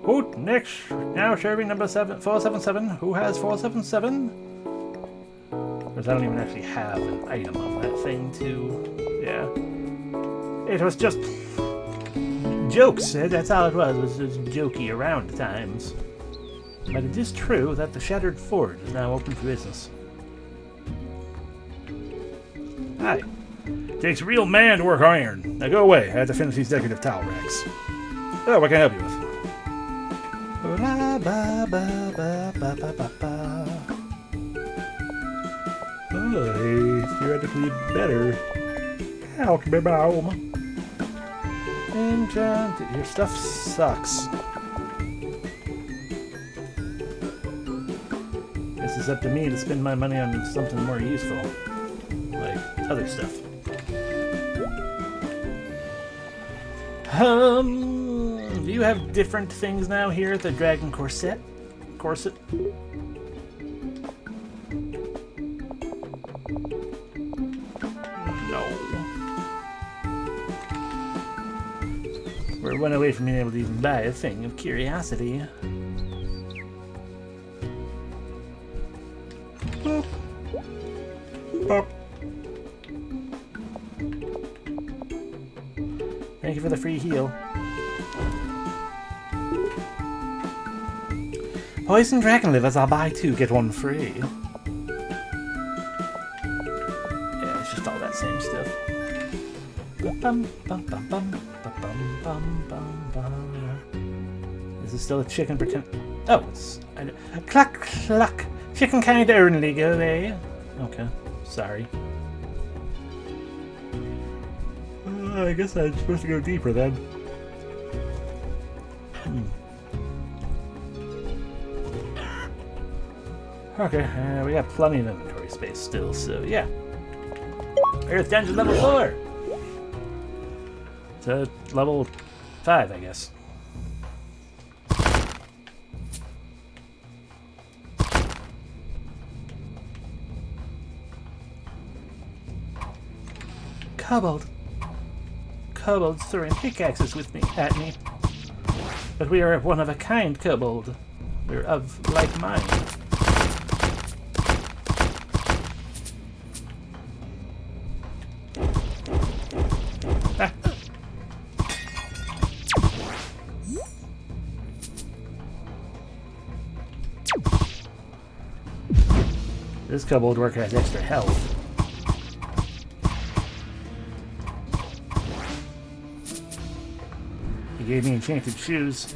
Who next? Now serving number 477. Who has 477? Because I don't even actually have an item of that thing to... Yeah. It was just... jokes, that's all it was. It was just jokey around at times. But it is true that the Shattered Forge is now open for business. Hi. Takes a real man to work iron. Now go away. I have to finish these decorative towel racks. Oh, what can I help you with? Oh, theoretically better. Out, baby. Enchanted. Your stuff sucks. guess it's up to me to spend my money on something more useful. Like other stuff. Do you have different things now here at the Dragon Corset? Corset? No. We're one away from being able to even buy a thing of curiosity. Boop. Boop. Thank you for the free heal. Poison dragon livers, I'll buy 2, get 1 free. Yeah, it's just all that same stuff. Is this still a chicken pretend? Oh, it's... cluck, cluck. Chicken kind only, go away. Okay, sorry. I guess I'm supposed to go deeper then. Okay, we got plenty of inventory space still, so yeah. Earth Dungeon level 4! To level 5, I guess. Kobold. Kobolds throwing pickaxes at me. But we are one of a kind, kobold. We're of like mind. Ah. This kobold worker has extra health. He gave me enchanted shoes.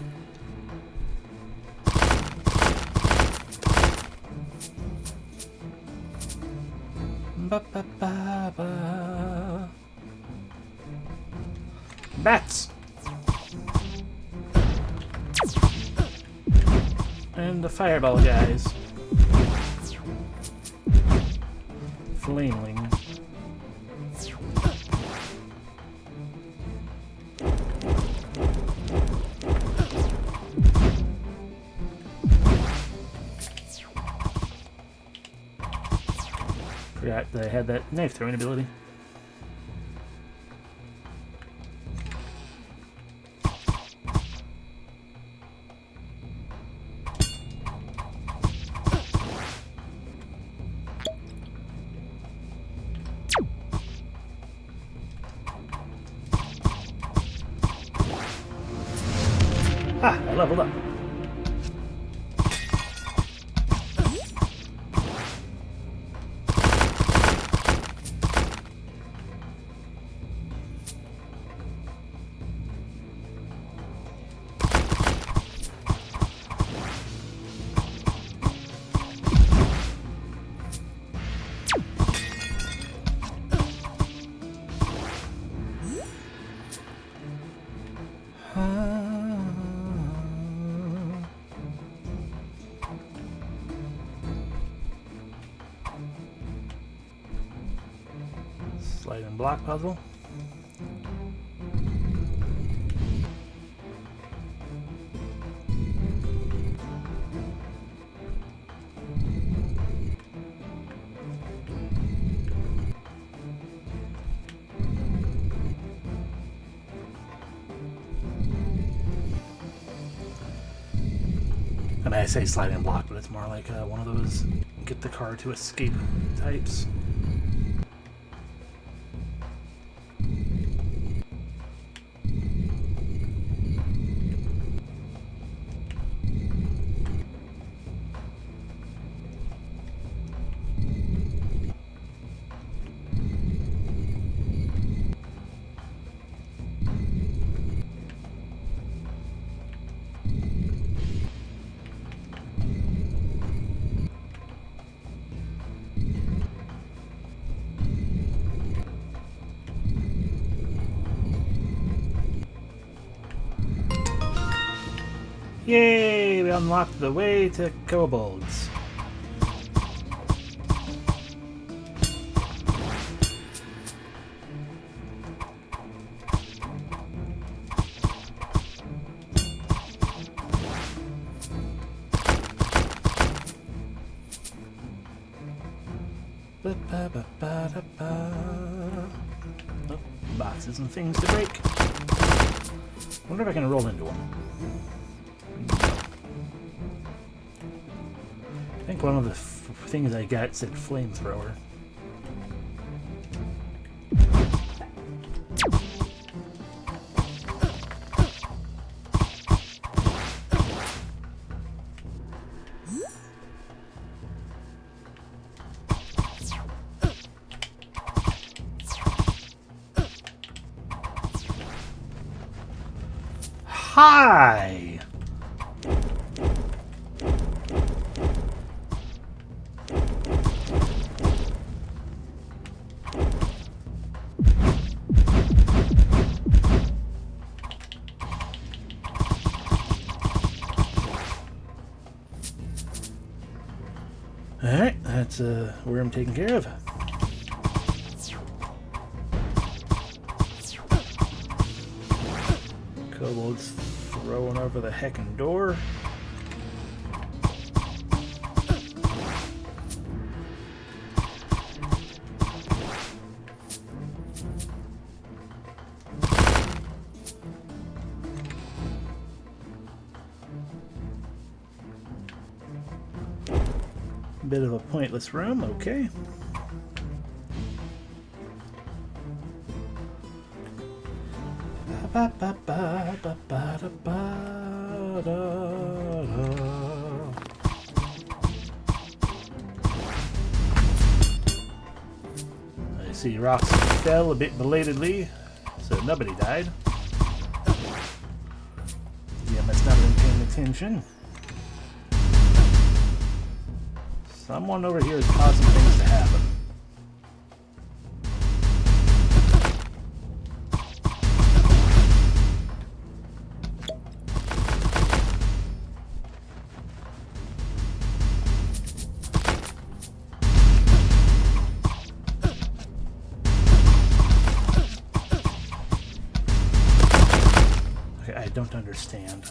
Ba-ba-ba-ba. Bats! And the fireball guys. Flameling. Forgot that I had that knife throwing ability. Ah, I leveled up. Slide and block puzzle. I mean, I say slide and block, but it's more like one of those get the car to escape types. Yay! We unlocked the way to kobolds. Oh, boxes and things to break. Wonder if I can roll into them. No. I think one of the things I got said flamethrower. Hi! Alright, that's where I'm taken care of. Kobold's throwing over the heckin' door. Bit of a pointless room, okay. I see rocks fell a bit belatedly, so nobody died. Yeah, must not have been paying attention. Someone over here is causing things to happen. Okay, I don't understand.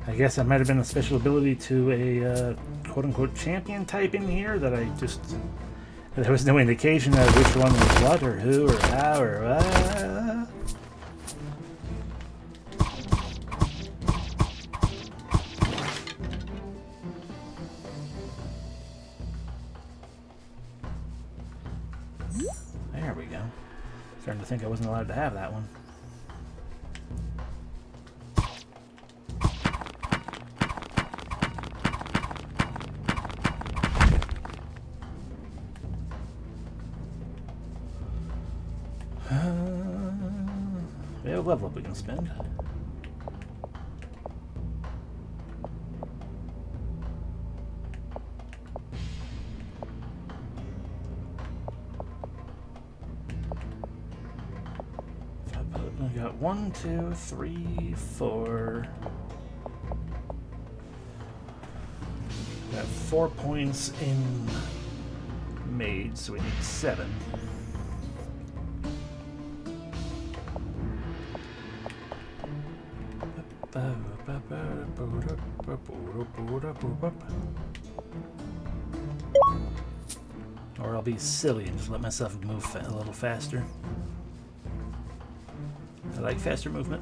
I guess that might have been a special ability to a quote-unquote champion type in here that I just... There was no indication of which one was what or who or how or what. There we go. Starting to think I wasn't allowed to have that one. We have a level up we can spend. I got 1, 2, 3, 4. Got 4 points in mage, so we need 7. Or I'll be silly and just let myself move a little faster. I like faster movement.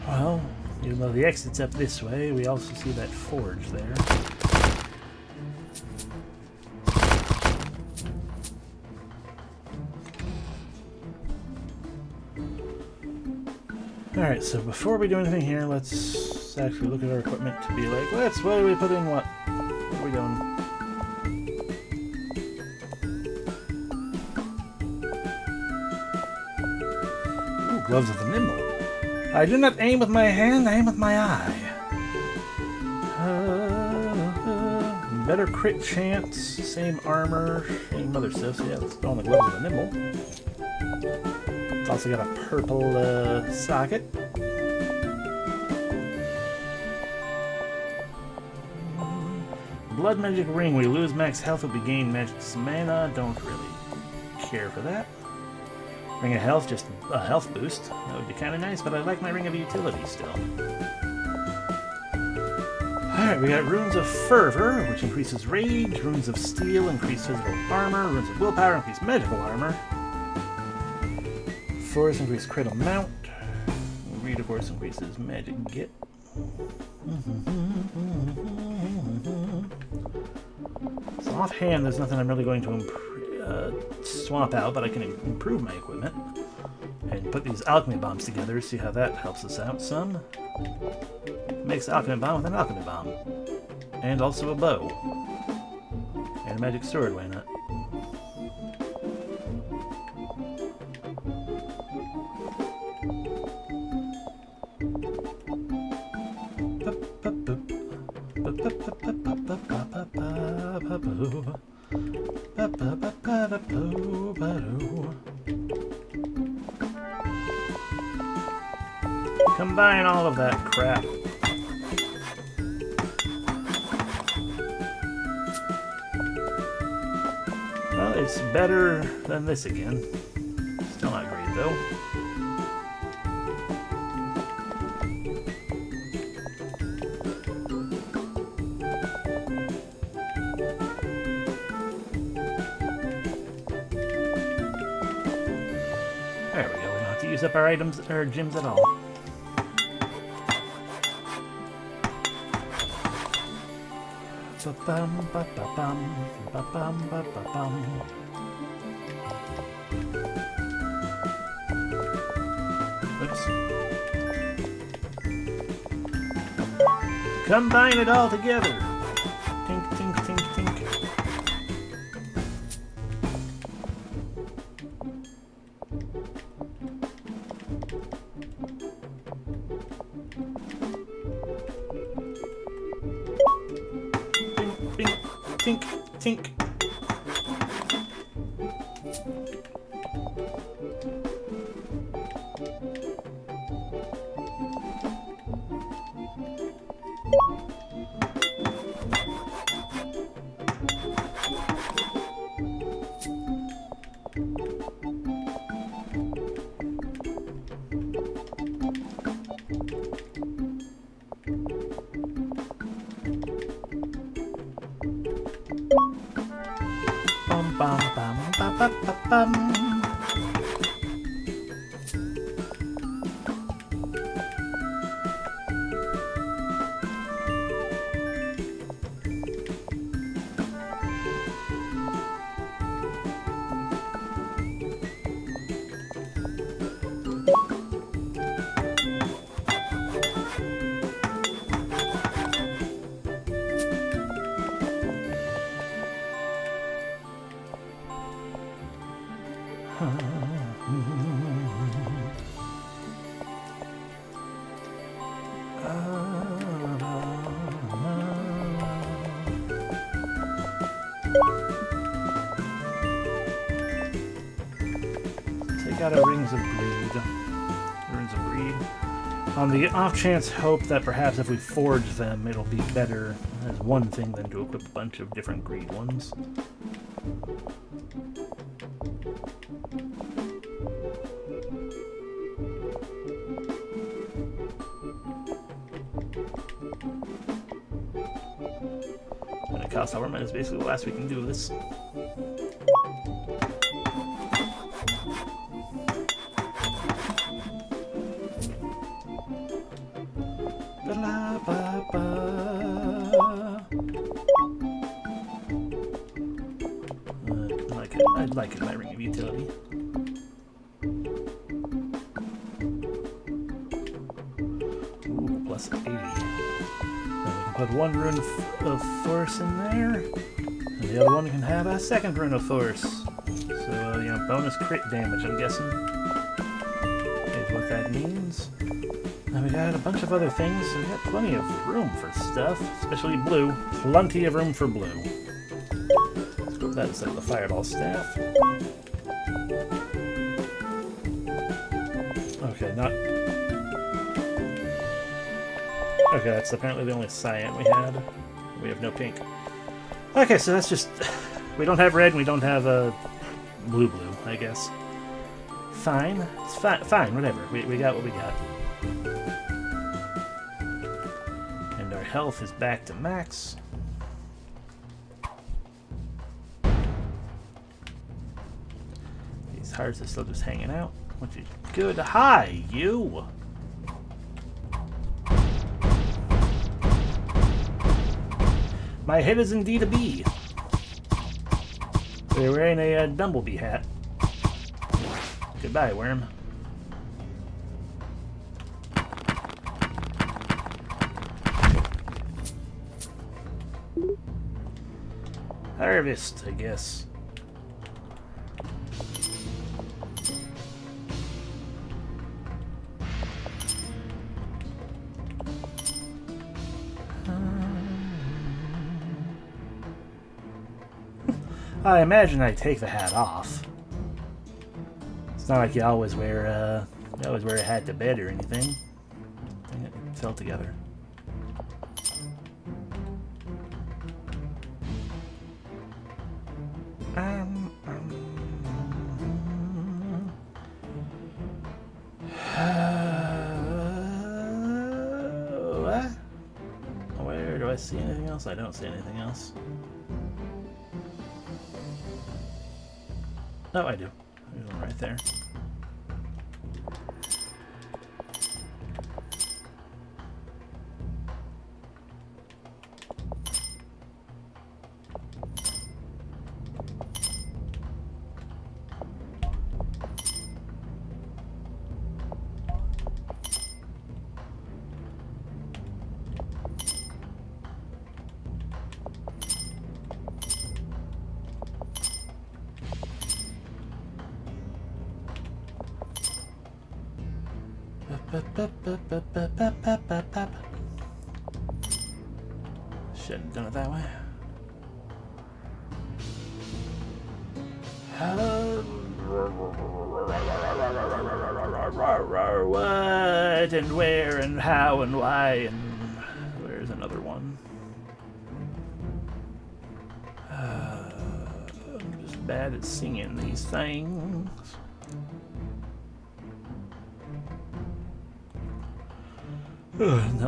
Well, even though the exit's up this way, we also see that forge there. Alright, so before we do anything here, let's actually look at our equipment to be like, what are we putting what? What are we doing? Ooh, gloves of the nimble. I do not aim with my hand, I aim with my eye. Better crit chance, same armor, same other stuff, so yeah, let's go on the gloves of the nimble. It's also got a purple socket. Blood magic ring. We lose max health if we gain magic mana. Don't really care for that. Ring of health, just a health boost. That would be kind of nice, but I like my ring of utility still. Alright, we got runes of fervor, which increases rage. Runes of steel increase physical armor. Runes of willpower increase magical armor. Force increase crit amount. Read, of course, increases magic get. So offhand, there's nothing I'm really going to swap out, but I can improve my equipment and put these alchemy bombs together, see how that helps us out some. Makes alchemy bomb with an alchemy bomb. And also a bow. And a magic sword, why not? Combine all of that crap. Well, it's better than this again. Still not great though. There we go, we don't have to use up our items or gems at all. Ba-bum, ba-ba-bum, ba-bum, ba-ba-bum. Oops. Combine it all together. Tink, tink, tink, tink. Tink, tink. Bum, bum, bum, ba, ba, ba, bum. Take out our rings of greed. Runes of greed. On the off chance hope that perhaps if we forge them, it'll be better as one thing than to equip a bunch of different greed ones. And it costs however much is basically the last we can do of this. la ba ba. I'd like it by ring of utility. Ooh, plus 80. Then we can put one rune of force in there, and the other one can have a second rune of force. So, you know, bonus crit damage, I'm guessing, is what that means. Now we got a bunch of other things, so we got plenty of room for stuff, especially blue. Plenty of room for blue. Let's put that instead of the fireball staff. Okay, not... Okay, that's apparently the only cyan we had. We have no pink. Okay, so that's just... We don't have red and we don't have blue, I guess. Fine. It's fine, whatever. We got what we got. And our health is back to max. These hearts are still just hanging out, which is good. Hi, you! My head is indeed a bee. We're wearing a Dumblebee hat. Goodbye, worm. Harvest, I guess. I imagine I take the hat off. It's not like you always wear a hat to bed or anything. Dang it, it fell together. What? Where do I see anything else? I don't see anything else. Oh, I do. There's one right there. Shouldn't have done it that way. What and where and how and why and where's another one? I'm just bad at singing these things.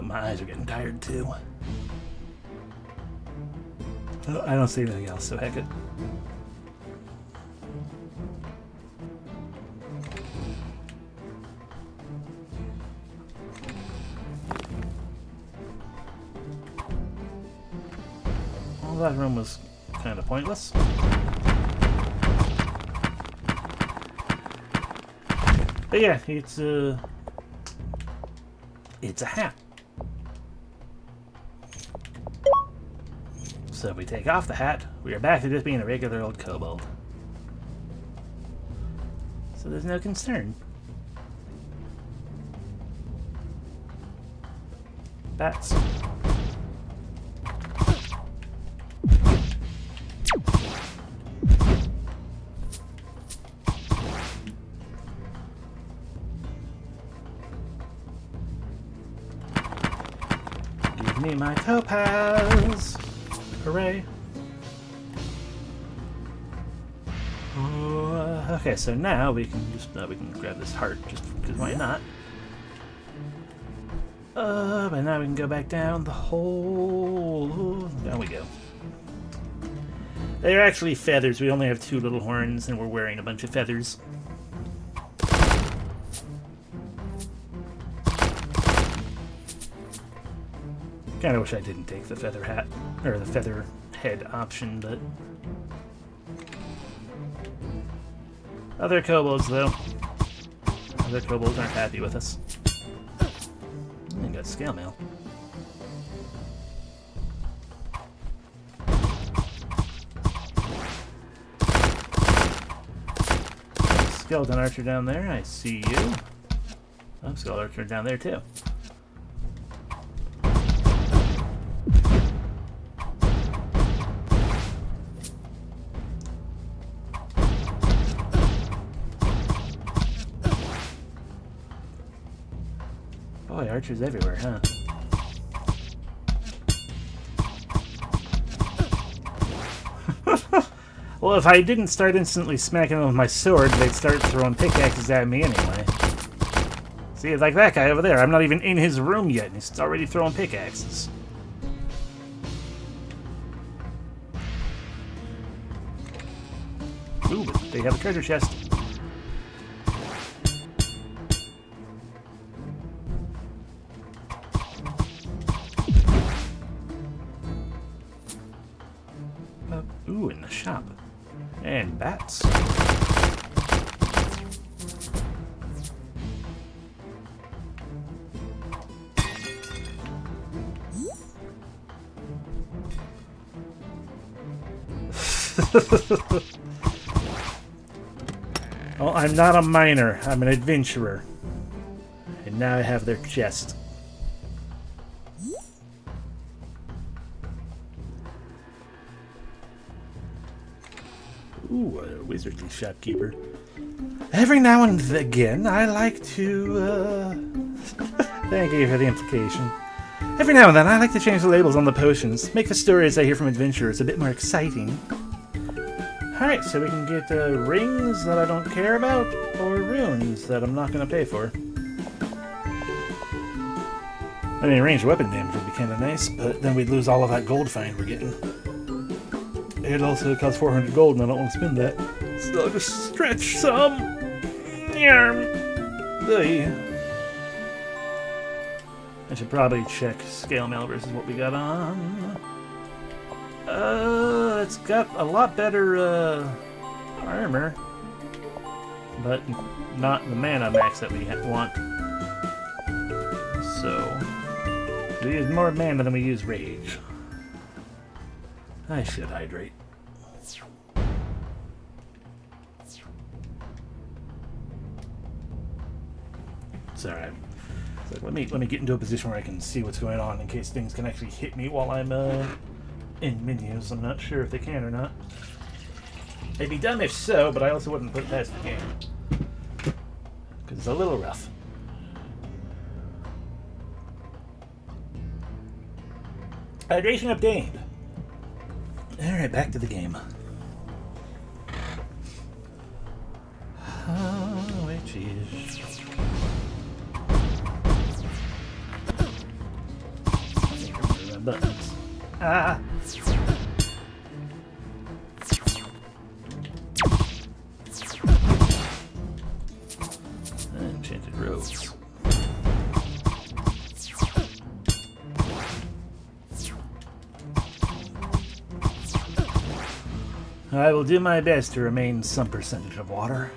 My eyes are getting tired too. I don't see anything else, so heck it. Well, that room was kind of pointless. But yeah, it's a hat. So if we take off the hat, we are back to just being a regular old kobold. So there's no concern. Bats. Give me my topaz! Hooray! Okay, so now we can just we can grab this heart just because why not? But now we can go back down the hole. Down we go. They're actually feathers. We only have 2 little horns, and we're wearing a bunch of feathers. Kind of wish I didn't take the feather hat, or the feather head option, but... Other kobolds, though. Other kobolds aren't happy with us. I got scale mail. Skeleton archer down there, I see you. Oh, skeleton archer down there too. Boy, archers everywhere, huh? Well, if I didn't start instantly smacking them with my sword, they'd start throwing pickaxes at me anyway. See, like that guy over there. I'm not even in his room yet, and he's already throwing pickaxes. Ooh, but they have a treasure chest. Ooh, in the shop. And bats. Well, I'm not a miner. I'm an adventurer. And now I have their chest. Ooh, a wizardly shopkeeper. Every now and again, I like to, Thank you for the implication. Every now and then, I like to change the labels on the potions. Make the stories I hear from adventurers a bit more exciting. Alright, so we can get rings that I don't care about, or runes that I'm not going to pay for. I mean, ranged weapon damage would be kind of nice, but then we'd lose all of that gold find we're getting. It also costs 400 gold, and I don't want to spend that. So I'll just stretch some. I should probably check scale mail versus what we got on. It's got a lot better armor, but not the mana max that we want. So we use more mana than we use rage. I should hydrate. It's alright. So let me get into a position where I can see what's going on in case things can actually hit me while I'm in menus. I'm not sure if they can or not. It'd be dumb if so, but I also wouldn't put it past the game. Because it's a little rough. Hydration obtained. Alright, back to the game. Oh, wait, jeez. Buttons. Ah! Enchanted robes. I will do my best to remain some percentage of water.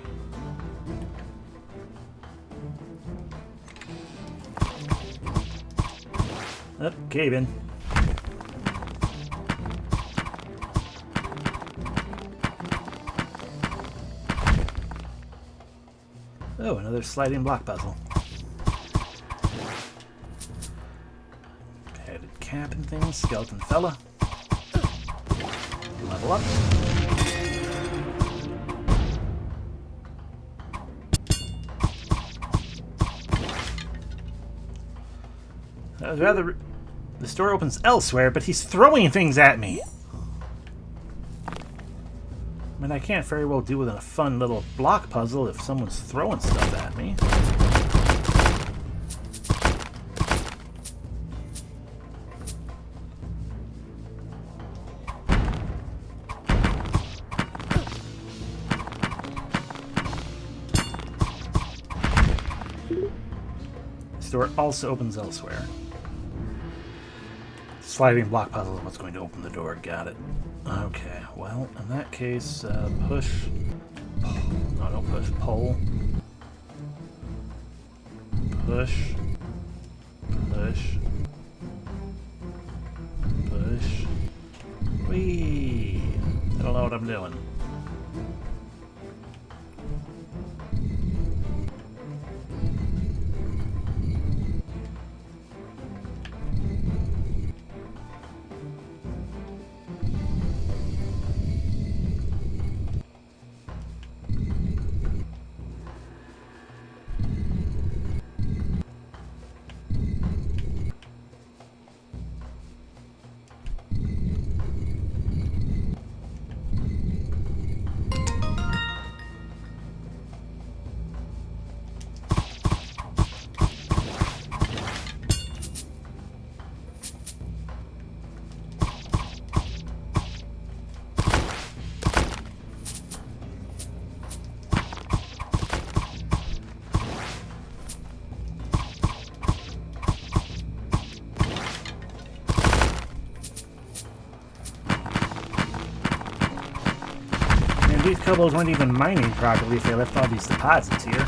Up, cave in. Oh, another sliding block puzzle. Headed cap and things, skeleton fella. Level up. I'd rather... The store opens elsewhere, but he's throwing things at me. I mean, I can't very well do with a fun little block puzzle if someone's throwing stuff at me. The store also opens elsewhere. Sliding block puzzle is what's going to open the door. Got it. Okay, well, in that case, push. No, don't push. Pull. Push. Push. Push. Whee! I don't know what I'm doing. These kobolds weren't even mining properly if they left all these deposits here.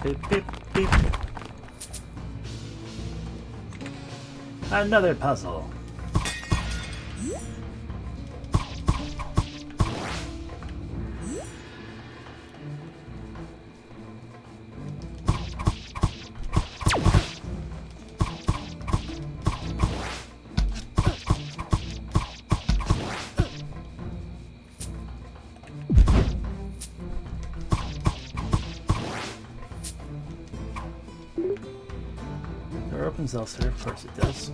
Beep, beep, beep. Another puzzle. Opens elsewhere, of course it does.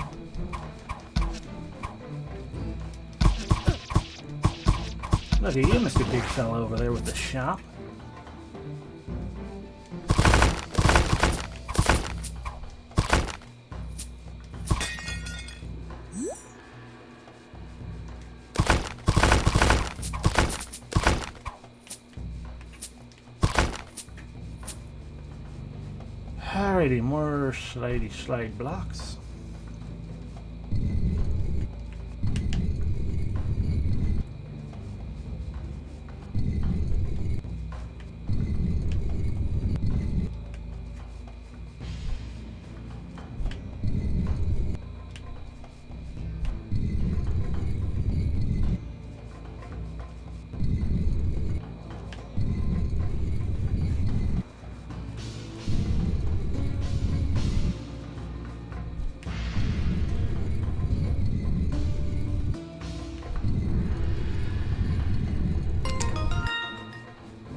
Look at you, Mr. Big Fella over there with the shop. Alrighty, more slide blocks.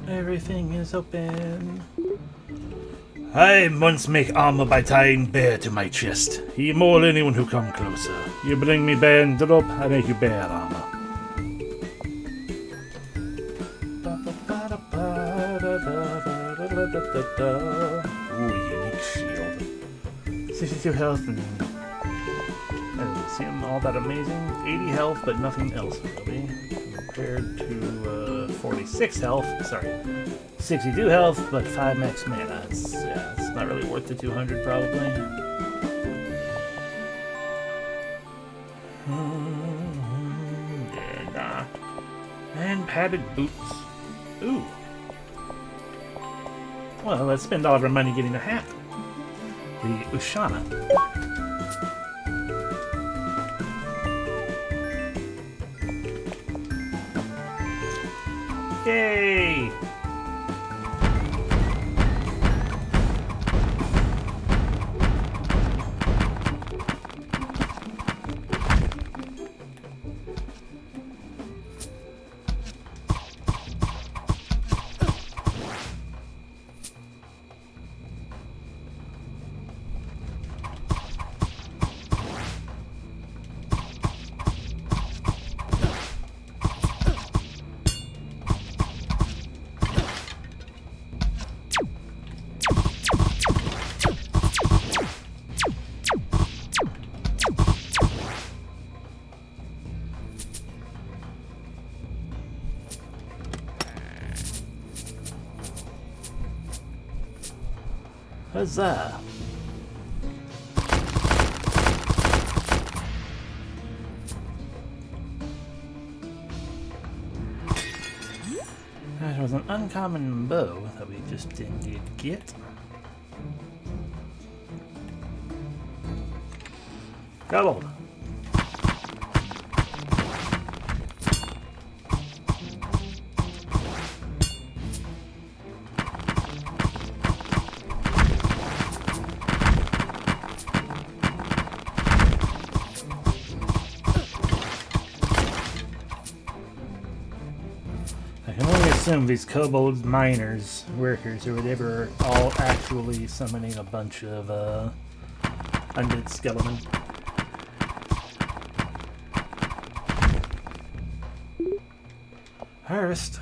Everything is open. I once make armor by tying bear to my chest. He maul anyone who come closer. You bring me bear and rope, I make you bear armor. Ooh, unique shield. 62 health and that doesn't seem all that amazing. 80 health, but nothing else really. compared to 46 health. Sorry, 62 health, but 5 max mana. It's not really worth the 200 probably. Yeah, nah. And padded boots. Ooh. Well, let's spend all of our money getting a hat. The Ushana. Yay! Huzzah! That was an uncommon bow that we just did get. Gold. These kobold miners, workers, or whatever, are all actually summoning a bunch of undead skeletons. Harvest.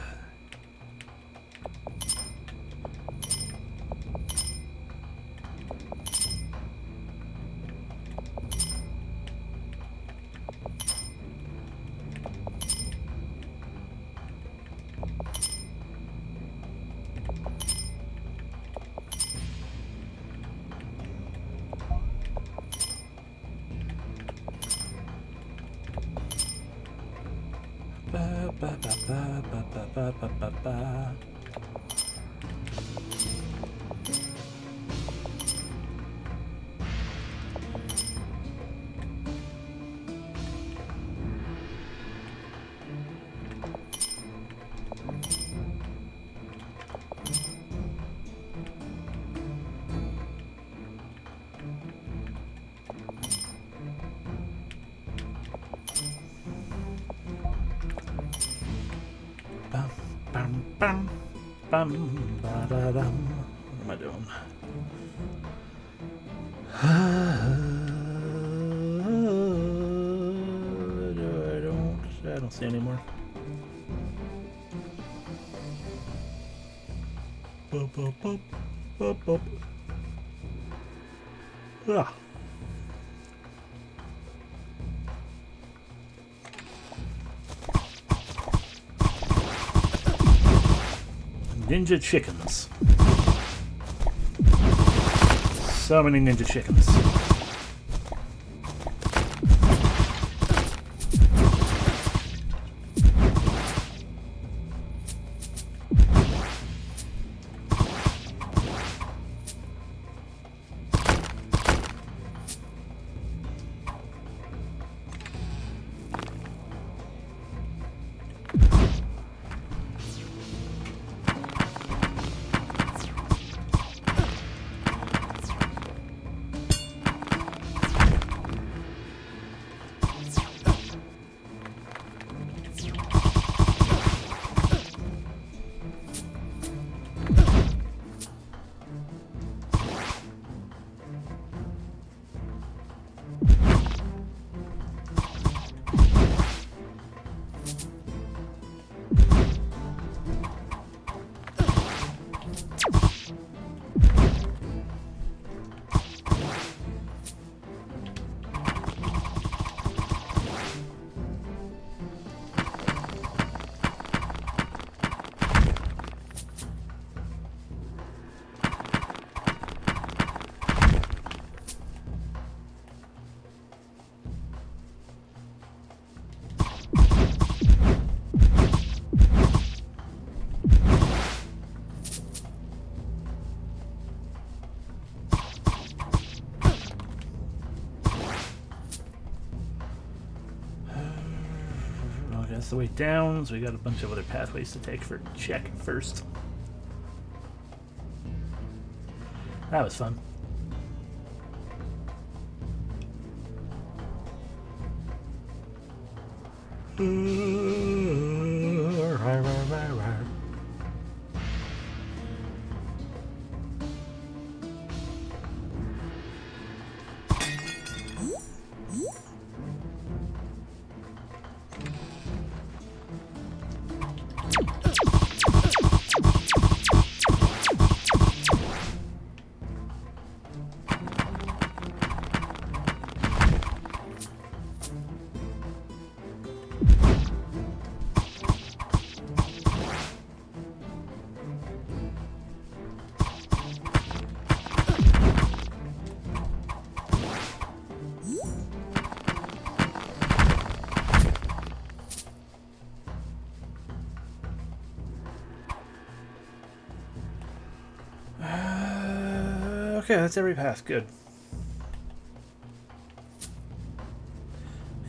Bum, bum, ba-da-dum. What am I doing? I don't see anymore. Bop, bop, bop, bop, bop. Ah. Ninja chickens. So many ninja chickens. That's the way down, so we got a bunch of other pathways to take for check first. That was fun. Okay, that's every path. Good.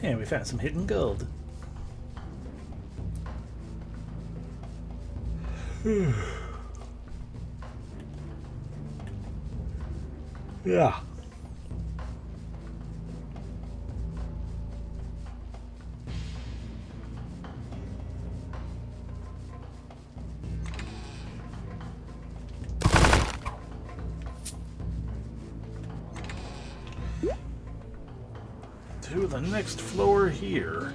And we found some hidden gold. Yeah. To the next floor here.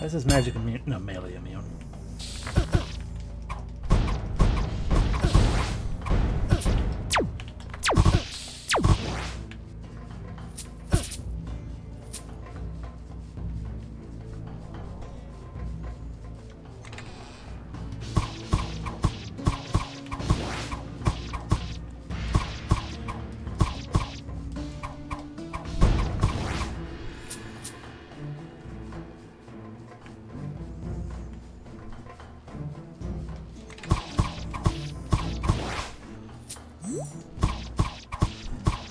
This is magic immune. No, melee immune.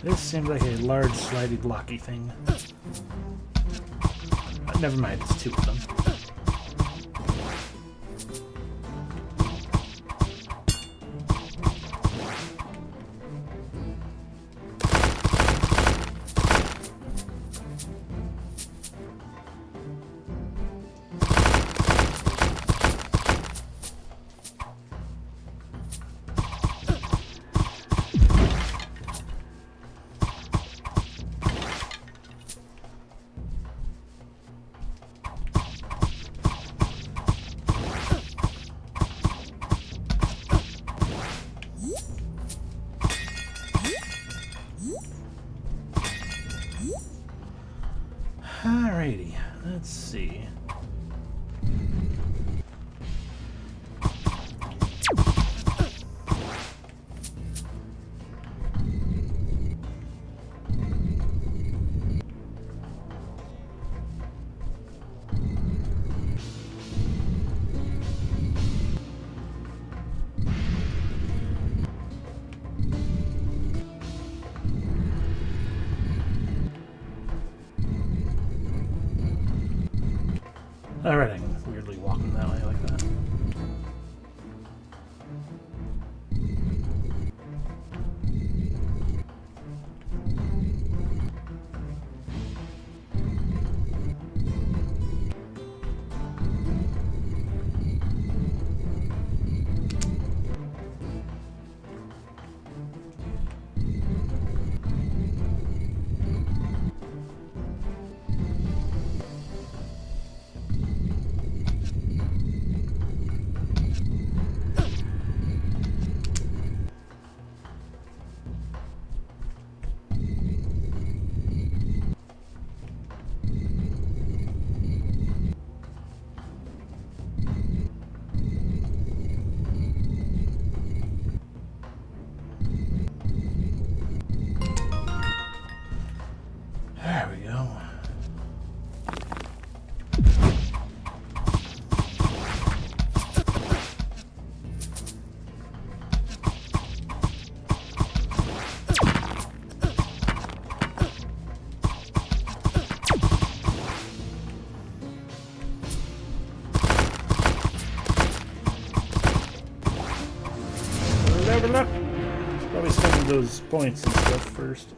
This seems like a large, slidey, blocky thing. Never mind, it's two of them. Alrighty, let's see. Alright, I can weirdly walk them that way like that. Probably spending those points and stuff first.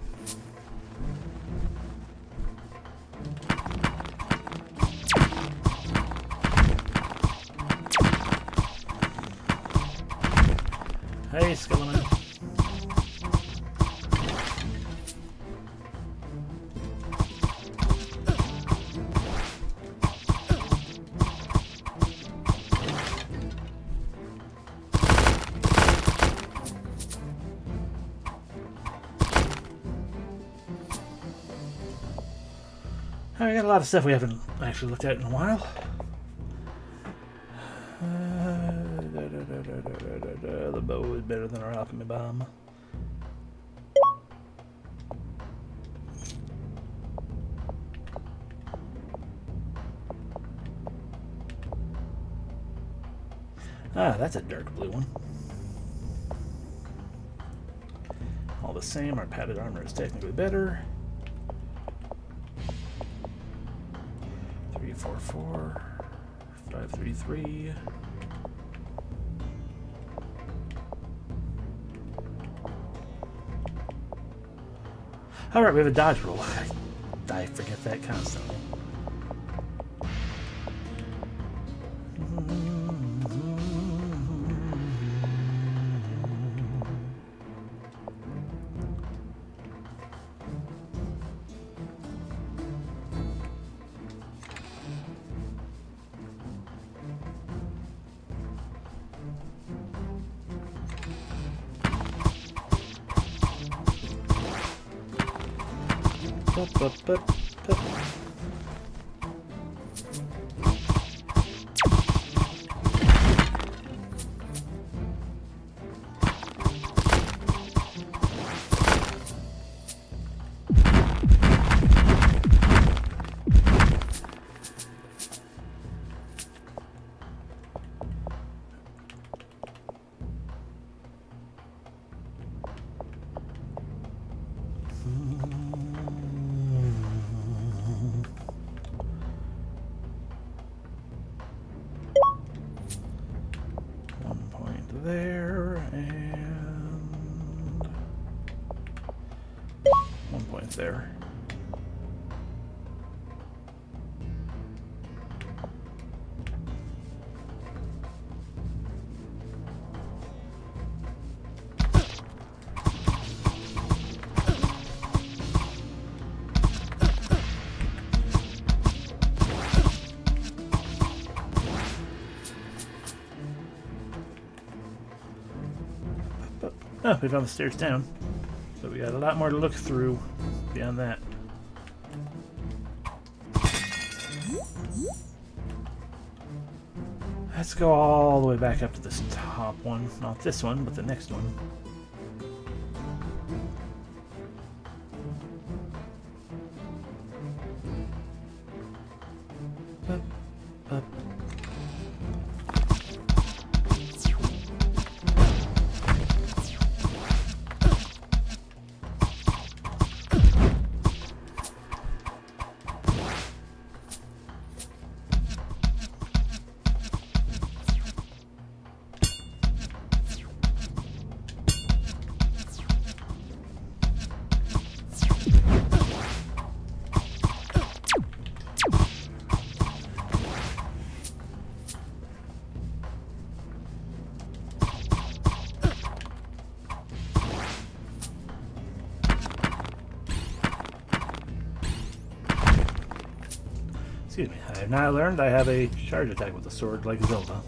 Hey, Skeleton. We got a lot of stuff we haven't actually looked at in a while. The bow is better than our alchemy bomb. Ah, that's a dark blue one. All the same, our padded armor is technically better. 344, 533. Alright, we have a dodge roll. I forget that constantly. There and 1 point there. Oh, we found the stairs down. So we got a lot more to look through beyond that. Let's go all the way back up to this top one. Not this one, but the next one. Up, up. Excuse me, I have now learned I have a charge attack with a sword like Zelda.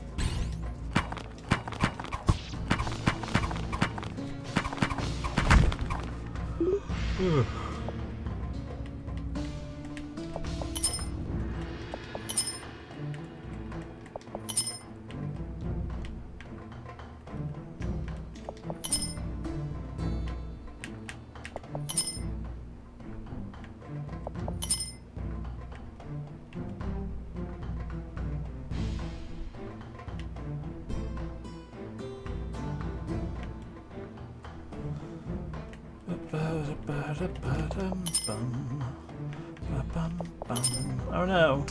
Oh no.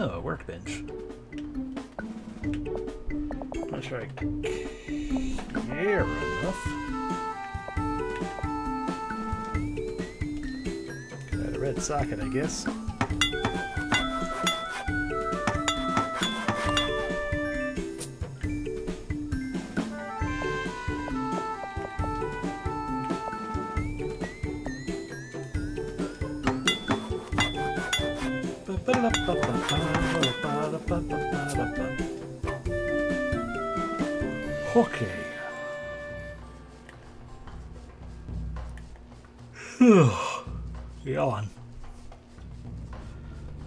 Oh, a workbench. Not sure I care enough. Got a red socket, I guess. Okay. Yawn.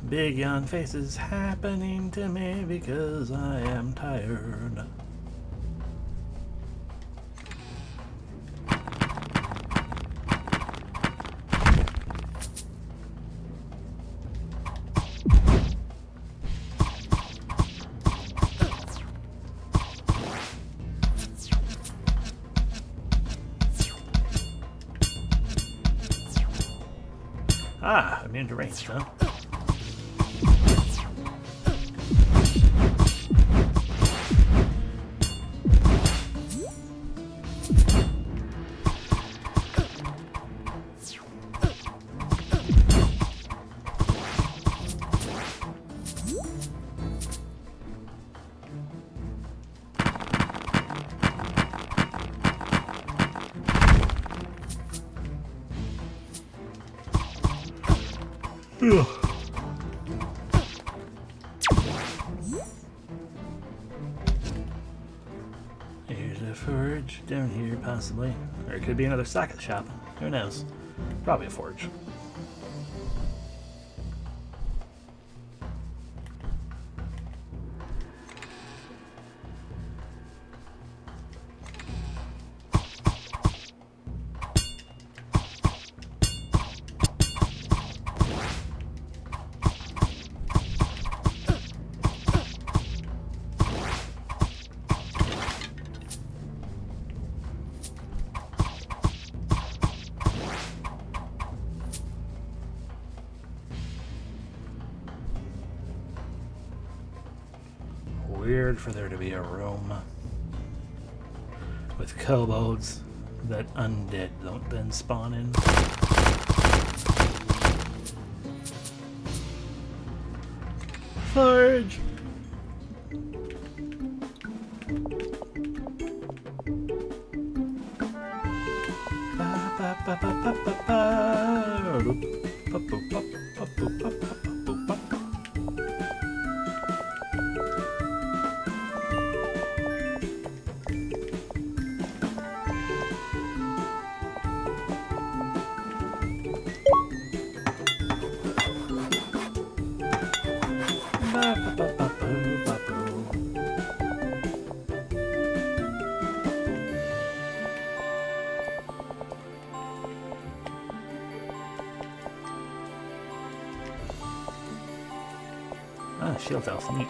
Big yawn face is happening to me because I am tired. Ah, immune to range, huh? Here's a forge down here, possibly. Or it could be another socket shop. Who knows? Probably a forge. Weird for there to be a room with kobolds that undead don't then spawn in. Forge! Ah, shield elf, neat.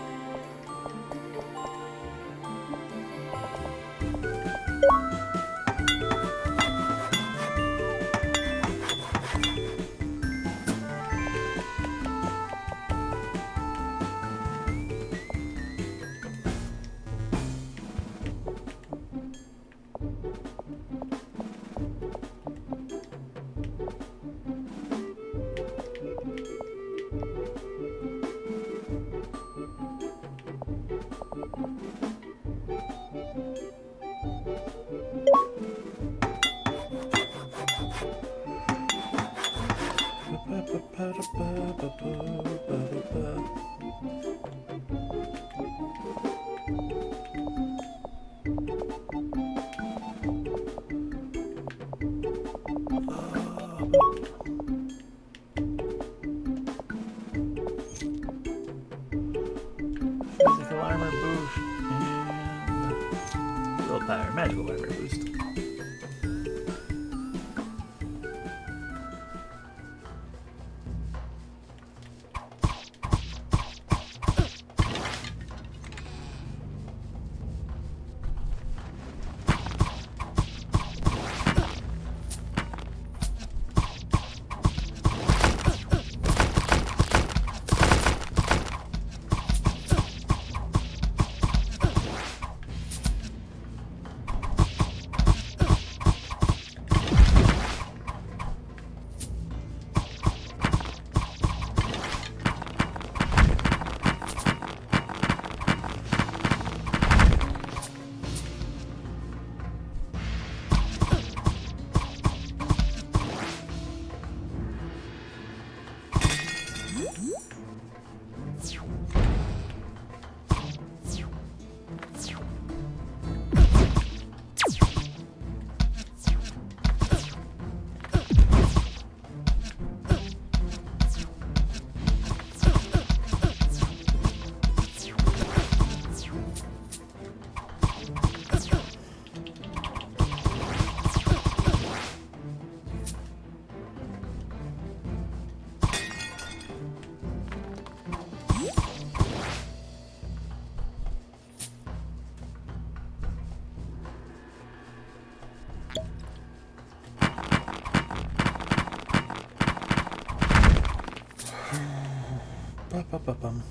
Ba-bum.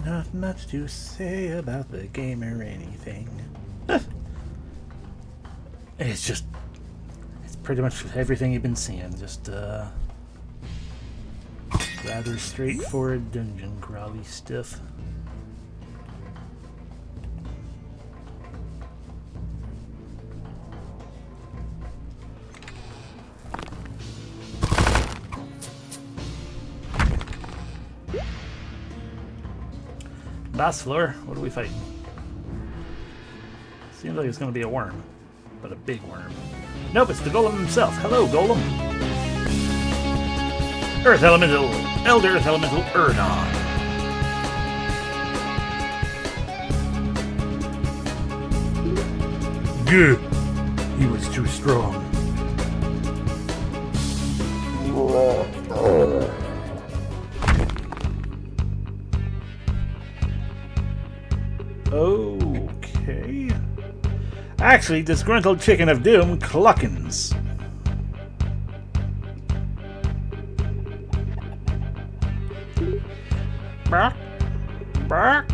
Not much to say about the game or anything. It's pretty much everything you've been seeing. Just rather straightforward dungeon crawly stuff. Boss floor, what are we fighting? Seems like it's going to be a worm, but a big worm. Nope, it's the golem himself. Hello, golem. Earth Elemental, Elder Earth Elemental Erdon. Gah! He was too strong. Okay. Actually, disgruntled chicken of doom, Cluckins. Bark, bark.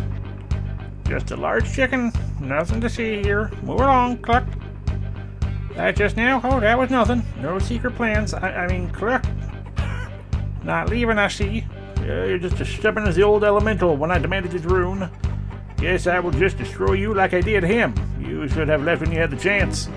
Just a large chicken. Nothing to see here. Move along, Cluck. That just now? Oh, that was nothing. No secret plans. I mean, Cluck. Not leaving, I see. You're just as stubborn as the old elemental when I demanded his rune. Guess I will just destroy you like I did him. You should have left when you had the chance.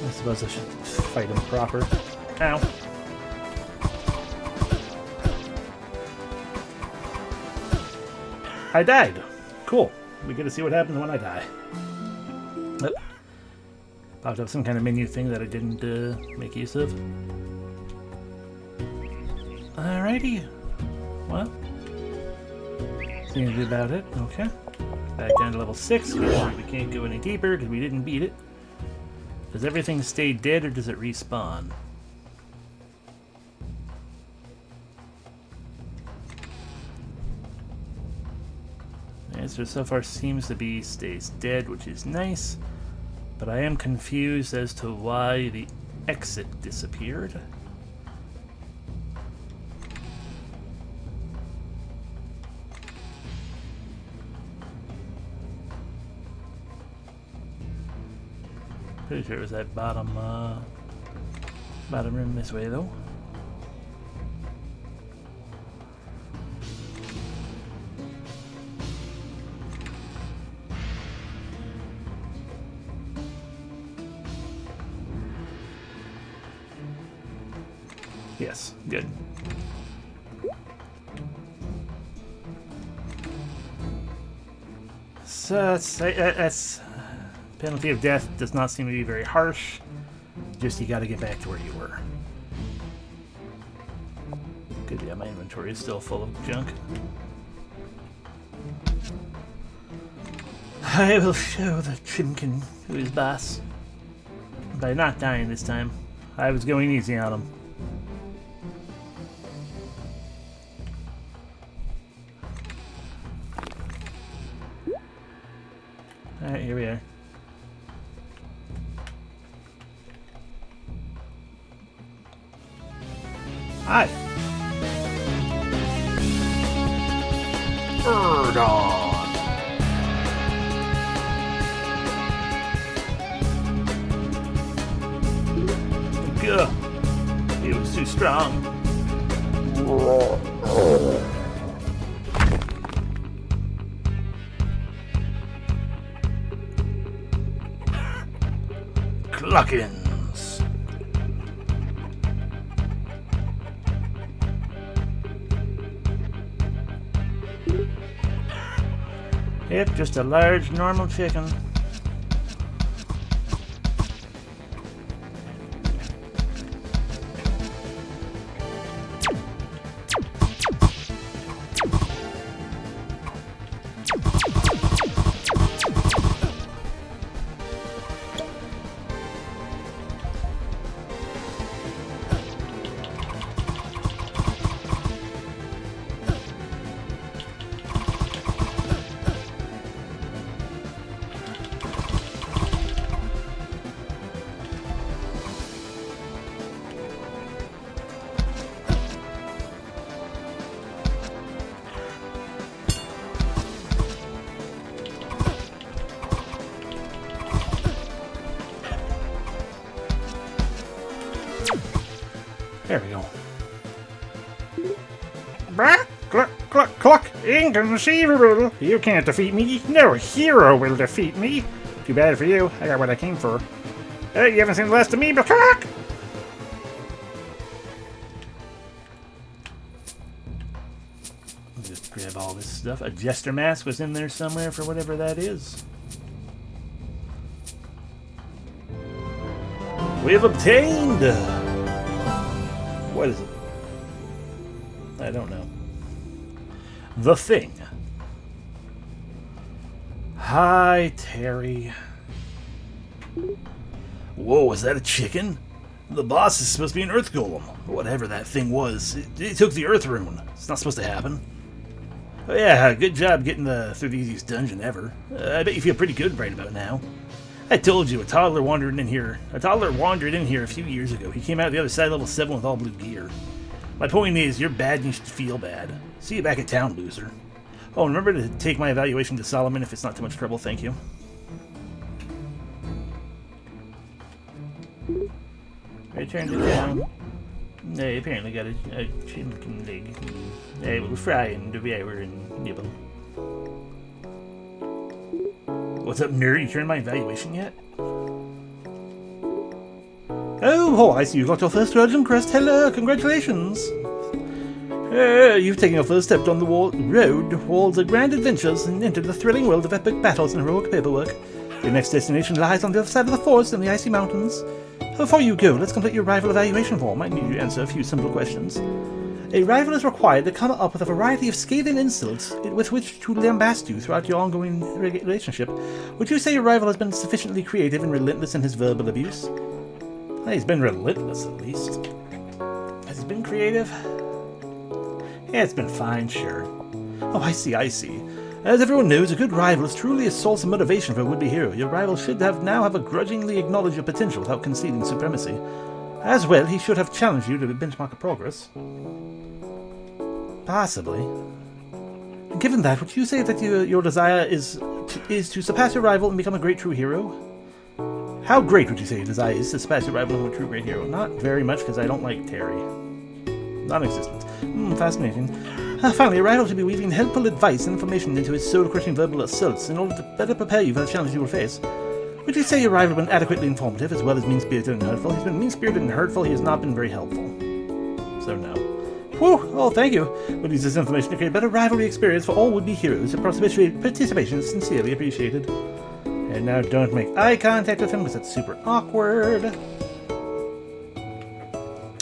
I suppose I should fight him proper. Ow. I died. Cool. We get to see what happens when I die. Oh. Popped up some kind of menu thing that I didn't make use of. Alrighty. Well. Seems to be about it. Okay. Back down to level 6. We can't go any deeper because we didn't beat it. Does everything stay dead or does it respawn? The answer so far seems to be stays dead, which is nice, but I am confused as to why the exit disappeared. Pretty sure it was that bottom room this way, though. Yes, good. So that's penalty of death does not seem to be very harsh. Just you got to get back to where you were. Good, yeah, my inventory is still full of junk. I will show the Chimkin who is boss. By not dying this time. I was going easy on him. Alright, here we are. Hi. Erdon. Gah. He was too strong. Cluckins. Yep, just a large normal chicken. Bah! Cluck, cluck, cluck! Inconceivable! You can't defeat me. No hero will defeat me. Too bad for you. I got what I came for. You haven't seen the last of me, but cluck! Just grab all this stuff. A jester mask was in there somewhere for whatever that is. We have obtained... what is it? I don't know. The Thing. Hi, Terry. Whoa, is that a chicken? The boss is supposed to be an earth golem. Whatever that thing was. It took the earth rune. It's not supposed to happen. Oh yeah, good job getting through the easiest dungeon ever. I bet you feel pretty good right about now. I told you, a toddler wandered in here a few years ago. He came out the other side level 7 with all blue gear. My point is, you're bad and you should feel bad. See you back at town, loser. Oh, remember to take my evaluation to Solomon if it's not too much trouble, thank you. Return to town. I apparently got a chicken leg. I will fry and devour and nibble. What's up, nerd? You turned my evaluation yet? Oh, I see you got your first dungeon crest. Hello, congratulations. You've taken your first step on the road towards the grand adventures and entered the thrilling world of epic battles and heroic paperwork. Your next destination lies on the other side of the forest in the icy mountains. Before you go, let's complete your rival evaluation form. I need you to answer a few simple questions. A rival is required to come up with a variety of scathing insults with which to lambast you throughout your ongoing relationship. Would you say your rival has been sufficiently creative and relentless in his verbal abuse? He's been relentless, at least. Has he been creative? Yeah, it's been fine, sure. Oh, I see. As everyone knows, a good rival is truly a source of motivation for a would-be hero. Your rival should now have grudgingly acknowledged your potential without conceding supremacy. As well, he should have challenged you to benchmark of progress. Possibly. Given that, would you say that your desire is to surpass your rival and become a great true hero? How great would you say your desire is to surpass your rival and become a true great hero? Not very much, because I don't like Terry. Non-existent. Fascinating. Finally, a rival should be weaving helpful advice and information into his soul-crushing verbal assaults in order to better prepare you for the challenge you will face. Would you say your rival has been adequately informative as well as mean-spirited and hurtful? He's been mean-spirited and hurtful, he has not been very helpful. So no. Whew! Oh, thank you! We'll use this information to create a better rivalry experience for all would-be heroes. Your participation is sincerely appreciated. And now don't make eye contact with him because that's super awkward.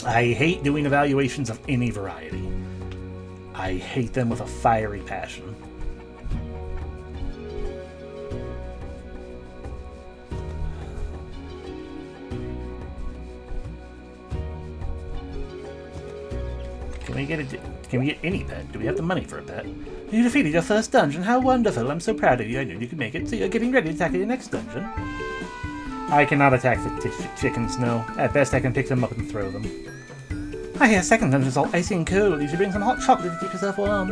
I hate doing evaluations of any variety. I hate them with a fiery passion. Can we get any pet? Do we have the money for a pet? You defeated your first dungeon. How wonderful. I'm so proud of you. I knew you could make it. So you're getting ready to tackle your next dungeon? I cannot attack the chickens, no. At best, I can pick them up and throw them. Ah, yeah, second dungeon's all icy and cold. You should bring some hot chocolate to keep yourself warm.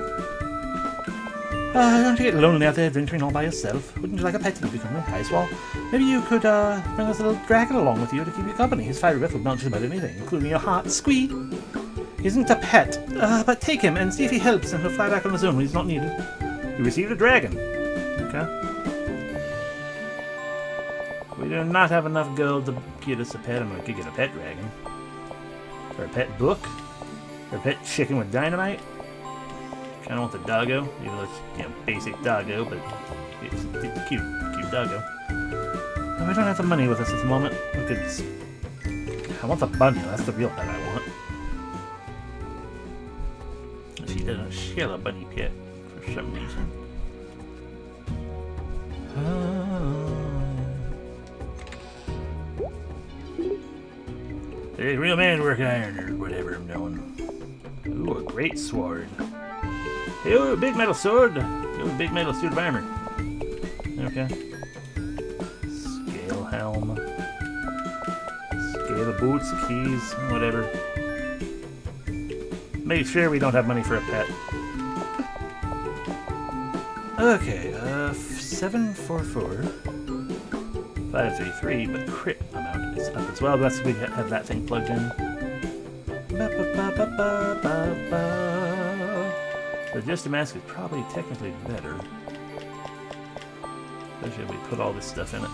Don't you get lonely out there adventuring all by yourself? Wouldn't you like a pet to keep you company? Ice Wall? Maybe you could bring us a little dragon along with you to keep you company. His fiery breath will not just about anything, including your heart. Squeak! He isn't a pet, but take him and see if he helps, and he'll fly back on his own when he's not needed. You received a dragon. Okay. We do not have enough gold to get us a pet. I could get a pet dragon. Or a pet book. Or a pet chicken with dynamite. Kinda want the doggo. Even though it's, basic doggo, but it's a cute doggo. But we don't have the money with us at the moment. I want the bunny. That's the real pet I want. She doesn't share a bunny pet for some reason. There's real man work iron or whatever I'm doing. Ooh, a great sword. Hey, a big metal sword. A big metal suit of armor. Okay. Scale helm. Scale boots, keys, whatever. Make sure we don't have money for a pet. Okay, 744. 533, but crit amount is up as well. That's we have that thing plugged in. The Jester Mask is probably technically better. Especially if we put all this stuff in it.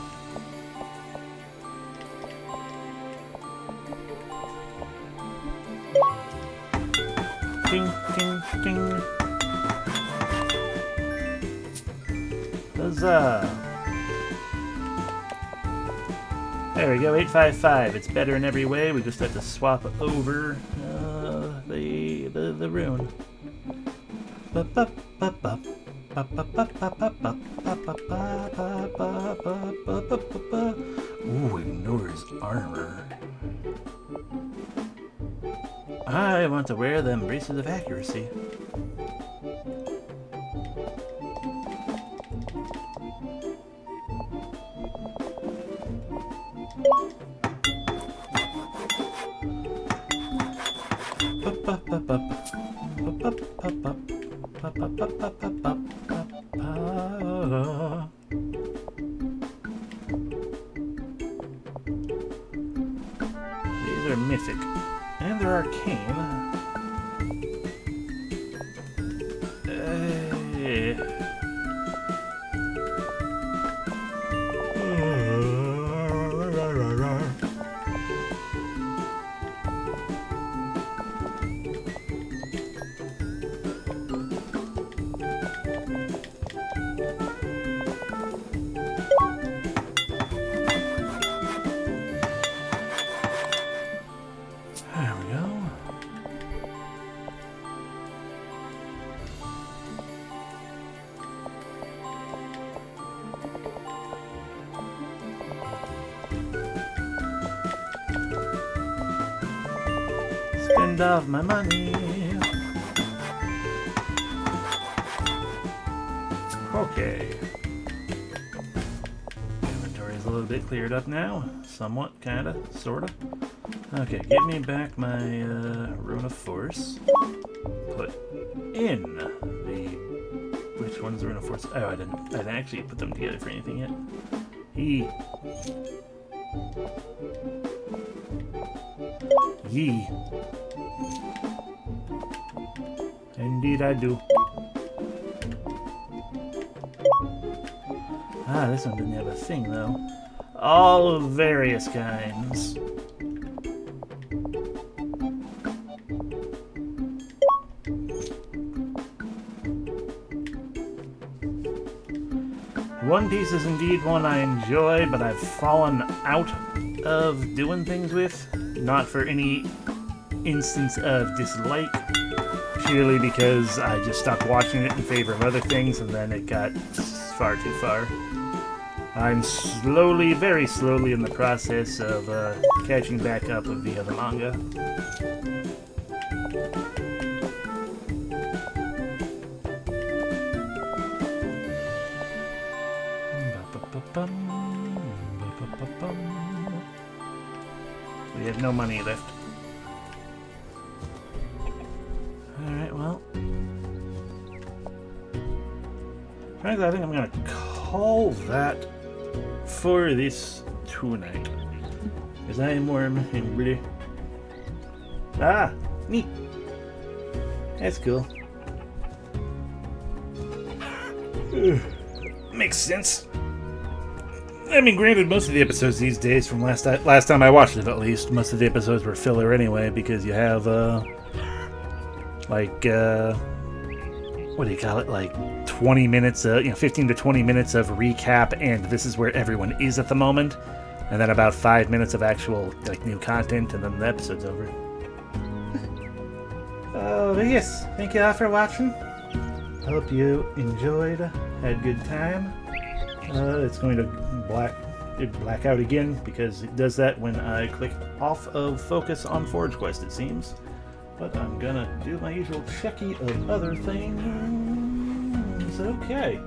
Ding, ding, ding. Huzzah! There we go, 855. It's better in every way. We just have to swap over the rune. Ooh, ignores armor. I want to wear them braces of accuracy. These are mythic, and they're arcane. There we go. Spend off my money. Okay. Inventory is a little bit cleared up now. Somewhat, kinda, sorta. Okay, give me back my Rune of Force. Put in the... Which one's Rune of Force? Oh, I didn't actually put them together for anything yet. Ye. Indeed I do. Ah, this one didn't have a thing though. All of various kinds. One Piece is indeed one I enjoy, but I've fallen out of doing things with. Not for any instance of dislike, purely because I just stopped watching it in favor of other things, and then it got far too far. I'm slowly, very slowly in the process of catching back up with the other manga. We have no money left. Alright, well. Frankly, I think I'm gonna call that for this tonight. Because I am warm and really... Ah! Neat! That's cool. Makes sense. I mean, granted, most of the episodes these days, from last time I watched it at least, most of the episodes were filler anyway, because you have, what do you call it, like 20 minutes, 15 to 20 minutes of recap, and this is where everyone is at the moment, and then about 5 minutes of actual, like, new content, and then the episode's over. But yes, thank you all for watching. Hope you enjoyed, had a good time. It's going to black out again because it does that when I click off of focus on Forge Quest, it seems. But I'm gonna do my usual checky of other things. Okay.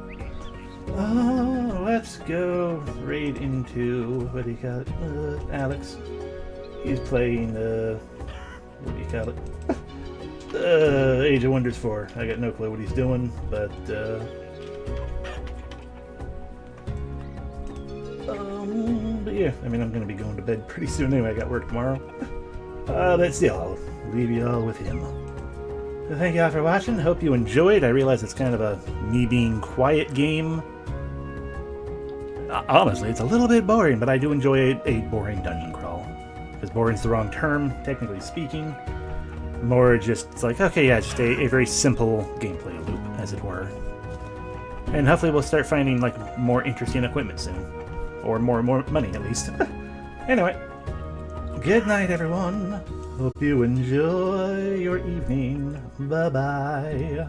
Let's go raid into, what do you call it? Alex. He's playing, what do you call it? Age of Wonders 4. I got no clue what he's doing, but, yeah, I mean, I'm going to be going to bed pretty soon anyway. I got work tomorrow. But still, I'll leave you all with him. Thank y'all for watching. Hope you enjoyed. I realize it's kind of a me being quiet game. Honestly, it's a little bit boring, but I do enjoy a boring dungeon crawl. Because boring's the wrong term, technically speaking. More just, it's like, okay, yeah, just a very simple gameplay loop, as it were. And hopefully we'll start finding, like, more interesting equipment soon. Or more money, at least. Anyway, good night, everyone. Hope you enjoy your evening. Bye-bye.